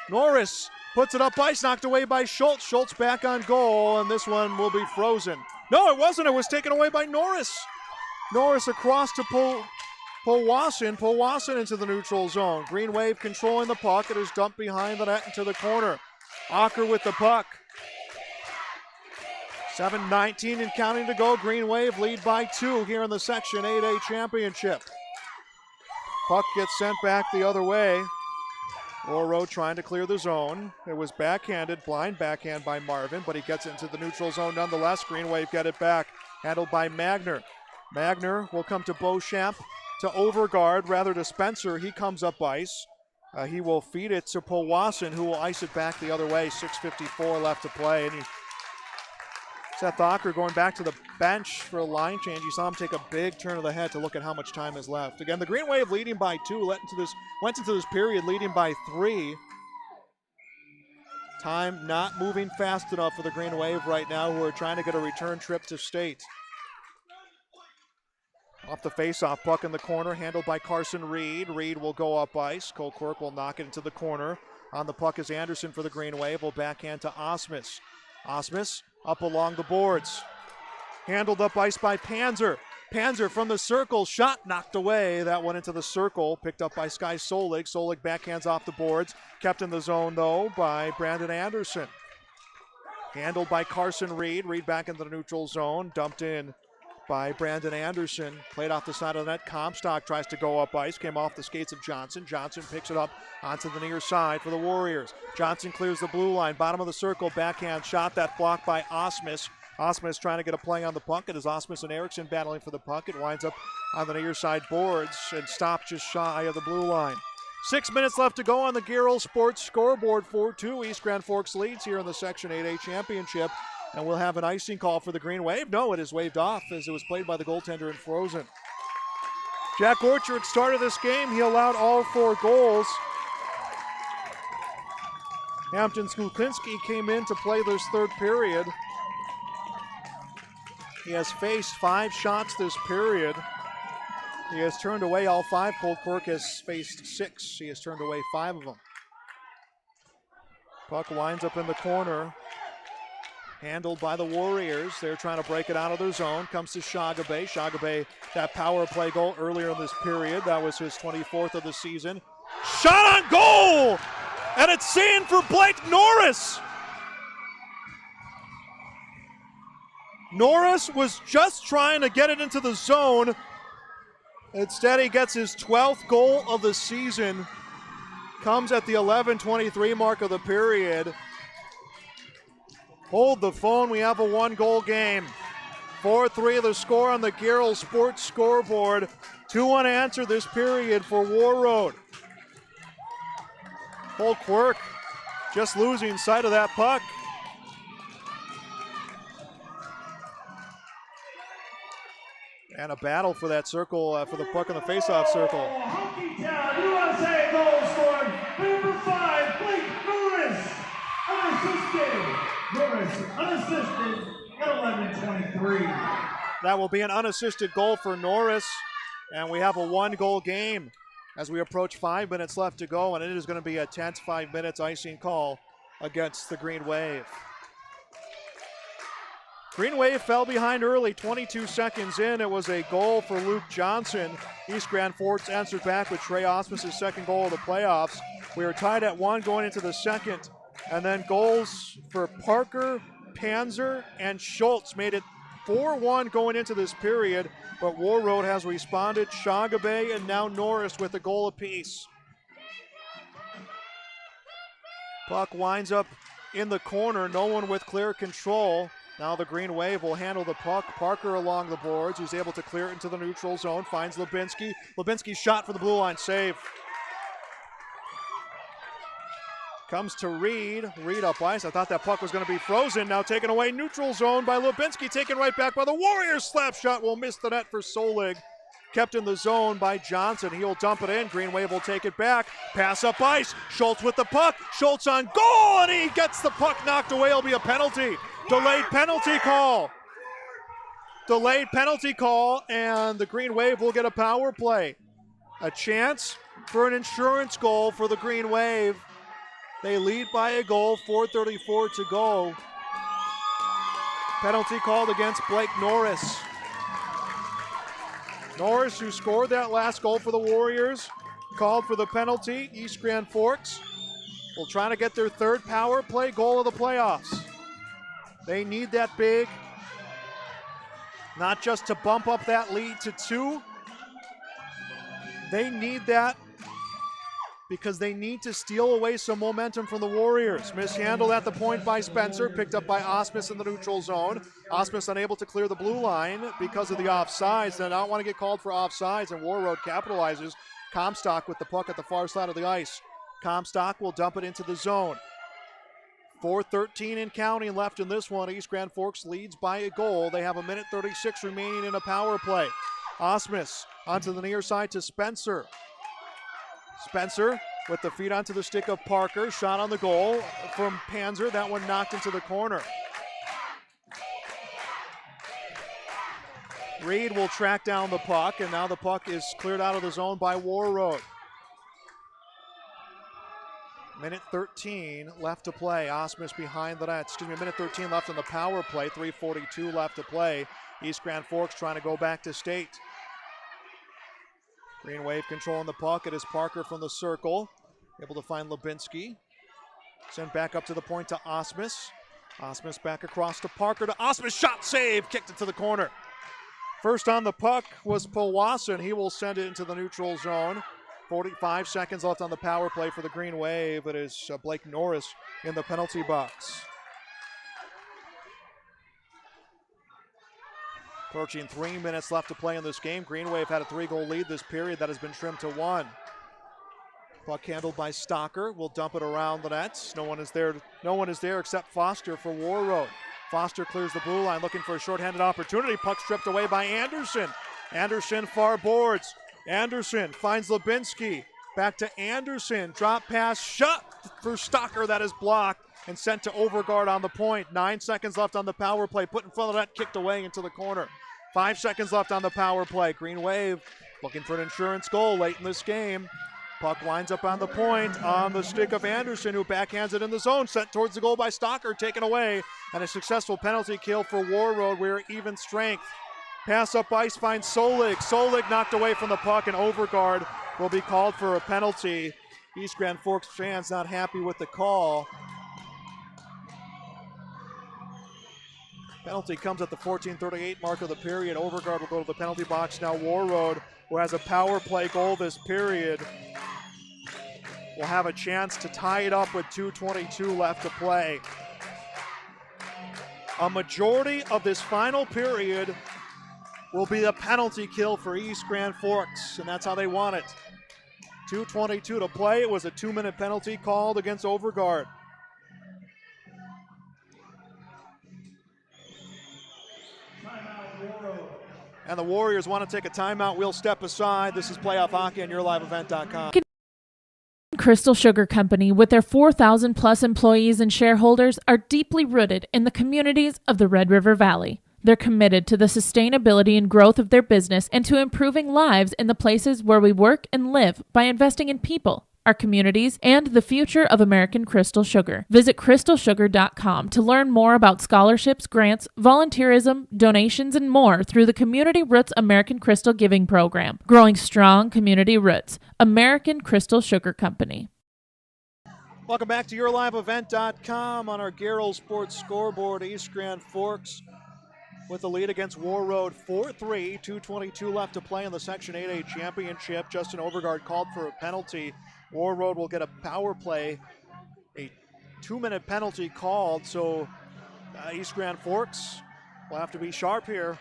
Norris puts it up ice, knocked away by Schultz. Schultz back on goal, and this one will be frozen. No, it wasn't. It was taken away by Norris. Norris across to Powasin. Powasin into the neutral zone. Green Wave controlling the puck. It is dumped behind the net into the corner. Ocker with the puck. 7:19 and counting to go. Green Wave lead by 2 here in the Section 8A championship. Puck gets sent back the other way. Warroad trying to clear the zone. It was backhanded, blind backhand by Marvin, but he gets it into the neutral zone nonetheless. Green Wave get it back. Handled by Magner. Magner will come to Beauchamp, to Overgaard, rather to Spencer. He comes up ice. He will feed it to Powasin, who will ice it back the other way. 6:54 left to play. And Seth Thacker going back to the bench for a line change. You saw him take a big turn of the head to look at how much time is left. Again, the Green Wave leading by 2, went into this period leading by 3. Time not moving fast enough for the Green Wave right now, who are trying to get a return trip to state. Off the face-off, puck in the corner, handled by Carson Reed. Reed will go up ice. Cole Quirk will knock it into the corner. On the puck is Anderson for the Green Wave. Will backhand to Osmus. Osmus up along the boards. Handled up ice by Panzer. Panzer from the circle, shot knocked away. That went into the circle, picked up by Sky Solig. Solig backhands off the boards. Kept in the zone, though, by Brandon Anderson. Handled by Carson Reed. Reed back into the neutral zone. Dumped in by Brandon Anderson. Played off the side of the net. Comstock tries to go up ice. Came off the skates of Johnson. Johnson picks it up onto the near side for the Warriors. Johnson clears the blue line. Bottom of the circle. Backhand shot. That blocked by Osmus. Osmus trying to get a play on the puck. It is Osmus and Erickson battling for the puck. It winds up on the near side boards and stopped just shy of the blue line. 6 minutes left to go on the Garrell Sports scoreboard. 4-2. East Grand Forks leads here in the Section 8A championship. And we'll have an icing call for the Green Wave. No, it is waved off as it was played by the goaltender and frozen. Jack Orchard started this game. He allowed all 4 goals. Hampton Skuklinski came in to play this third period. He has faced 5 shots this period. He has turned away all 5. Cole Quirk has faced 6. He has turned away 5 of them. Puck winds up in the corner. Handled by the Warriors. They're trying to break it out of their zone. Comes to Shagabe. Shagabe, that power play goal earlier in this period. That was his 24th of the season. Shot on goal! And it's seen for Blake Norris. Norris was just trying to get it into the zone. Instead, he gets his 12th goal of the season. Comes at the 11:23 mark of the period. Hold the phone, we have a 1-goal game. 4-3 the score on the Garrell Sports scoreboard. 2 unanswered this period for Warroad. Cole Quirk just losing sight of that puck. And a battle for that circle, for the puck in the face-off circle. Hockey Town, USA goal scored. Number 5, Blake Norris. Unassisted at 11:23. That will be an unassisted goal for Norris. And we have a 1-goal game as we approach 5 minutes left to go. And it is going to be a tense 5 minutes icing call against the Green Wave. Green Wave fell behind early, 22 seconds in. It was a goal for Luke Johnson. East Grand Forks answered back with Trey Osmus' second goal of the playoffs. We are tied at 1 going into the second. And then goals for Parker, Panzer, and Schultz made it 4-1 going into this period. But Warroad has responded. Shagabe and now Norris with a goal apiece. Puck winds up in the corner. No one with clear control. Now the Green Wave will handle the puck. Parker along the boards. He's able to clear it into the neutral zone. Finds Lubinsky. Lubinsky's shot for the blue line save. Comes to Reed. Reed up ice. I thought that puck was going to be frozen. Now taken away neutral zone by Lubinsky. Taken right back by the Warriors. Slap shot will miss the net for Solig. Kept in the zone by Johnson. He'll dump it in. Green Wave will take it back. Pass up ice. Schultz with the puck. Schultz on goal, and he gets the puck knocked away. It'll be a penalty. Delayed penalty call. Delayed penalty call, and the Green Wave will get a power play. A chance for an insurance goal for the Green Wave. They lead by a goal, 4:34 to go. Penalty called against Blake Norris. Norris, who scored that last goal for the Warriors, called for the penalty. East Grand Forks will try to get their 3rd power play goal of the playoffs. They need that big, not just to bump up that lead to 2. They need that because they need to steal away some momentum from the Warriors. Mishandled at the point by Spencer, picked up by Osmus in the neutral zone. Osmus unable to clear the blue line because of the offsides. They don't want to get called for offsides, and Warroad capitalizes. Comstock with the puck at the far side of the ice. Comstock will dump it into the zone. 4:13 and counting left in this one. East Grand Forks leads by a goal. They have 1:36 remaining in a power play. Osmus onto the near side to Spencer. Spencer with the feet onto the stick of Parker. Shot on the goal from Panzer. That one knocked into the corner. Reed will track down the puck, and now the puck is cleared out of the zone by Warroad. 1:13 left to play. Osmus behind the net. 1:13 left on the power play. 3:42 left to play. East Grand Forks trying to go back to state. Green Wave controlling the puck. It is Parker from the circle. Able to find Lubinsky. Sent back up to the point to Osmus. Osmus back across to Parker to Osmus. Shot save. Kicked it to the corner. First on the puck was Powassan. He will send it into the neutral zone. 45 seconds left on the power play for the Green Wave. It is Blake Norris in the penalty box. Approaching 3 minutes left to play in this game. Green Wave had a 3-goal lead this period that has been trimmed to 1. Puck handled by Stocker. Will dump it around the nets. No one is there except Foster for Warroad. Foster clears the blue line looking for a shorthanded opportunity. Puck stripped away by Anderson. Anderson far boards. Anderson finds Lubinsky. Back to Anderson. Drop pass. Shot for Stocker. That is blocked and sent to Overgaard on the point. 9 seconds left on the power play. Put in front of that. Kicked away into the corner. 5 seconds left on the power play. Green Wave looking for an insurance goal late in this game. Puck winds up on the point on the stick of Anderson, who backhands it in the zone. Sent towards the goal by Stocker. Taken away. And a successful penalty kill for Warroad. We're even strength. Pass up ice finds Solig. Solig knocked away from the puck, and Overgaard will be called for a penalty. East Grand Forks fans not happy with the call. Penalty comes at the 14:38 mark of the period. Overgaard will go to the penalty box. Now Warroad, who has a power play goal this period, will have a chance to tie it up with 2:22 left to play. A majority of this final period will be a penalty kill for East Grand Forks, and that's how they want it. 2:22 to play. It was a 2-minute penalty called against Overgaard. And the Warriors want to take a timeout. We'll step aside. This is Playoff Hockey on YourLiveEvent.com. Crystal Sugar Company, with their 4,000 plus employees and shareholders, are deeply rooted in the communities of the Red River Valley. They're committed to the sustainability and growth of their business and to improving lives in the places where we work and live by investing in people, our communities, and the future of American Crystal Sugar. Visit crystalsugar.com to learn more about scholarships, grants, volunteerism, donations, and more through the Community Roots American Crystal Giving Program. Growing strong community roots. American Crystal Sugar Company. Welcome back to YourLiveEvent.com on our Garrell Sports scoreboard. East Grand Forks with the lead against Warroad 4-3. 2:22 left to play in the Section 8A championship. Justin Overgaard called for a penalty. Warroad will get a power play, a 2-minute penalty called, so East Grand Forks will have to be sharp here.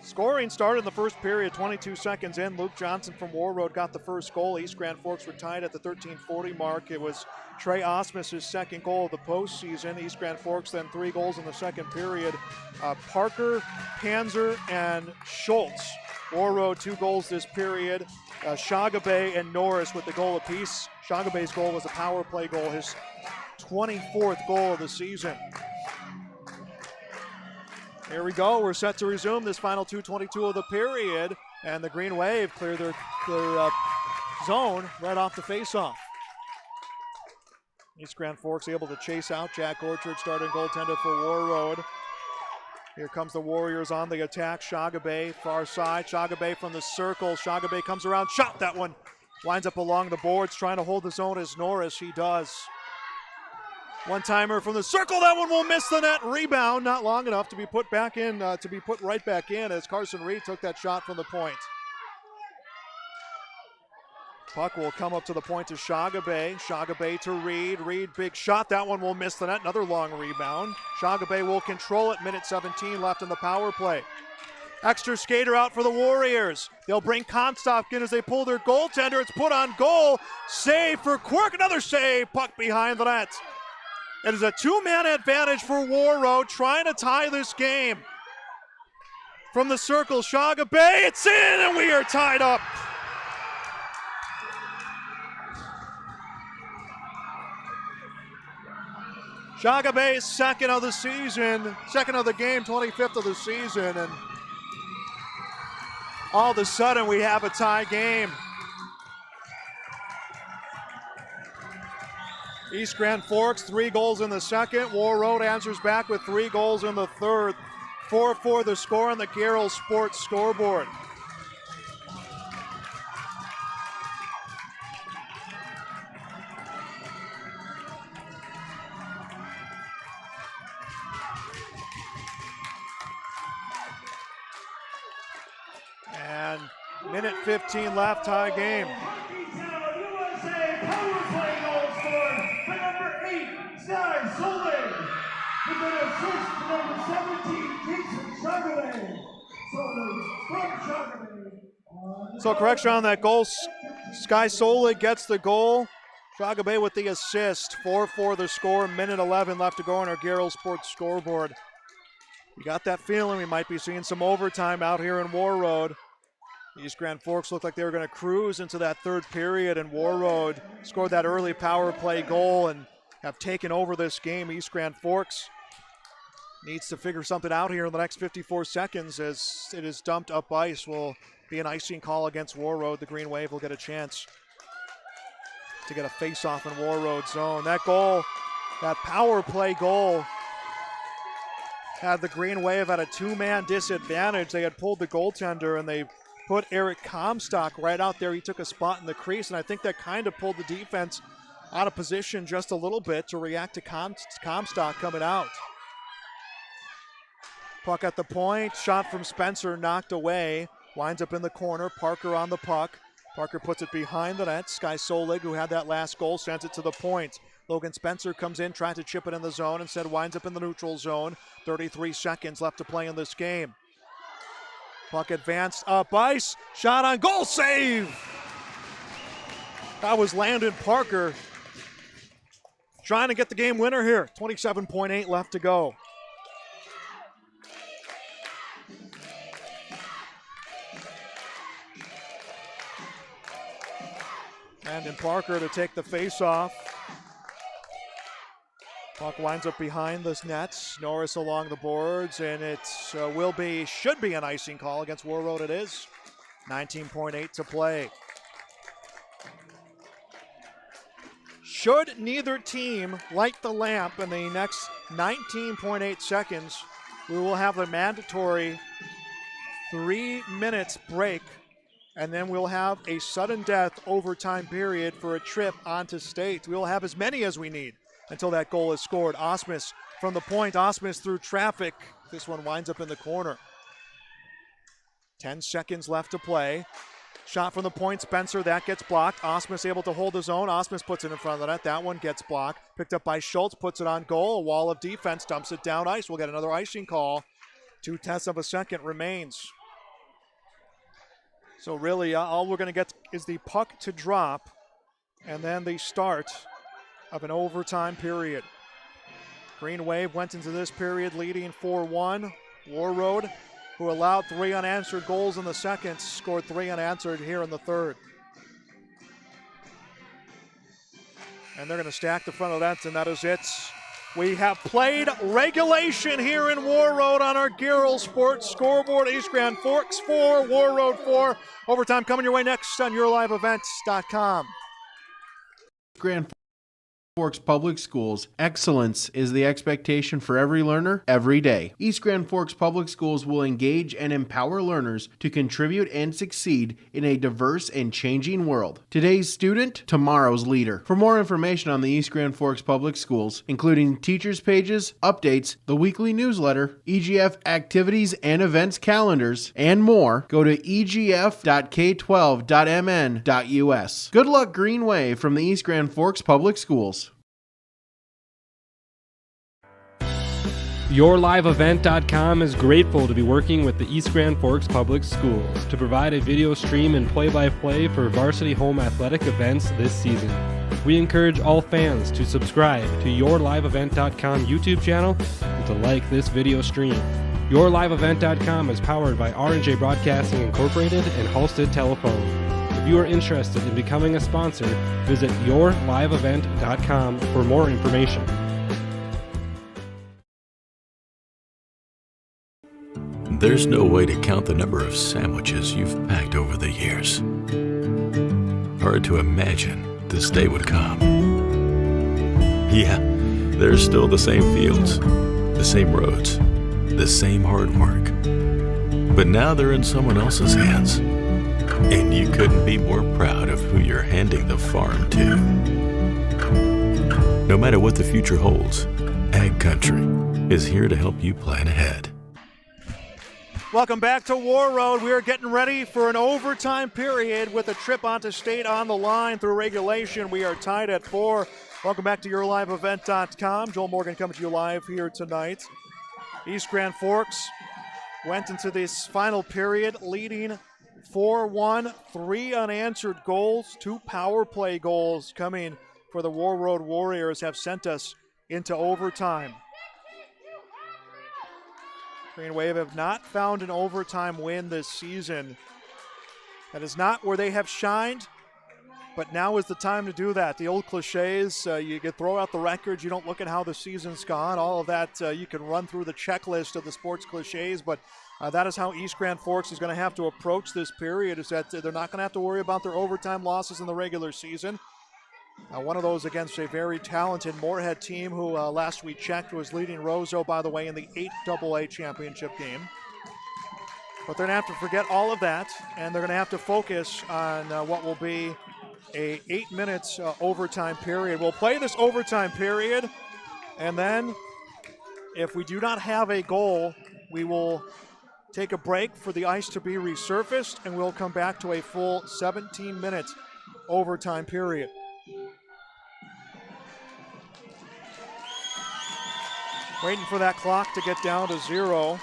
Scoring started in the first period, 22 seconds in. Luke Johnson from Warroad got the first goal. East Grand Forks were tied at the 13:40 mark. It was Trey Osmus' second goal of the postseason. East Grand Forks then 3 goals in the second period. Parker, Panzer, and Schultz. Warroad 2 goals this period. Shagabay and Norris with the goal apiece. Shagabay's goal was a power play goal, his 24th goal of the season. Here we go. We're set to resume this final 2:22 of the period, and the Green Wave clear their zone right off the faceoff. East Grand Forks able to chase out Jack Orchard, starting goaltender for Warroad. Here comes the Warriors on the attack. Shagabay, far side. Shagabay from the circle. Shagabay comes around. Shot that one. Winds up along the boards, trying to hold the zone as Norris. He does. One-timer from the circle. That one will miss the net. Rebound, not long enough to be put back in, to be put right back in as Carson Reed took that shot from the point. Puck will come up to the point to Shagabay. Shagabay to Reed. Reed, big shot. That one will miss the net. Another long rebound. Shagabay will control it. Minute 17 left in the power play. Extra skater out for the Warriors. They'll bring Comstock in as they pull their goaltender. It's put on goal. Save for Quirk. Another save. Puck behind the net. It is a two-man advantage for Warroad trying to tie this game. From the circle, Shaga Bay. It's in and we are tied up. Shaga Bay's second of the season, second of the game, 25th of the season, and all of a sudden we have a tie game. East Grand Forks, 3 goals in the second. Warroad answers back with 3 goals in the third. 4-4 the score on the Garrell Sports scoreboard. And minute 15 left, tie game. USA power play goal scored by number 8, Sky Soule. With an assist to number 17, Jason Chagaway. Soule from Chagaway. So correction on that goal. Sky Soule gets the goal. Chagaway with the assist. 4-4 the score. Minute 11 left to go on our Garrell Sports scoreboard. You got that feeling we might be seeing some overtime out here in Warroad. East Grand Forks looked like they were going to cruise into that third period, and Warroad scored that early power play goal and have taken over this game. East Grand Forks needs to figure something out here in the next 54 seconds as it is dumped up ice. Will be an icing call against Warroad. The Green Wave will get a chance to get a face-off in Warroad zone. That goal, that power play goal, had the Green Wave at a 2-man disadvantage. They had pulled the goaltender and they put Eric Comstock right out there. He took a spot in the crease, and I think that kind of pulled the defense out of position just a little bit to react to Comstock coming out. Puck at the point, shot from Spencer knocked away, winds up in the corner. Parker on the puck. Parker puts it behind the net. Sky Soule, who had that last goal, sends it to the point. Logan Spencer comes in, trying to chip it in the zone, instead winds up in the neutral zone. 33 seconds left to play in this game. Puck advanced up ice, shot on goal, save! That was Landon Parker trying to get the game winner here. 27.8 left to go. Landon Parker to take the face-off. Puck winds up behind the nets. Norris along the boards, and it should be an icing call against Warroad. It is. 19.8 to play. Should neither team light the lamp in the next 19.8 seconds, we will have a mandatory 3 minutes break, and then we'll have a sudden death overtime period for a trip onto state. We'll have as many as we need until that goal is scored. Osmus from the point. Osmus through traffic. This one winds up in the corner. 10 seconds left to play. Shot from the point. Spencer, that gets blocked. Osmus able to hold his own. Osmus puts it in front of the net. That one gets blocked. Picked up by Schultz. Puts it on goal. A wall of defense. Dumps it down ice. We'll get another icing call. 0.2 of a second remains. So really, all we're going to get is the puck to drop and then the start of an overtime period. Green Wave went into this period leading 4-1. Warroad, who allowed 3 unanswered goals in the second, scored 3 unanswered here in the third. And they're going to stack the front of that, and that is it. We have played regulation here in Warroad on our Garrell Sports scoreboard. East Grand Forks 4, Warroad 4. Overtime coming your way next on yourliveevents.com. Grand Forks Public Schools, excellence is the expectation for every learner every day. East Grand Forks Public Schools will engage and empower learners to contribute and succeed in a diverse and changing world. Today's student, tomorrow's leader. For more information on the East Grand Forks Public Schools, including teachers' pages, updates, the weekly newsletter, EGF activities and events calendars, and more, go to egf.k12.mn.us. Good luck, Green Wave, from the East Grand Forks Public Schools. YourLiveEvent.com is grateful to be working with the East Grand Forks Public Schools to provide a video stream and play-by-play for varsity home athletic events this season. We encourage all fans to subscribe to YourLiveEvent.com YouTube channel and to like this video stream. YourLiveEvent.com is powered by R&J Broadcasting Incorporated and Halstead Telephone. If you are interested in becoming a sponsor, visit YourLiveEvent.com for more information. There's no way to count the number of sandwiches you've packed over the years. Hard to imagine this day would come. Yeah, there's still the same fields, the same roads, the same hard work. But now they're in someone else's hands. And you couldn't be more proud of who you're handing the farm to. No matter what the future holds, Ag Country is here to help you plan ahead. Welcome back to Warroad. We are getting ready for an overtime period with a trip onto state on the line through regulation. We are tied at 4. Welcome back to YourLiveEvent.com. Joel Morgan coming to you live here tonight. East Grand Forks went into this final period leading 4-1, 3 unanswered goals, 2 power play goals coming for the Warroad Warriors have sent us into overtime. Green Wave have not found an overtime win this season. That is not where they have shined, but now is the time to do that. The old cliches, you can throw out the records, you don't look at how the season's gone, all of that, you can run through the checklist of the sports cliches, but that is how East Grand Forks is going to have to approach this period, is that they're not going to have to worry about their overtime losses in the regular season. One of those against a very talented Moorhead team who last we checked was leading Roseau, by the way, in the 8AA championship game. But they're going to have to forget all of that, and they're going to have to focus on what will be a 8 minutes overtime period. We'll play this overtime period, and then if we do not have a goal, we will take a break for the ice to be resurfaced, and we'll come back to a full 17-minute overtime period. Waiting for that clock to get down to 0.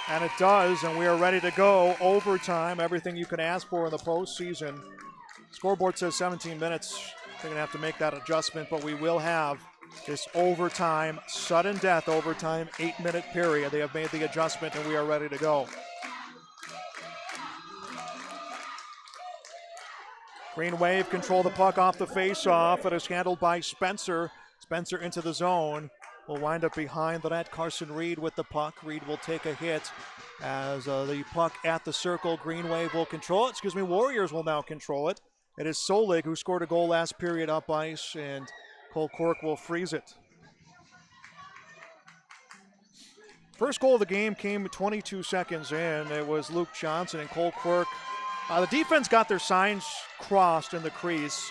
And it does, and we are ready to go. Overtime, everything you can ask for in the postseason. Scoreboard says 17 minutes. They're going to have to make that adjustment, but we will have this overtime, sudden death overtime, 8-minute period. They have made the adjustment, and we are ready to go. Green Wave control the puck off the face-off. It is handled by Spencer. Spencer into the zone. Will wind up behind the net. Carson Reed with the puck. Reed will take a hit as the puck at the circle. Green Wave will control it. Warriors will now control it. It is Solig who scored a goal last period up ice, and Cole Quirk will freeze it. First goal of the game came 22 seconds in. It was Luke Johnson and Cole Quirk. The defense got their signs crossed in the crease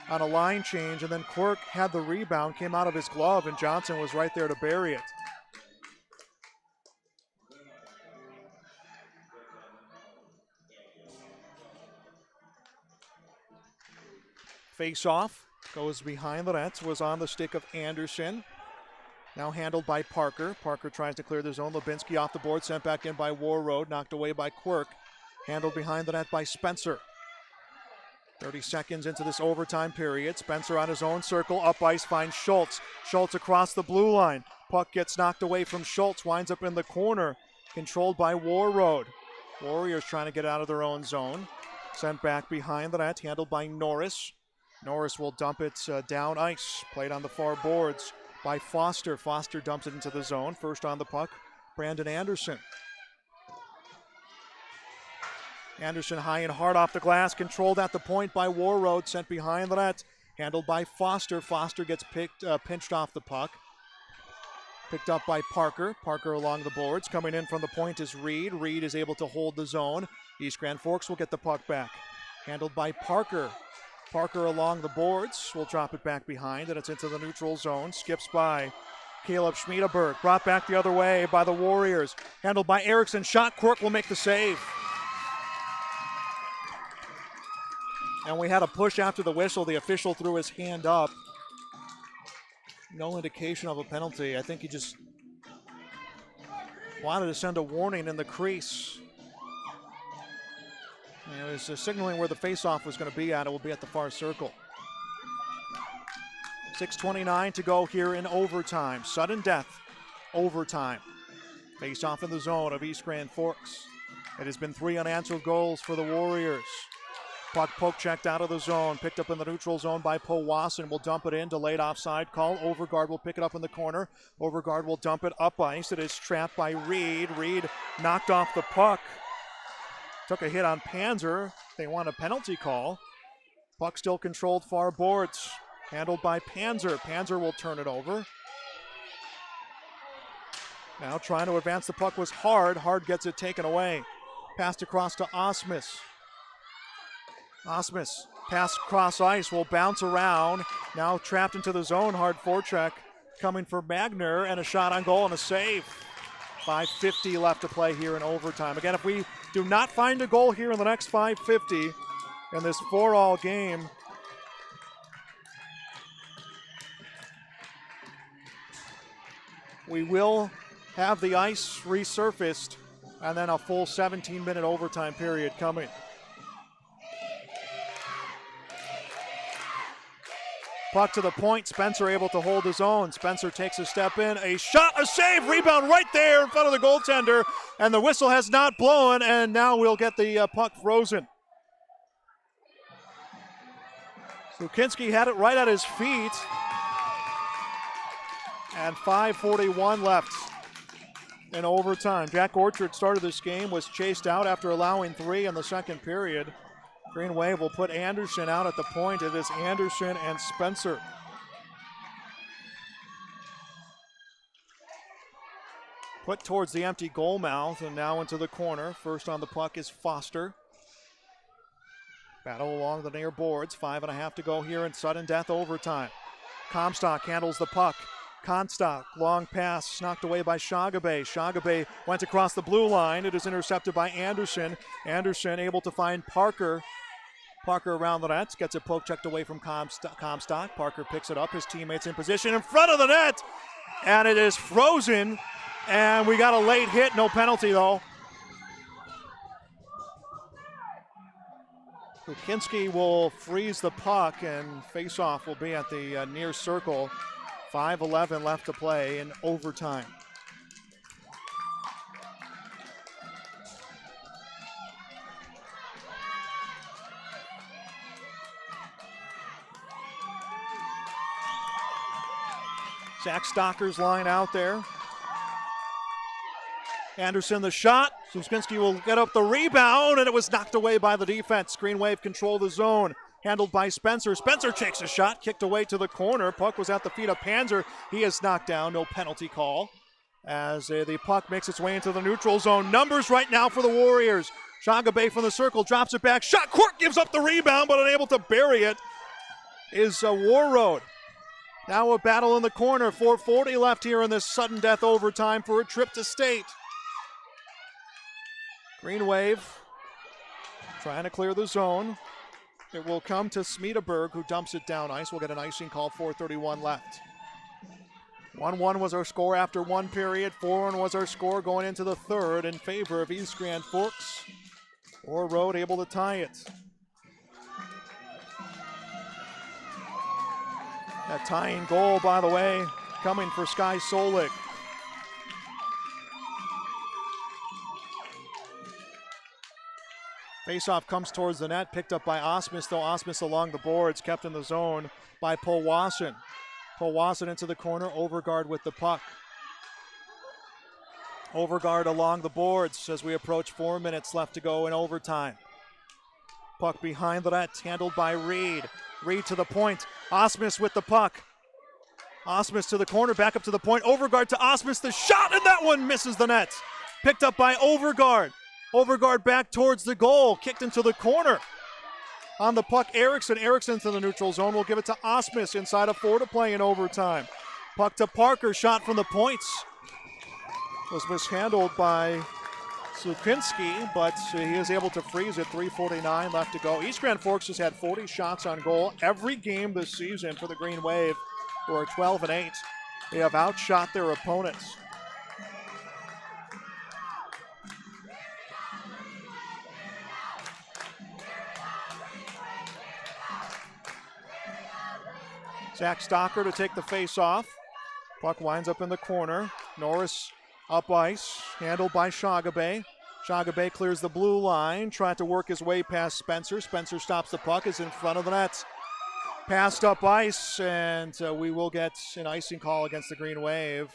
on a line change, and then Quirk had the rebound, came out of his glove, and Johnson was right there to bury it. Face-off goes behind the net, was on the stick of Anderson. Now handled by Parker. Parker tries to clear the zone. Lubinsky off the board, sent back in by Warroad, knocked away by Quirk. Handled behind the net by Spencer. 30 seconds into this overtime period. Spencer on his own circle. Up ice finds Schultz. Schultz across the blue line. Puck gets knocked away from Schultz. Winds up in the corner. Controlled by Warroad. Warriors trying to get out of their own zone. Sent back behind the net. Handled by Norris. Norris will dump it down ice. Played on the far boards by Foster. Foster dumps it into the zone. First on the puck, Brandon Anderson. Anderson high and hard off the glass, controlled at the point by Warroad, sent behind the net, handled by Foster. Foster gets pinched off the puck. Picked up by Parker. Parker along the boards. Coming in from the point is Reed. Reed is able to hold the zone. East Grand Forks will get the puck back. Handled by Parker. Parker along the boards will drop it back behind, and it's into the neutral zone. Skips by Caleb Schmiedeberg. Brought back the other way by the Warriors. Handled by Erickson. Shot. Quirk will make the save. And we had a push after the whistle. The official threw his hand up. No indication of a penalty. I think he just wanted to send a warning in the crease. He was signaling where the faceoff was going to be at. It will be at the far circle. 6:29 to go here in overtime. Sudden death, overtime. Face-off in the zone of East Grand Forks. It has been 3 unanswered goals for the Warriors. Puck poke checked out of the zone, picked up in the neutral zone by Powassan. Will dump it in, delayed offside call. Overgaard will pick it up in the corner. Overgaard will dump it up ice. It is trapped by Reed. Reed knocked off the puck. Took a hit on Panzer. They want a penalty call. Puck still controlled far boards. Handled by Panzer. Panzer will turn it over. Now trying to advance the puck was Hard. Hard gets it taken away. Passed across to Osmus. Osmus, pass cross ice, will bounce around. Now trapped into the zone. Hard forecheck coming for Magner, and a shot on goal and a save. 5:50 left to play here in overtime. Again, if we do not find a goal here in the next 5:50 in this 4-all game, we will have the ice resurfaced and then a full 17-minute overtime period coming. Puck to the point. Spencer able to hold his own. Spencer takes a step in. A shot, a save, rebound right there in front of the goaltender. And the whistle has not blown, and now we'll get the puck frozen. Lukinski had it right at his feet. And 5:41 left in overtime. Jack Orchard started this game, was chased out after allowing 3 in the second period. Green Wave will put Anderson out at the point. It is Anderson and Spencer. Put towards the empty goal mouth and now into the corner. First on the puck is Foster. Battle along the near boards. 5.5 to go here in sudden death overtime. Comstock handles the puck. Comstock, long pass, knocked away by Shagabe. Shagabe went across the blue line. It is intercepted by Anderson. Anderson able to find Parker. Parker around the net, gets it poke checked away from Comstock. Parker picks it up, his teammates in position in front of the net, and it is frozen, and we got a late hit, no penalty though. Lukinski will freeze the puck, and face-off will be at the near circle. 5:11 left to play in overtime. Zach Stocker's line out there. Anderson the shot. Lukinski will get up the rebound, and it was knocked away by the defense. Green Wave control the zone. Handled by Spencer. Spencer takes a shot, kicked away to the corner. Puck was at the feet of Panzer. He is knocked down, no penalty call. As the puck makes its way into the neutral zone. Numbers right now for the Warriors. Shagabe from the circle, drops it back. Shot, Quirk gives up the rebound, but unable to bury it is Warroad. Now a battle in the corner. 4:40 left here in this sudden death overtime for a trip to state. Green Wave trying to clear the zone. It will come to Smedeberg, who dumps it down ice. We'll get an icing call, 4:31 left. 1-1 was our score after one period. 4-1 was our score going into the third in favor of East Grand Forks. Warroad able to tie it. That tying goal, by the way, coming for Sky Solik. Faceoff comes towards the net, picked up by Osmus, though Osmus along the boards, kept in the zone by Powassan. Powassan into the corner, Overgaard with the puck. Overgaard along the boards as we approach 4 minutes left to go in overtime. Puck behind the net, handled by Reed. Reed to the point, Osmus with the puck. Osmus to the corner, back up to the point, Overgaard to Osmus, the shot, and that one misses the net. Picked up by Overgaard. Overgaard back towards the goal, kicked into the corner. On the puck, Erickson. Erickson to the neutral zone. We'll give it to Osmus inside of 4 to play in overtime. Puck to Parker, shot from the points. Was mishandled by Lukinski, but he is able to freeze it. 3:49 left to go. East Grand Forks has had 40 shots on goal every game this season for the Green Wave. who are 12-8. They have outshot their opponents. Zach Stocker to take the face off. Puck winds up in the corner. Norris up ice, handled by Shagabe. Shagabe clears the blue line, trying to work his way past Spencer. Spencer stops the puck, is in front of the net. Passed up ice, and we will get an icing call against the Green Wave.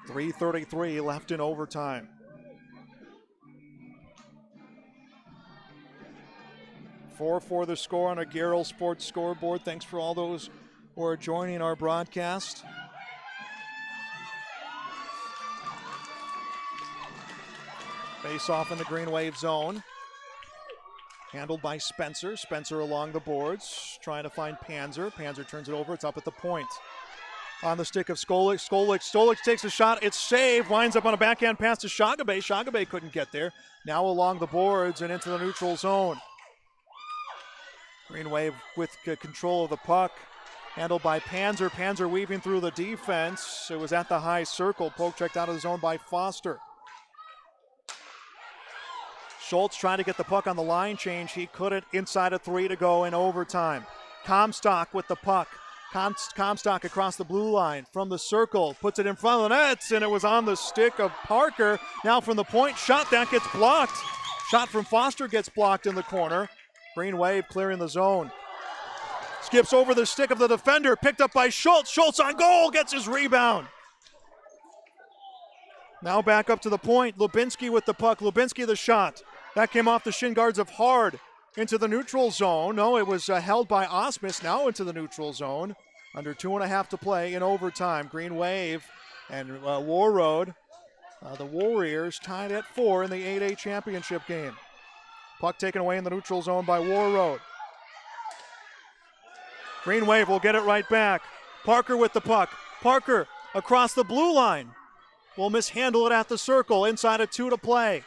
3:33 left in overtime. For the score on a Garrell Sports scoreboard. Thanks for all those who are joining our broadcast. Face off in the Green Wave zone. Handled by Spencer. Spencer along the boards, trying to find Panzer. Panzer turns it over. It's up at the point. On the stick of Skolich. Skolich takes a shot. It's saved. Winds up on a backhand pass to Shagabe. Shagabe couldn't get there. Now along the boards and into the neutral zone. Green Wave with control of the puck. Handled by Panzer. Panzer weaving through the defense. It was at the high circle. Poke checked out of the zone by Foster. Schultz trying to get the puck on the line change. He couldn't. Inside of 3 to go in overtime. Comstock with the puck. Comstock across the blue line from the circle. Puts it in front of the nets, and it was on the stick of Parker. Now from the point, shot that gets blocked. Shot from Foster gets blocked in the corner. Green Wave clearing the zone. Skips over the stick of the defender. Picked up by Schultz. Schultz on goal. Gets his rebound. Now back up to the point. Lubinsky with the puck. Lubinsky the shot. That came off the shin guards of Hard into the neutral zone. No, it was held by Osmus. Now into the neutral zone. Under 2.5 to play in overtime. Green Wave and Warroad, the Warriors, tied at 4 in the 8A championship game. Puck taken away in the neutral zone by Warroad. Green Wave will get it right back. Parker with the puck. Parker across the blue line. Will mishandle it at the circle. Inside of 2 to play.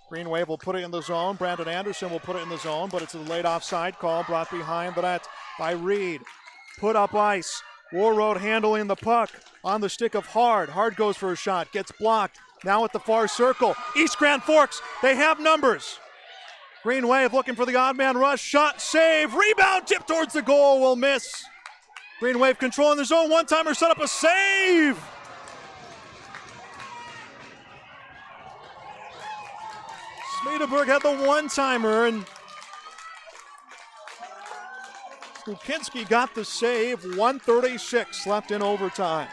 Green Wave will put it in the zone. Brandon Anderson will put it in the zone, but it's a late offside call brought behind the net by Reed. Put up ice. Warroad handling the puck on the stick of Hard. Hard goes for a shot. Gets blocked. Now at the far circle. East Grand Forks, they have numbers. Green Wave looking for the odd man rush. Shot, save, rebound, tip towards the goal, will miss. Green Wave controlling the zone. One-timer set up a save. Smedeberg had the one-timer, and Kukinski got the save. 1:36 left in overtime.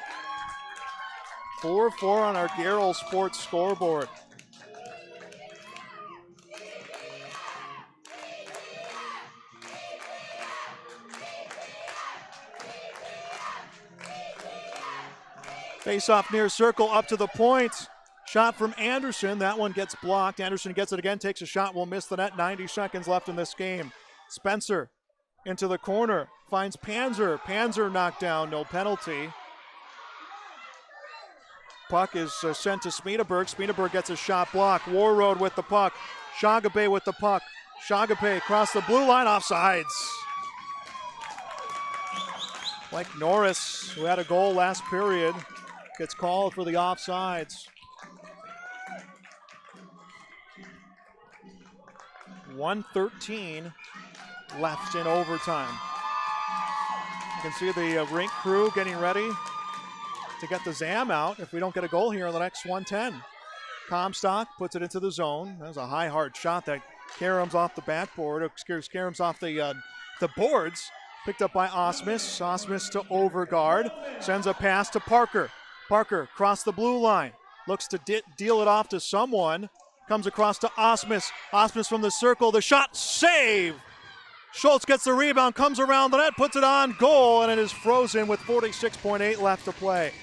4-4 on our Garrell Sports scoreboard. Face off near circle, up to the point. Shot from Anderson. That one gets blocked. Anderson gets it again, takes a shot, will miss the net. 90 seconds left in this game. Spencer into the corner, finds Panzer. Panzer knocked down, no penalty. Puck is sent to Smedeberg. Smedeberg gets a shot blocked. Warroad with the puck. Shagabe with the puck. Shagabe across the blue line, offsides. Like Norris, who had a goal last period, gets called for the offsides. 1:13 left in overtime. You can see the rink crew getting ready to get the Zam out if we don't get a goal here in the next 1:10. Comstock puts it into the zone. That was a high, hard shot that caroms off the backboard, caroms off the boards. Picked up by Osmus. Osmus to Overgaard. Sends a pass to Parker. Parker across the blue line. Looks to deal it off to someone. Comes across to Osmus. Osmus from the circle. The shot, save! Schultz gets the rebound, comes around the net, puts it on goal, and it is frozen with 46.8 left to play.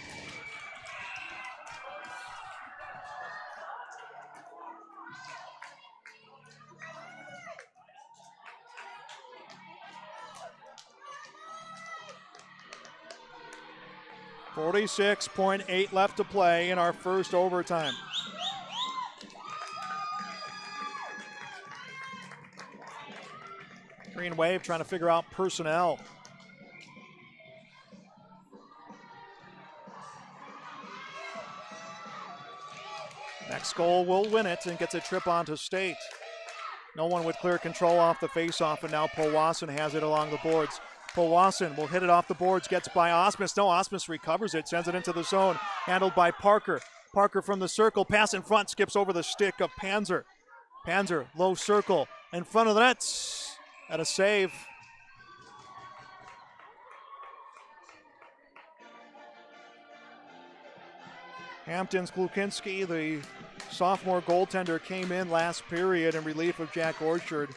.8 left to play in our first overtime. Green Wave trying to figure out personnel. Next goal will win it and gets a trip onto State. No one with clear control off the faceoff, and now Powassan has it along the boards. Powassan will hit it off the boards, gets by Osmus. No, Osmus recovers it, sends it into the zone. Handled by Parker. Parker from the circle, pass in front, skips over the stick of Panzer. Panzer, low circle, in front of the nets. At a save. Hampton's Klukinski, the sophomore goaltender, came in last period in relief of Jack Orchard.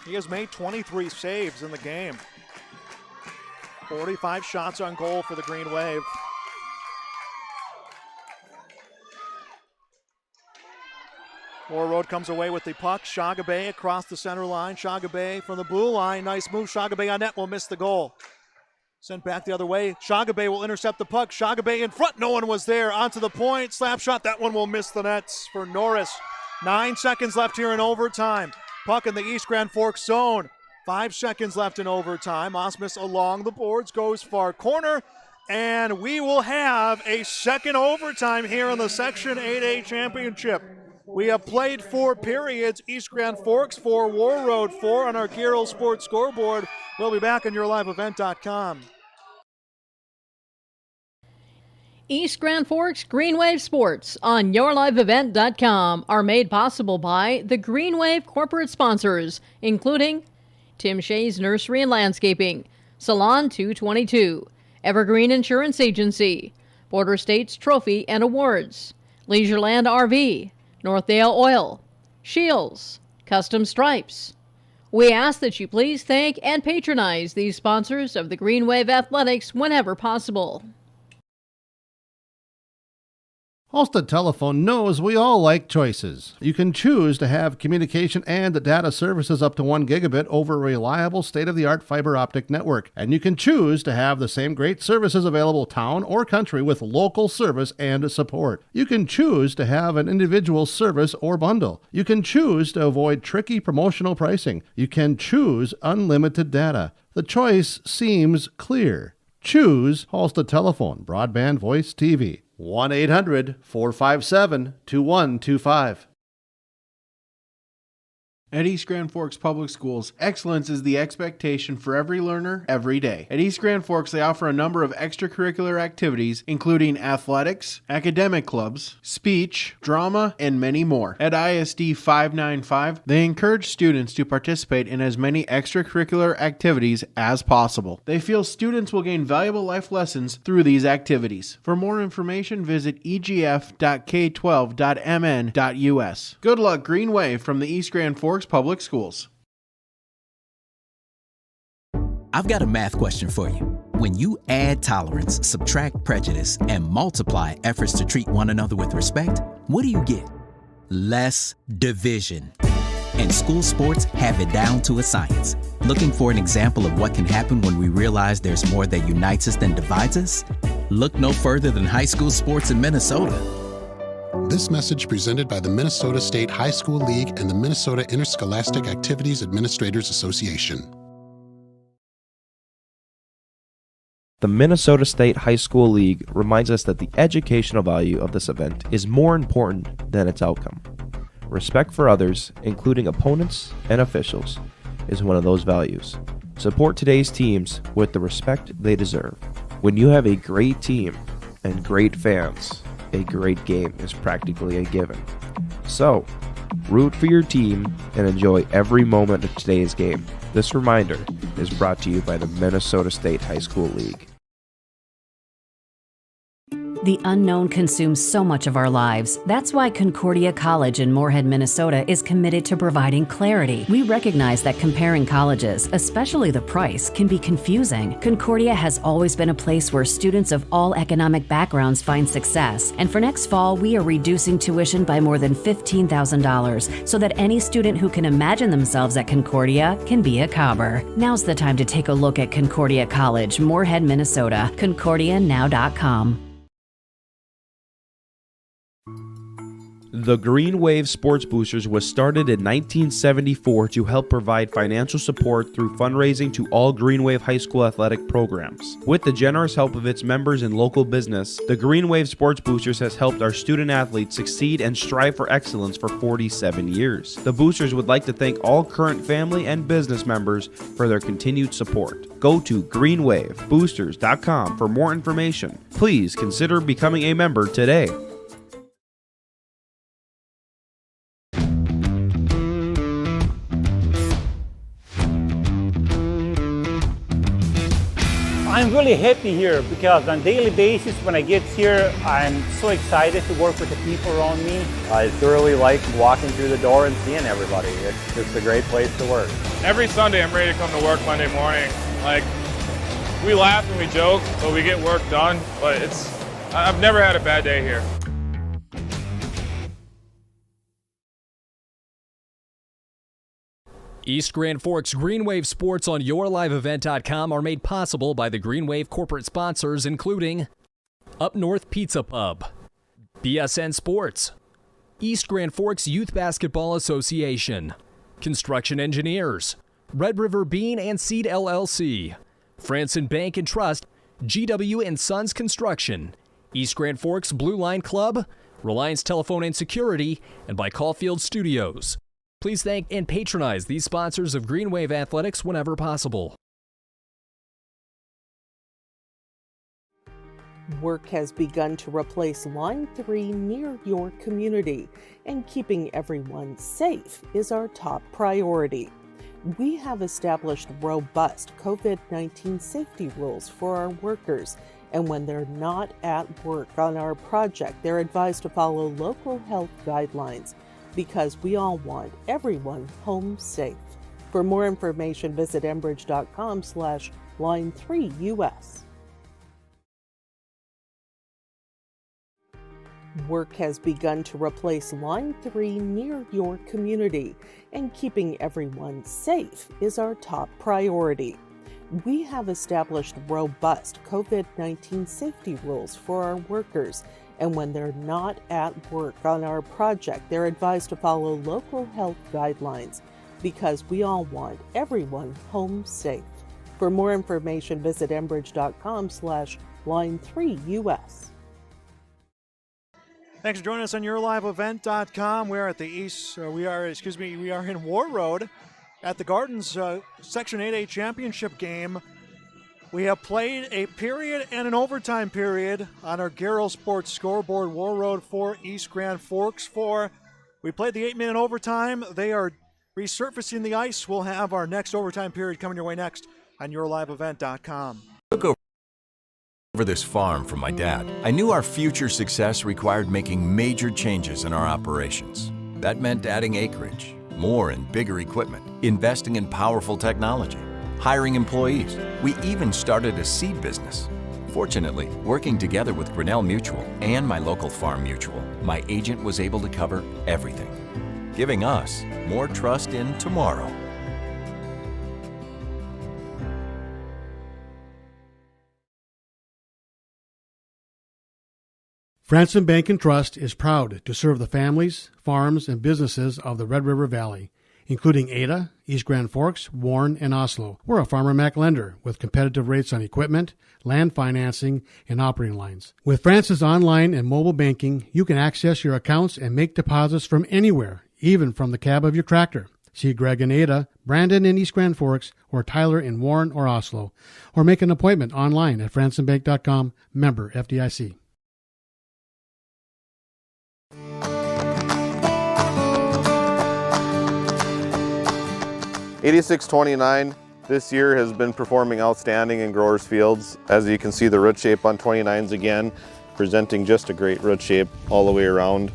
He has made 23 saves in the game. 45 shots on goal for the Green Wave. Warroad comes away with the puck. Shagabe across the center line. Shagabe from the blue line. Nice move. Shagabe on net will miss the goal. Sent back the other way. Shagabe will intercept the puck. Shagabe in front. No one was there. Onto the point. Slap shot. That one will miss the nets for Norris. 9 seconds left here in overtime. Puck in the East Grand Forks zone. 5 seconds left in overtime. Osmus along the boards goes far corner. And we will have a second overtime here in the Section 8A Championship. We have played 4 periods. East Grand Forks 4, Warroad 4 on our Giro Sports scoreboard. We'll be back on yourliveevent.com. East Grand Forks Green Wave Sports on yourliveevent.com are made possible by the Green Wave corporate sponsors, including Tim Shea's Nursery and Landscaping, Salon 222, Evergreen Insurance Agency, Border States Trophy and Awards, Leisureland RV, Northdale Oil, Shields, Custom Stripes. We ask that you please thank and patronize these sponsors of the Green Wave Athletics whenever possible. Halstead Telephone knows we all like choices. You can choose to have communication and data services up to 1 gigabit over a reliable state-of-the-art fiber optic network. And you can choose to have the same great services available town or country with local service and support. You can choose to have an individual service or bundle. You can choose to avoid tricky promotional pricing. You can choose unlimited data. The choice seems clear. Choose Halstead Telephone, broadband voice TV. 1-800-457-2125. At East Grand Forks Public Schools, excellence is the expectation for every learner, every day. At East Grand Forks, they offer a number of extracurricular activities, including athletics, academic clubs, speech, drama, and many more. At ISD 595, they encourage students to participate in as many extracurricular activities as possible. They feel students will gain valuable life lessons through these activities. For more information, visit egf.k12.mn.us. Good luck, Green Wave, from the East Grand Forks Public Schools. I've got a math question for you. When you add tolerance, subtract prejudice, and multiply efforts to treat one another with respect, what do you get? Less division. And school sports have it down to a science. Looking for an example of what can happen when we realize there's more that unites us than divides us? Look no further than high school sports in Minnesota. This message presented by the Minnesota State High School League and the Minnesota Interscholastic Activities Administrators Association. The Minnesota State High School League reminds us that the educational value of this event is more important than its outcome. Respect for others, including opponents and officials, is one of those values. Support today's teams with the respect they deserve. When you have a great team and great fans, a great game is practically a given. So, root for your team and enjoy every moment of today's game. This reminder is brought to you by the Minnesota State High School League. The unknown consumes so much of our lives. That's why Concordia College in Moorhead, Minnesota is committed to providing clarity. We recognize that comparing colleges, especially the price, can be confusing. Concordia has always been a place where students of all economic backgrounds find success. And for next fall, we are reducing tuition by more than $15,000 so that any student who can imagine themselves at Concordia can be a Cobber. Now's the time to take a look at Concordia College, Moorhead, Minnesota. ConcordiaNow.com. The Green Wave Sports Boosters was started in 1974 to help provide financial support through fundraising to all Green Wave high school athletic programs. With the generous help of its members and local business, the Green Wave Sports Boosters has helped our student athletes succeed and strive for excellence for 47 years. The Boosters would like to thank all current family and business members for their continued support. Go to greenwaveboosters.com for more information. Please consider becoming a member today. I'm really happy here because on a daily basis when I get here, I'm so excited to work with the people around me. I thoroughly like walking through the door and seeing everybody. It's just a great place to work. Every Sunday I'm ready to come to work Monday morning. Like, we laugh and we joke, but we get work done. But I've never had a bad day here. East Grand Forks Green Wave Sports on YourLiveEvent.com are made possible by the Green Wave corporate sponsors, including Up North Pizza Pub, BSN Sports, East Grand Forks Youth Basketball Association, Construction Engineers, Red River Bean and Seed LLC, Franson Bank and Trust, GW and Sons Construction, East Grand Forks Blue Line Club, Reliance Telephone and Security, and by Caulfield Studios. Please thank and patronize these sponsors of Green Wave Athletics whenever possible. Work has begun to replace Line 3 near your community, and keeping everyone safe is our top priority. We have established robust COVID-19 safety rules for our workers, and when they're not at work on our project, they're advised to follow local health guidelines, because we all want everyone home safe. For more information, visit enbridge.com/line3us. Work has begun to replace Line 3 near your community, and keeping everyone safe is our top priority. We have established robust COVID-19 safety rules for our workers, and when they're not at work on our project, they're advised to follow local health guidelines, because we all want everyone home safe. For more information, visit enbridge.com/line3us. Thanks for joining us on YourLiveEvent.com. We are at we are in Warroad at the Gardens Section 8A Championship game. We have played a period and an overtime period on our Garrow Sports scoreboard. Warroad 4, East Grand Forks 4. We played the 8-minute overtime. They are resurfacing the ice. We'll have our next overtime period coming your way next on YourLiveEvent.com. Took over this farm from my dad. I knew our future success required making major changes in our operations. That meant adding acreage, more and bigger equipment, investing in powerful technology, hiring employees. We even started a seed business. Fortunately, working together with Grinnell Mutual and my local farm mutual, my agent was able to cover everything, giving us more trust in tomorrow. Franson Bank and Trust is proud to serve the families, farms, and businesses of the Red River Valley, including Ada, East Grand Forks, Warren, and Oslo. We're a Farmer Mac lender with competitive rates on equipment, land financing, and operating lines. With Franson's online and mobile banking, you can access your accounts and make deposits from anywhere, even from the cab of your tractor. See Greg in Ada, Brandon in East Grand Forks, or Tyler in Warren or Oslo, or make an appointment online at fransonbank.com, member FDIC. 8629 this year has been performing outstanding in growers' fields. As you can see, the root shape on 29s again, presenting just a great root shape all the way around.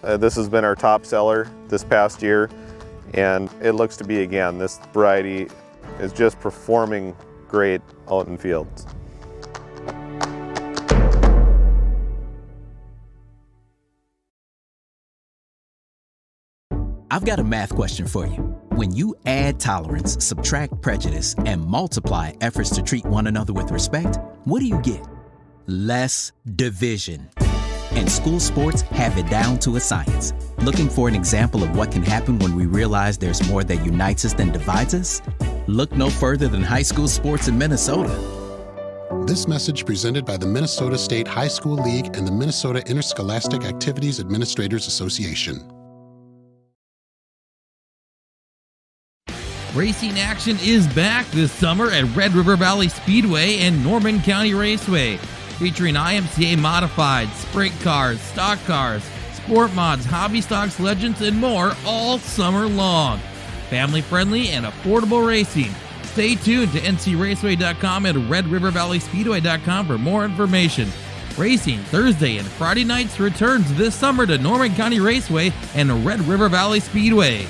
This has been our top seller this past year, and it looks to be again. This variety is just performing great out in fields. I've got a math question for you. When you add tolerance, subtract prejudice, and multiply efforts to treat one another with respect, what do you get? Less division. and school sports have it down to a science. Looking for an example of what can happen when we realize there's more that unites us than divides us? Look no further than high school sports in Minnesota. This message presented by the Minnesota State High School League and the Minnesota Interscholastic Activities Administrators Association. Racing action is back this summer at Red River Valley Speedway and Norman County Raceway, featuring IMCA modified, sprint cars, stock cars, sport mods, hobby stocks, legends, and more all summer long. Family-friendly and affordable racing. Stay tuned to ncraceway.com and redrivervalleyspeedway.com for more information. Racing Thursday and Friday nights returns this summer to Norman County Raceway and Red River Valley Speedway.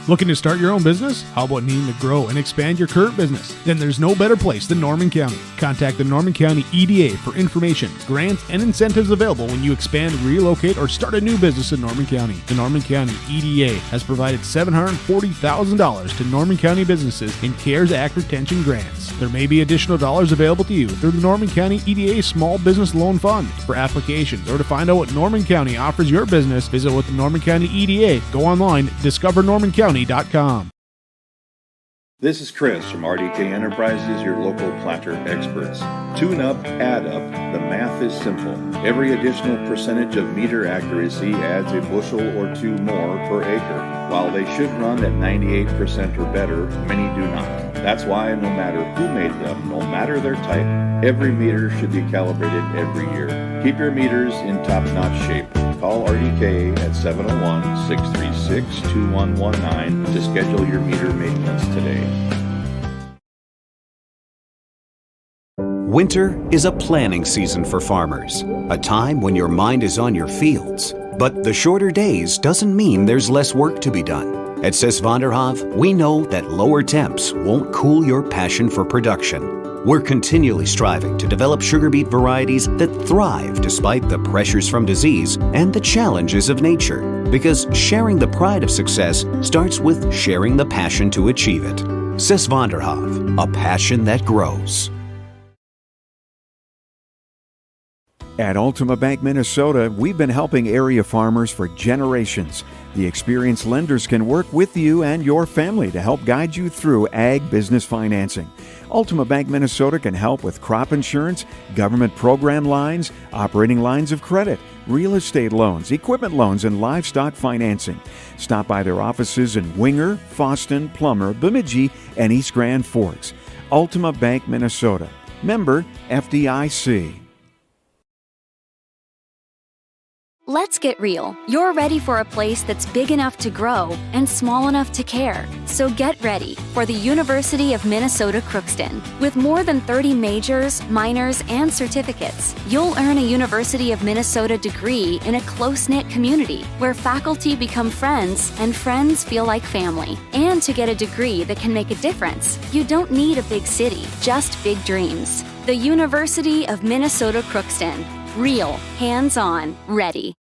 Looking to start your own business? How about needing to grow and expand your current business? Then there's no better place than Norman County. Contact the Norman County EDA for information, grants, and incentives available when you expand, relocate, or start a new business in Norman County. The Norman County EDA has provided $740,000 to Norman County businesses in CARES Act retention grants. There may be additional dollars available to you through the Norman County EDA Small Business Loan Fund. For applications or to find out what Norman County offers your business, visit with the Norman County EDA. Go online, discovernormancounty.com. This is Chris from RDK Enterprises, your local planter experts. Tune up, add up. The math is simple. Every additional percentage of meter accuracy adds a bushel or two more per acre. While they should run at 98% or better, many do not. That's why no matter who made them, no matter their type, every meter should be calibrated every year. Keep your meters in top-notch shape. Call RDK at 701-636-2119 to schedule your meter maintenance today. Winter is a planning season for farmers, a time when your mind is on your fields. But the shorter days doesn't mean there's less work to be done. At Sis van der Haaf, we know that lower temps won't cool your passion for production. We're continually striving to develop sugar beet varieties that thrive despite the pressures from disease and the challenges of nature. Because sharing the pride of success starts with sharing the passion to achieve it. Sis van der Haaf, a passion that grows. At Ultima Bank Minnesota, we've been helping area farmers for generations. The experienced lenders can work with you and your family to help guide you through ag business financing. Ultima Bank Minnesota can help with crop insurance, government program lines, operating lines of credit, real estate loans, equipment loans, and livestock financing. Stop by their offices in Winger, Foston, Plummer, Bemidji, and East Grand Forks. Ultima Bank Minnesota. Member FDIC. Let's get real. You're ready for a place that's big enough to grow and small enough to care. So get ready for the University of Minnesota Crookston. With more than 30 majors, minors, and certificates, you'll earn a University of Minnesota degree in a close-knit community where faculty become friends and friends feel like family. And to get a degree that can make a difference, you don't need a big city, just big dreams. The University of Minnesota Crookston. Real, hands-on, ready.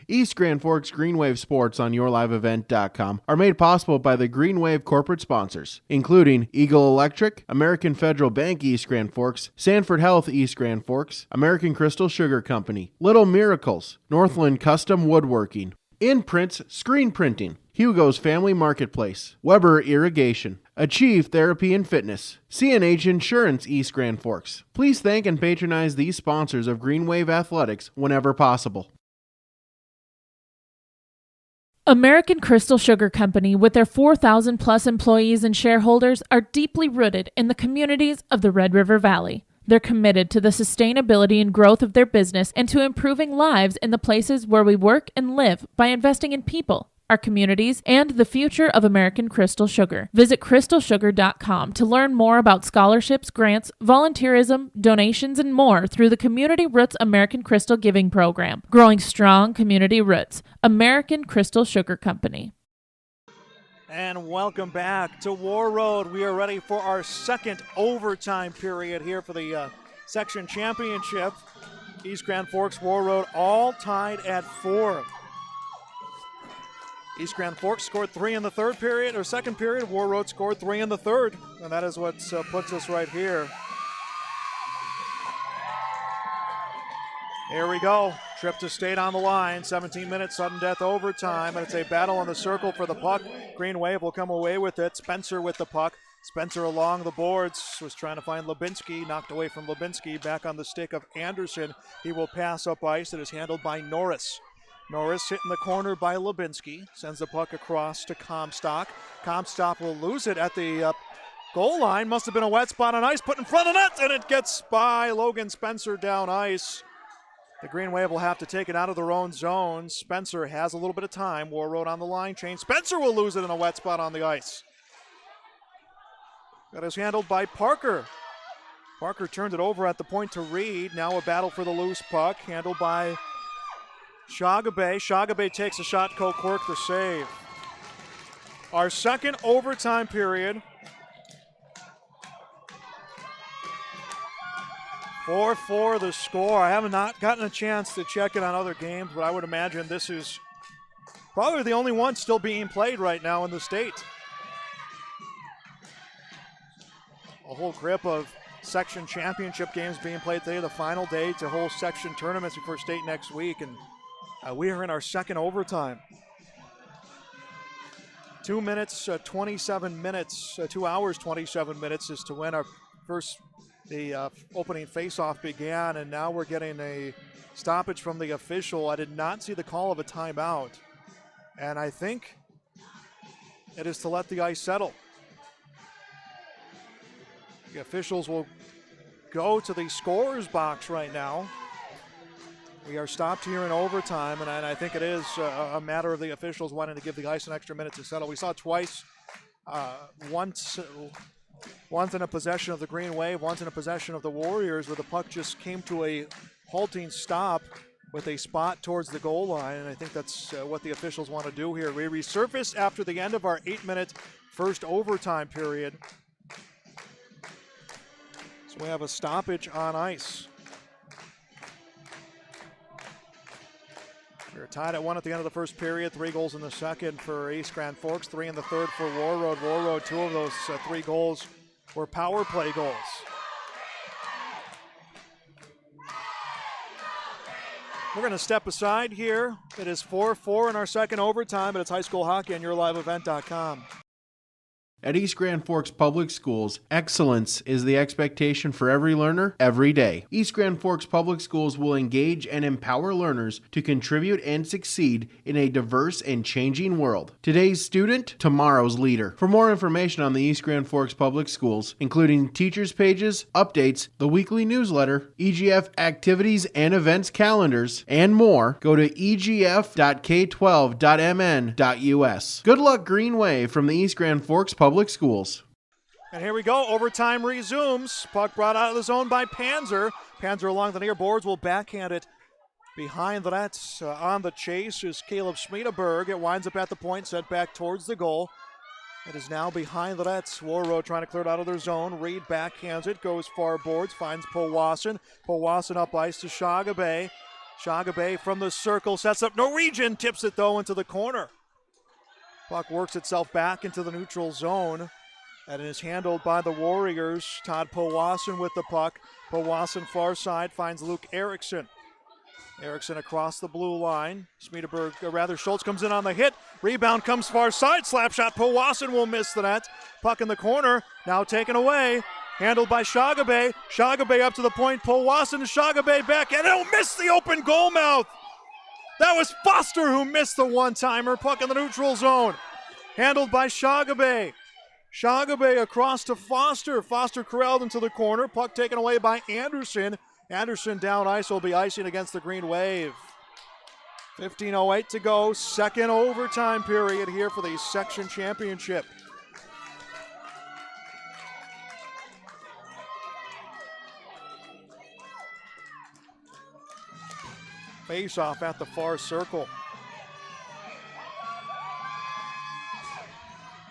East Grand Forks Green Wave Sports on YourLiveEvent.com are made possible by the Green Wave corporate sponsors, including Eagle Electric, American Federal Bank East Grand Forks, Sanford Health East Grand Forks, American Crystal Sugar Company, Little Miracles, Northland Custom Woodworking, Imprints Screen Printing, Hugo's Family Marketplace, Weber Irrigation, Achieve Therapy and Fitness, CNH Insurance East Grand Forks. Please thank and patronize these sponsors of Green Wave Athletics whenever possible. American Crystal Sugar Company, with their 4,000 plus employees and shareholders, are deeply rooted in the communities of the Red River Valley. They're committed to the sustainability and growth of their business and to improving lives in the places where we work and live by investing in people, our communities, and the future of American Crystal Sugar. Visit crystalsugar.com to learn more about scholarships, grants, volunteerism, donations, and more through the Community Roots American Crystal Giving Program. Growing strong community roots. American Crystal Sugar Company. And welcome back to Warroad. We are ready for our second overtime period here for the section championship. East Grand Forks, Warroad all tied at 4. East Grand Forks scored 3 in the third period, or second period. Warroad scored 3 in the third, and that is what puts us right here. Here we go. Trip to State on the line. 17 minutes, sudden death overtime, and it's a battle on the circle for the puck. Green Wave will come away with it. Spencer with the puck. Spencer along the boards was trying to find Lubinsky. Knocked away from Lubinsky. Back on the stick of Anderson. He will pass up ice. It is handled by Norris. Norris hit in the corner by Lubinsky. Sends the puck across to Comstock. Comstock will lose it at the goal line. Must have been a wet spot on ice. Put in front of the net, and it gets by Logan Spencer down ice. The Green Wave will have to take it out of their own zone. Spencer has a little bit of time. Warroad on the line change. Spencer will lose it in a wet spot on the ice. That is handled by Parker. Parker turned it over at the point to Reed. Now a battle for the loose puck. Handled by Shagabe. Shagabe takes a shot. Quirk the save. Our second overtime period. 4-4 the score. I have not gotten a chance to check it on other games, but I would imagine this is probably the only one still being played right now in the state. A whole grip of section championship games being played today, the final day to whole section tournaments before state next week, and we are in our second overtime. 2 minutes, 27 minutes, 2 hours, 27 minutes is to win our first. The opening faceoff began, and now we're getting a stoppage from the official. I did not see the call of a timeout, and I think it is to let the ice settle. The officials will go to the scorer's box right now. We are stopped here in overtime, and I think it is a matter of the officials wanting to give the ice an extra minute to settle. We saw it twice, once in a possession of the Green Wave, once in a possession of the Warriors, where the puck just came to a halting stop with a spot towards the goal line, and I think that's what the officials want to do here. We resurface after the end of our 8-minute first overtime period. So we have a stoppage on ice. We're tied at 1 at the end of the first period. 3 goals in the second for East Grand Forks, 3 in the third for Warroad. Warroad, 2 of those 3 goals were power play goals. We're going to step aside here. It is 4-4 in our second overtime, but it's high school hockey on yourliveevent.com. At East Grand Forks Public Schools, excellence is the expectation for every learner, every day. East Grand Forks Public Schools will engage and empower learners to contribute and succeed in a diverse and changing world. Today's student, tomorrow's leader. For more information on the East Grand Forks Public Schools, including teachers' pages, updates, the weekly newsletter, EGF activities and events calendars, and more, go to egf.k12.mn.us. Good luck, Green Wave, from the East Grand Forks Public Schools. And here we go. Overtime resumes. Puck brought out of the zone by Panzer. Panzer along the near boards will backhand it behind the nets. On the chase is Caleb Schmiedeberg. It winds up at the point, set back towards the goal. It is now behind the nets. Warroad trying to clear it out of their zone. Reed backhands it, goes far boards, finds Powassan. Powassan up ice to Shagabe. Shagabe from the circle sets up Norwegian, tips it though into the corner. Puck works itself back into the neutral zone and is handled by the Warriors. Todd Powassan with the puck. Powassan far side finds Luke Erickson. Erickson across the blue line. Schultz comes in on the hit. Rebound comes far side. Slap shot. Powassan will miss the net. Puck in the corner. Now taken away. Handled by Shagabe. Shagabe up to the point. Powassan to Shagabe back. And he'll miss the open goal mouth. That was Foster who missed the one-timer. Puck in the neutral zone. Handled by Shagabe. Shagabe across to Foster. Foster corralled into the corner. Puck taken away by Anderson. Anderson down ice will be icing against the Green Wave. 15:08 to go, second overtime period here for the section championship. Face off at the far circle.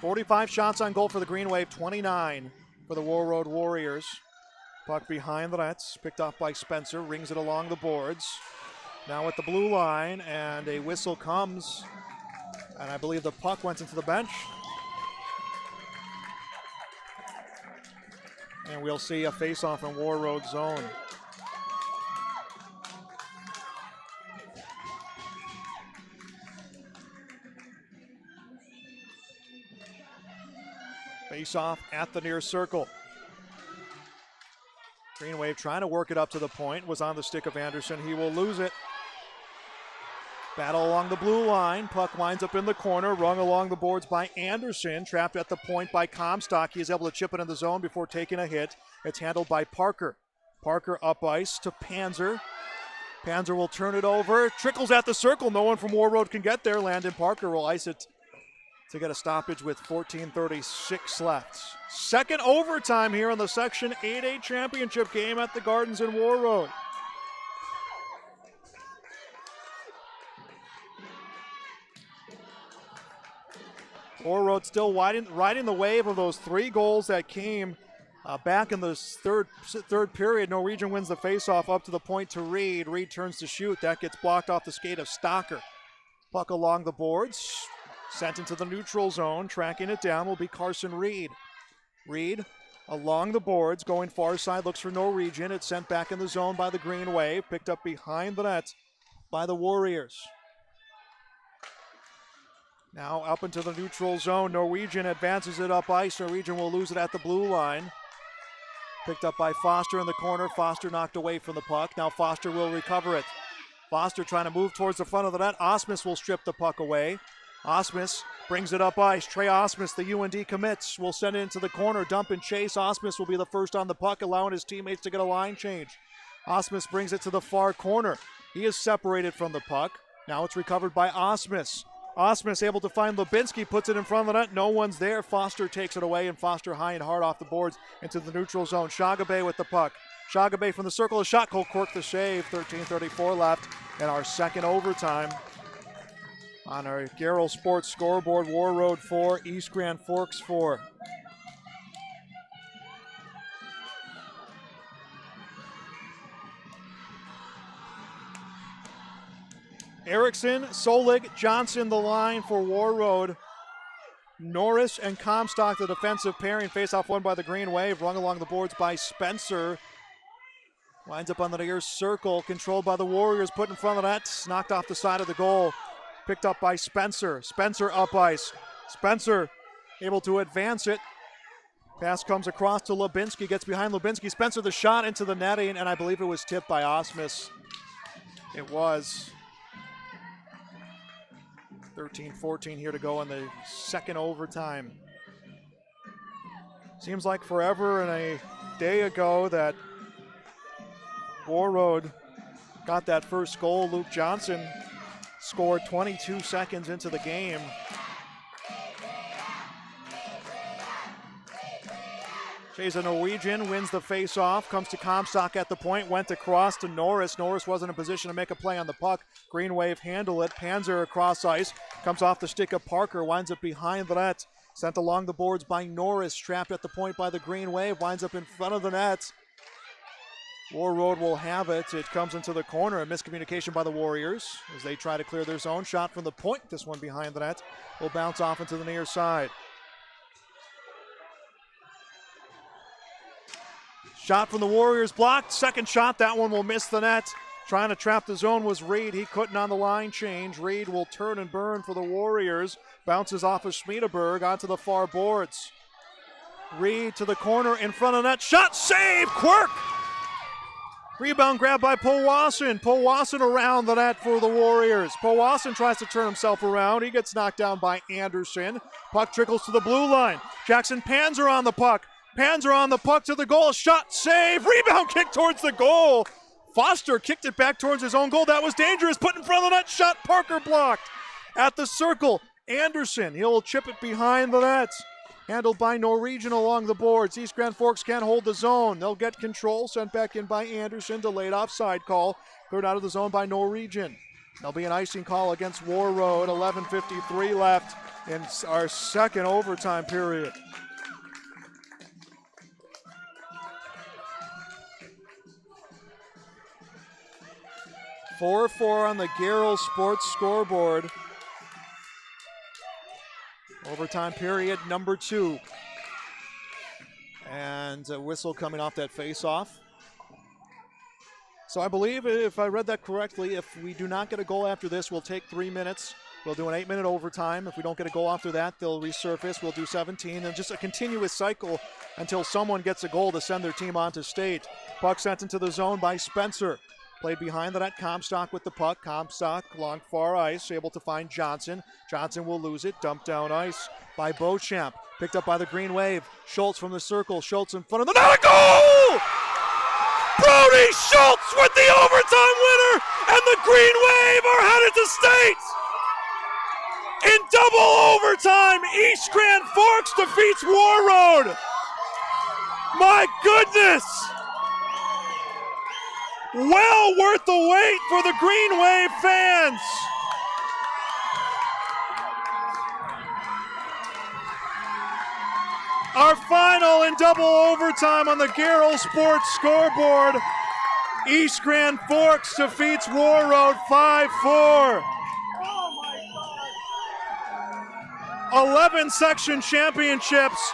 45 shots on goal for the Green Wave, 29 for the Warroad Warriors. Puck behind the nets, picked off by Spencer, rings it along the boards. Now at the blue line, and a whistle comes, and I believe the puck went into the bench. And we'll see a face-off in Warroad zone. Face-off at the near circle. Green Wave trying to work it up to the point, was on the stick of Anderson. He will lose it. Battle along the blue line. Puck winds up in the corner, rung along the boards by Anderson. Trapped at the point by Comstock. He is able to chip it in the zone before taking a hit. It's handled by Parker. Parker up ice to Panzer. Panzer will turn it over. Trickles at the circle. No one from Warroad can get there. Landon Parker will ice it to get a stoppage with 14:36 left. Second overtime here in the Section 8A championship game at the Gardens in Warroad. Warroad still riding the wave of those 3 goals that came back in the third period. Norwegian wins the faceoff up to the point to Reed. Reed turns to shoot. That gets blocked off the skate of Stocker. Puck along the boards. Sent into the neutral zone. Tracking it down will be Carson Reed. Reed along the boards, going far side, looks for Norwegian. It's sent back in the zone by the Green Wave. Picked up behind the net by the Warriors. Now up into the neutral zone. Norwegian advances it up ice. Norwegian will lose it at the blue line. Picked up by Foster in the corner. Foster knocked away from the puck. Now Foster will recover it. Foster trying to move towards the front of the net. Osmus will strip the puck away. Osmus brings it up ice. Trey Osmus, the UND commits, will send it into the corner. Dump and chase. Osmus will be the first on the puck, allowing his teammates to get a line change. Osmus brings it to the far corner. He is separated from the puck. Now it's recovered by Osmus. Osmus able to find Lubinsky, puts it in front of the net. No one's there. Foster takes it away, and Foster high and hard off the boards into the neutral zone. Shagabe with the puck. Shagabe from the circle. A shot. Cole Cork the save. 13:34 left in our second overtime. On our Garrel Sports scoreboard, Warroad 4, East Grand Forks 4. Erickson, Solig, Johnson the line for Warroad. Norris and Comstock the defensive pairing. Face-off won by the Green Wave. Rung along the boards by Spencer. Winds up on the near circle. Controlled by the Warriors. Put in front of the net. Knocked off the side of the goal. Picked up by Spencer. Spencer up ice. Spencer able to advance it. Pass comes across to Lubinsky. Gets behind Lubinsky. Spencer the shot into the netting, and I believe it was tipped by Osmus. It was. 13-14 here to go in the second overtime. Seems like forever and a day ago that Warroad got that first goal. Luke Johnson scored 22 seconds into the game. Chase Norwegian wins the face-off, comes to Comstock at the point, went across to Norris. Norris wasn't in a position to make a play on the puck. Green Wave handle it. Panzer across ice, comes off the stick of Parker, winds up behind the net. Sent along the boards by Norris, trapped at the point by the Green Wave, winds up in front of the net. Warroad will have it. It comes into the corner. A miscommunication by the Warriors as they try to clear their zone. Shot from the point. This one behind the net will bounce off into the near side. Shot from the Warriors blocked. Second shot. That one will miss the net. Trying to trap the zone was Reed. He couldn't on the line change. Reed will turn and burn for the Warriors. Bounces off of Schmiedeberg onto the far boards. Reed to the corner in front of net. Shot, save, Quirk! Rebound grab by Powassan. Powassan around the net for the Warriors. Powassan tries to turn himself around. He gets knocked down by Anderson. Puck trickles to the blue line. Jackson Panzer on the puck. Panzer on the puck to the goal. Shot, save, rebound kick towards the goal. Foster kicked it back towards his own goal. That was dangerous. Put in front of the net. Shot. Parker blocked. At the circle, Anderson. He'll chip it behind the net. Handled by Norwegian along the boards. East Grand Forks can't hold the zone. They'll get control. Sent back in by Anderson. Delayed offside call. Cleared out of the zone by Norwegian. There'll be an icing call against Warroad. 11:53 left in our second overtime period. Four on the Garrell Sports scoreboard. Overtime period number 2. And a whistle coming off that face-off. So I believe, if I read that correctly, if we do not get a goal after this, we'll take 3 minutes. We'll do an 8-minute overtime. If we don't get a goal after that, they'll resurface. We'll do 17, and just a continuous cycle until someone gets a goal to send their team on to state. Puck sent into the zone by Spencer. Played behind the net, Comstock with the puck. Comstock along far ice, able to find Johnson. Johnson will lose it, dumped down ice by Beauchamp. Picked up by the Green Wave. Schultz from the circle. Schultz in front of the net. A goal! Brody Schultz with the overtime winner, and the Green Wave are headed to state. In double overtime, East Grand Forks defeats Warroad. My goodness! Well worth the wait for the Green Wave fans. Our final in double overtime on the Garrell Sports scoreboard. East Grand Forks defeats Warroad 5-4. 11 section championships.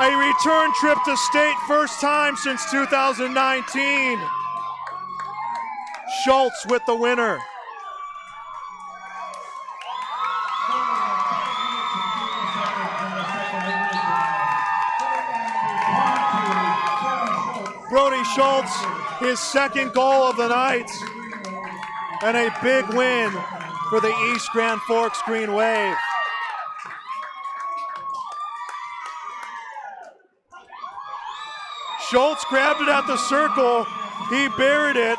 A return trip to state, first time since 2019. Schultz with the winner. Brody Schultz, his second goal of the night, and a big win for the East Grand Forks Green Wave. Schultz grabbed it at the circle. He buried it.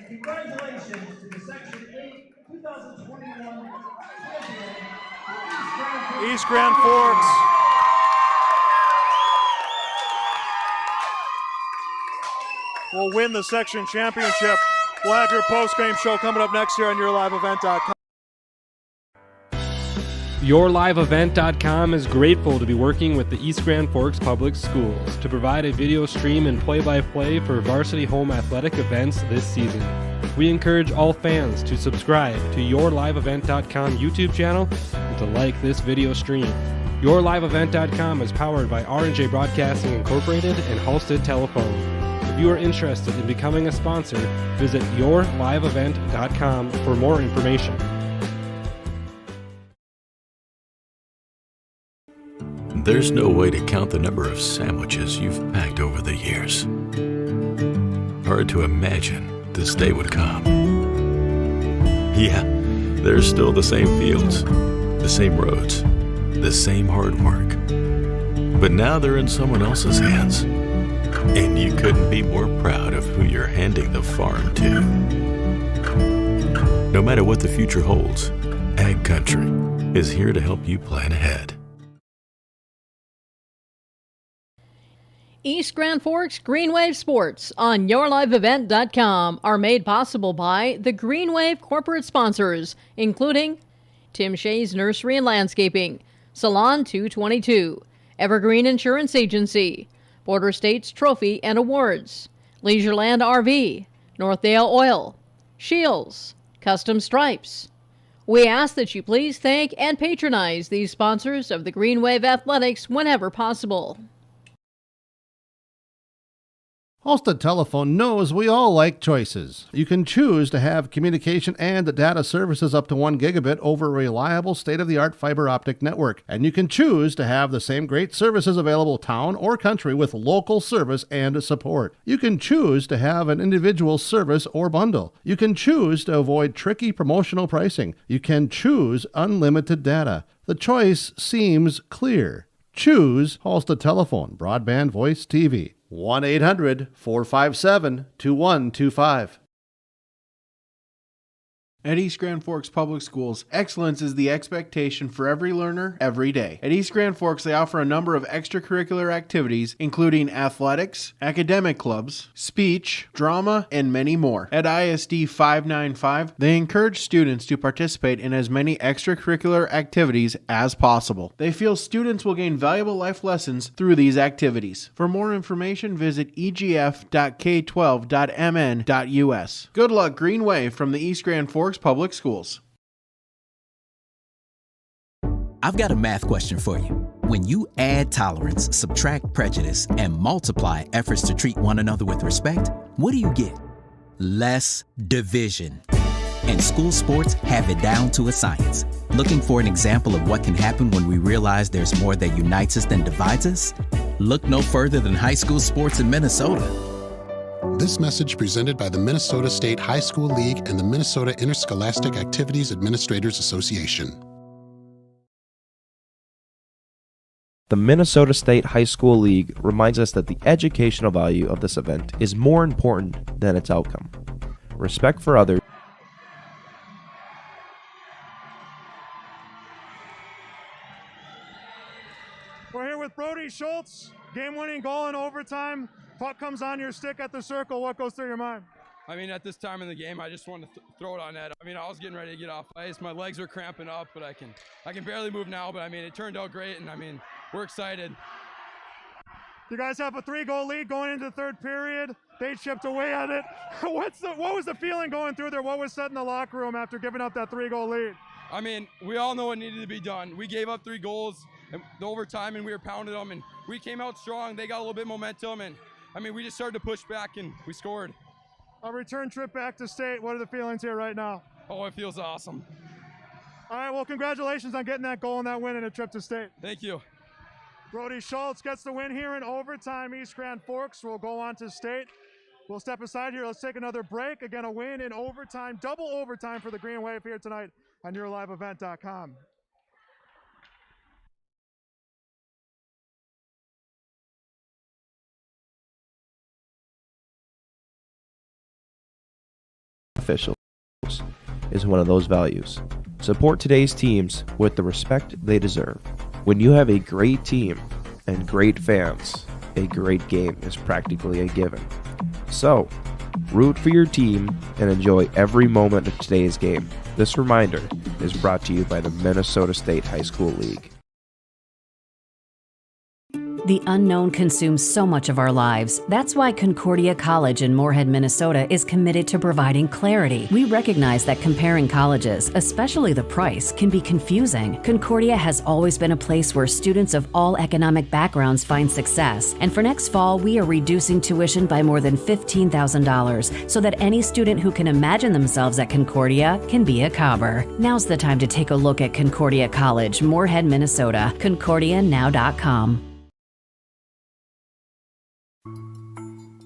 Congratulations to the Section 8 2021 East Grand Forks. Will win the section championship. We'll have your post-game show coming up next year on YourLiveEvent.com. YourLiveEvent.com is grateful to be working with the East Grand Forks Public Schools to provide a video stream and play-by-play for varsity home athletic events this season. We encourage all fans to subscribe to YourLiveEvent.com YouTube channel and to like this video stream. YourLiveEvent.com is powered by R&J Broadcasting Incorporated and Halstead Telephone. If you are interested in becoming a sponsor, visit YourLiveEvent.com for more information. There's no way to count the number of sandwiches you've packed over the years. Hard to imagine this day would come. Yeah, there's still the same fields, the same roads, the same hard work. But now they're in someone else's hands. And you couldn't be more proud of who you're handing the farm to. No matter what the future holds, Ag Country is here to help you plan ahead. East Grand Forks Green Wave Sports on YourLiveEvent.com are made possible by the Green Wave corporate sponsors, including Tim Shea's Nursery and Landscaping, Salon 222, Evergreen Insurance Agency, Border States Trophy and Awards, Leisureland RV, Northdale Oil, Shields, Custom Stripes. We ask that you please thank and patronize these sponsors of the Green Wave Athletics whenever possible. Halstead Telephone knows we all like choices. You can choose to have communication and data services up to 1 gigabit over a reliable state-of-the-art fiber optic network. And you can choose to have the same great services available town or country with local service and support. You can choose to have an individual service or bundle. You can choose to avoid tricky promotional pricing. You can choose unlimited data. The choice seems clear. Choose Halstead Telephone, broadband voice TV. 1-800-457-2125. At East Grand Forks Public Schools, excellence is the expectation for every learner, every day. At East Grand Forks, they offer a number of extracurricular activities, including athletics, academic clubs, speech, drama, and many more. At ISD 595, they encourage students to participate in as many extracurricular activities as possible. They feel students will gain valuable life lessons through these activities. For more information, visit egf.k12.mn.us. Good luck, Green Wave, from the East Grand Forks Public Schools. I've got a math question for you. When you add tolerance, subtract prejudice, and multiply efforts to treat one another with respect, what do you get? Less division. And school sports have it down to a science. Looking for an example of what can happen when we realize there's more that unites us than divides us? Look no further than high school sports in Minnesota. This message presented by the Minnesota State High School League and the Minnesota Interscholastic Activities Administrators Association. The Minnesota State High School League reminds us that the educational value of this event is more important than its outcome. Respect for others. We're here with Brody Schultz, game-winning goal in overtime. Puck comes on your stick at the circle. What goes through your mind? I mean, at this time in the game, I just wanted to throw it on net. I mean, I was getting ready to get off ice. My legs were cramping up, but I can barely move now. But I mean, it turned out great, and I mean, we're excited. You guys have a 3-goal lead going into the third period. They chipped away at it. What was the feeling going through there? What was said in the locker room after giving up that 3-goal lead? I mean, we all know what needed to be done. We gave up 3 goals in the overtime, and we were pounding them, and we came out strong. They got a little bit of momentum, and I mean, we just started to push back, and we scored. A return trip back to state. What are the feelings here right now? Oh, it feels awesome. All right, well, congratulations on getting that goal and that win in a trip to state. Thank you. Brody Schultz gets the win here in overtime. East Grand Forks will go on to state. We'll step aside here. Let's take another break. Again, a win in overtime, double overtime for the Green Wave here tonight on YourLiveEvent.com. Officials is one of those values. Support today's teams with the respect they deserve. When you have a great team and great fans, a great game is practically a given. So, root for your team and enjoy every moment of today's game. This reminder is brought to you by the Minnesota State High School League. The unknown consumes so much of our lives. That's why Concordia College in Moorhead, Minnesota is committed to providing clarity. We recognize that comparing colleges, especially the price, can be confusing. Concordia has always been a place where students of all economic backgrounds find success. And for next fall, we are reducing tuition by more than $15,000 so that any student who can imagine themselves at Concordia can be a Cobber. Now's the time to take a look at Concordia College, Moorhead, Minnesota. ConcordiaNow.com.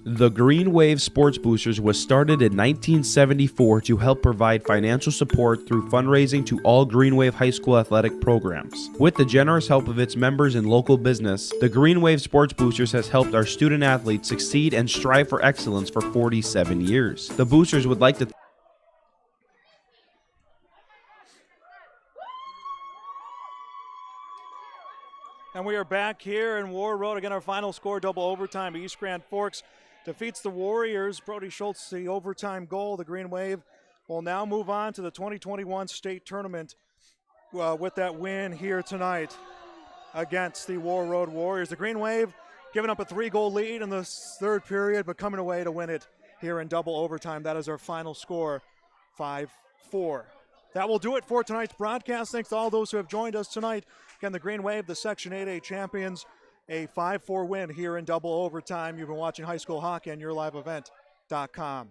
The Green Wave Sports Boosters was started in 1974 to help provide financial support through fundraising to all Green Wave High School athletic programs. With the generous help of its members and local business, the Green Wave Sports Boosters has helped our student athletes succeed and strive for excellence for 47 years. The Boosters would like to And we are back here in Warroad. Again, our final score, double overtime. East Grand Forks defeats the Warriors. Brody Schultz, the overtime goal. The Green Wave will now move on to the 2021 state tournament with that win here tonight against the Warroad Warriors. The Green Wave giving up a 3-goal lead in the third period, but coming away to win it here in double overtime. That is our final score, 5-4. That will do it for tonight's broadcast. Thanks to all those who have joined us tonight. Again, the Green Wave, the Section 8A champions, a 5-4 win here in double overtime. You've been watching high school hockey on yourliveevent.com.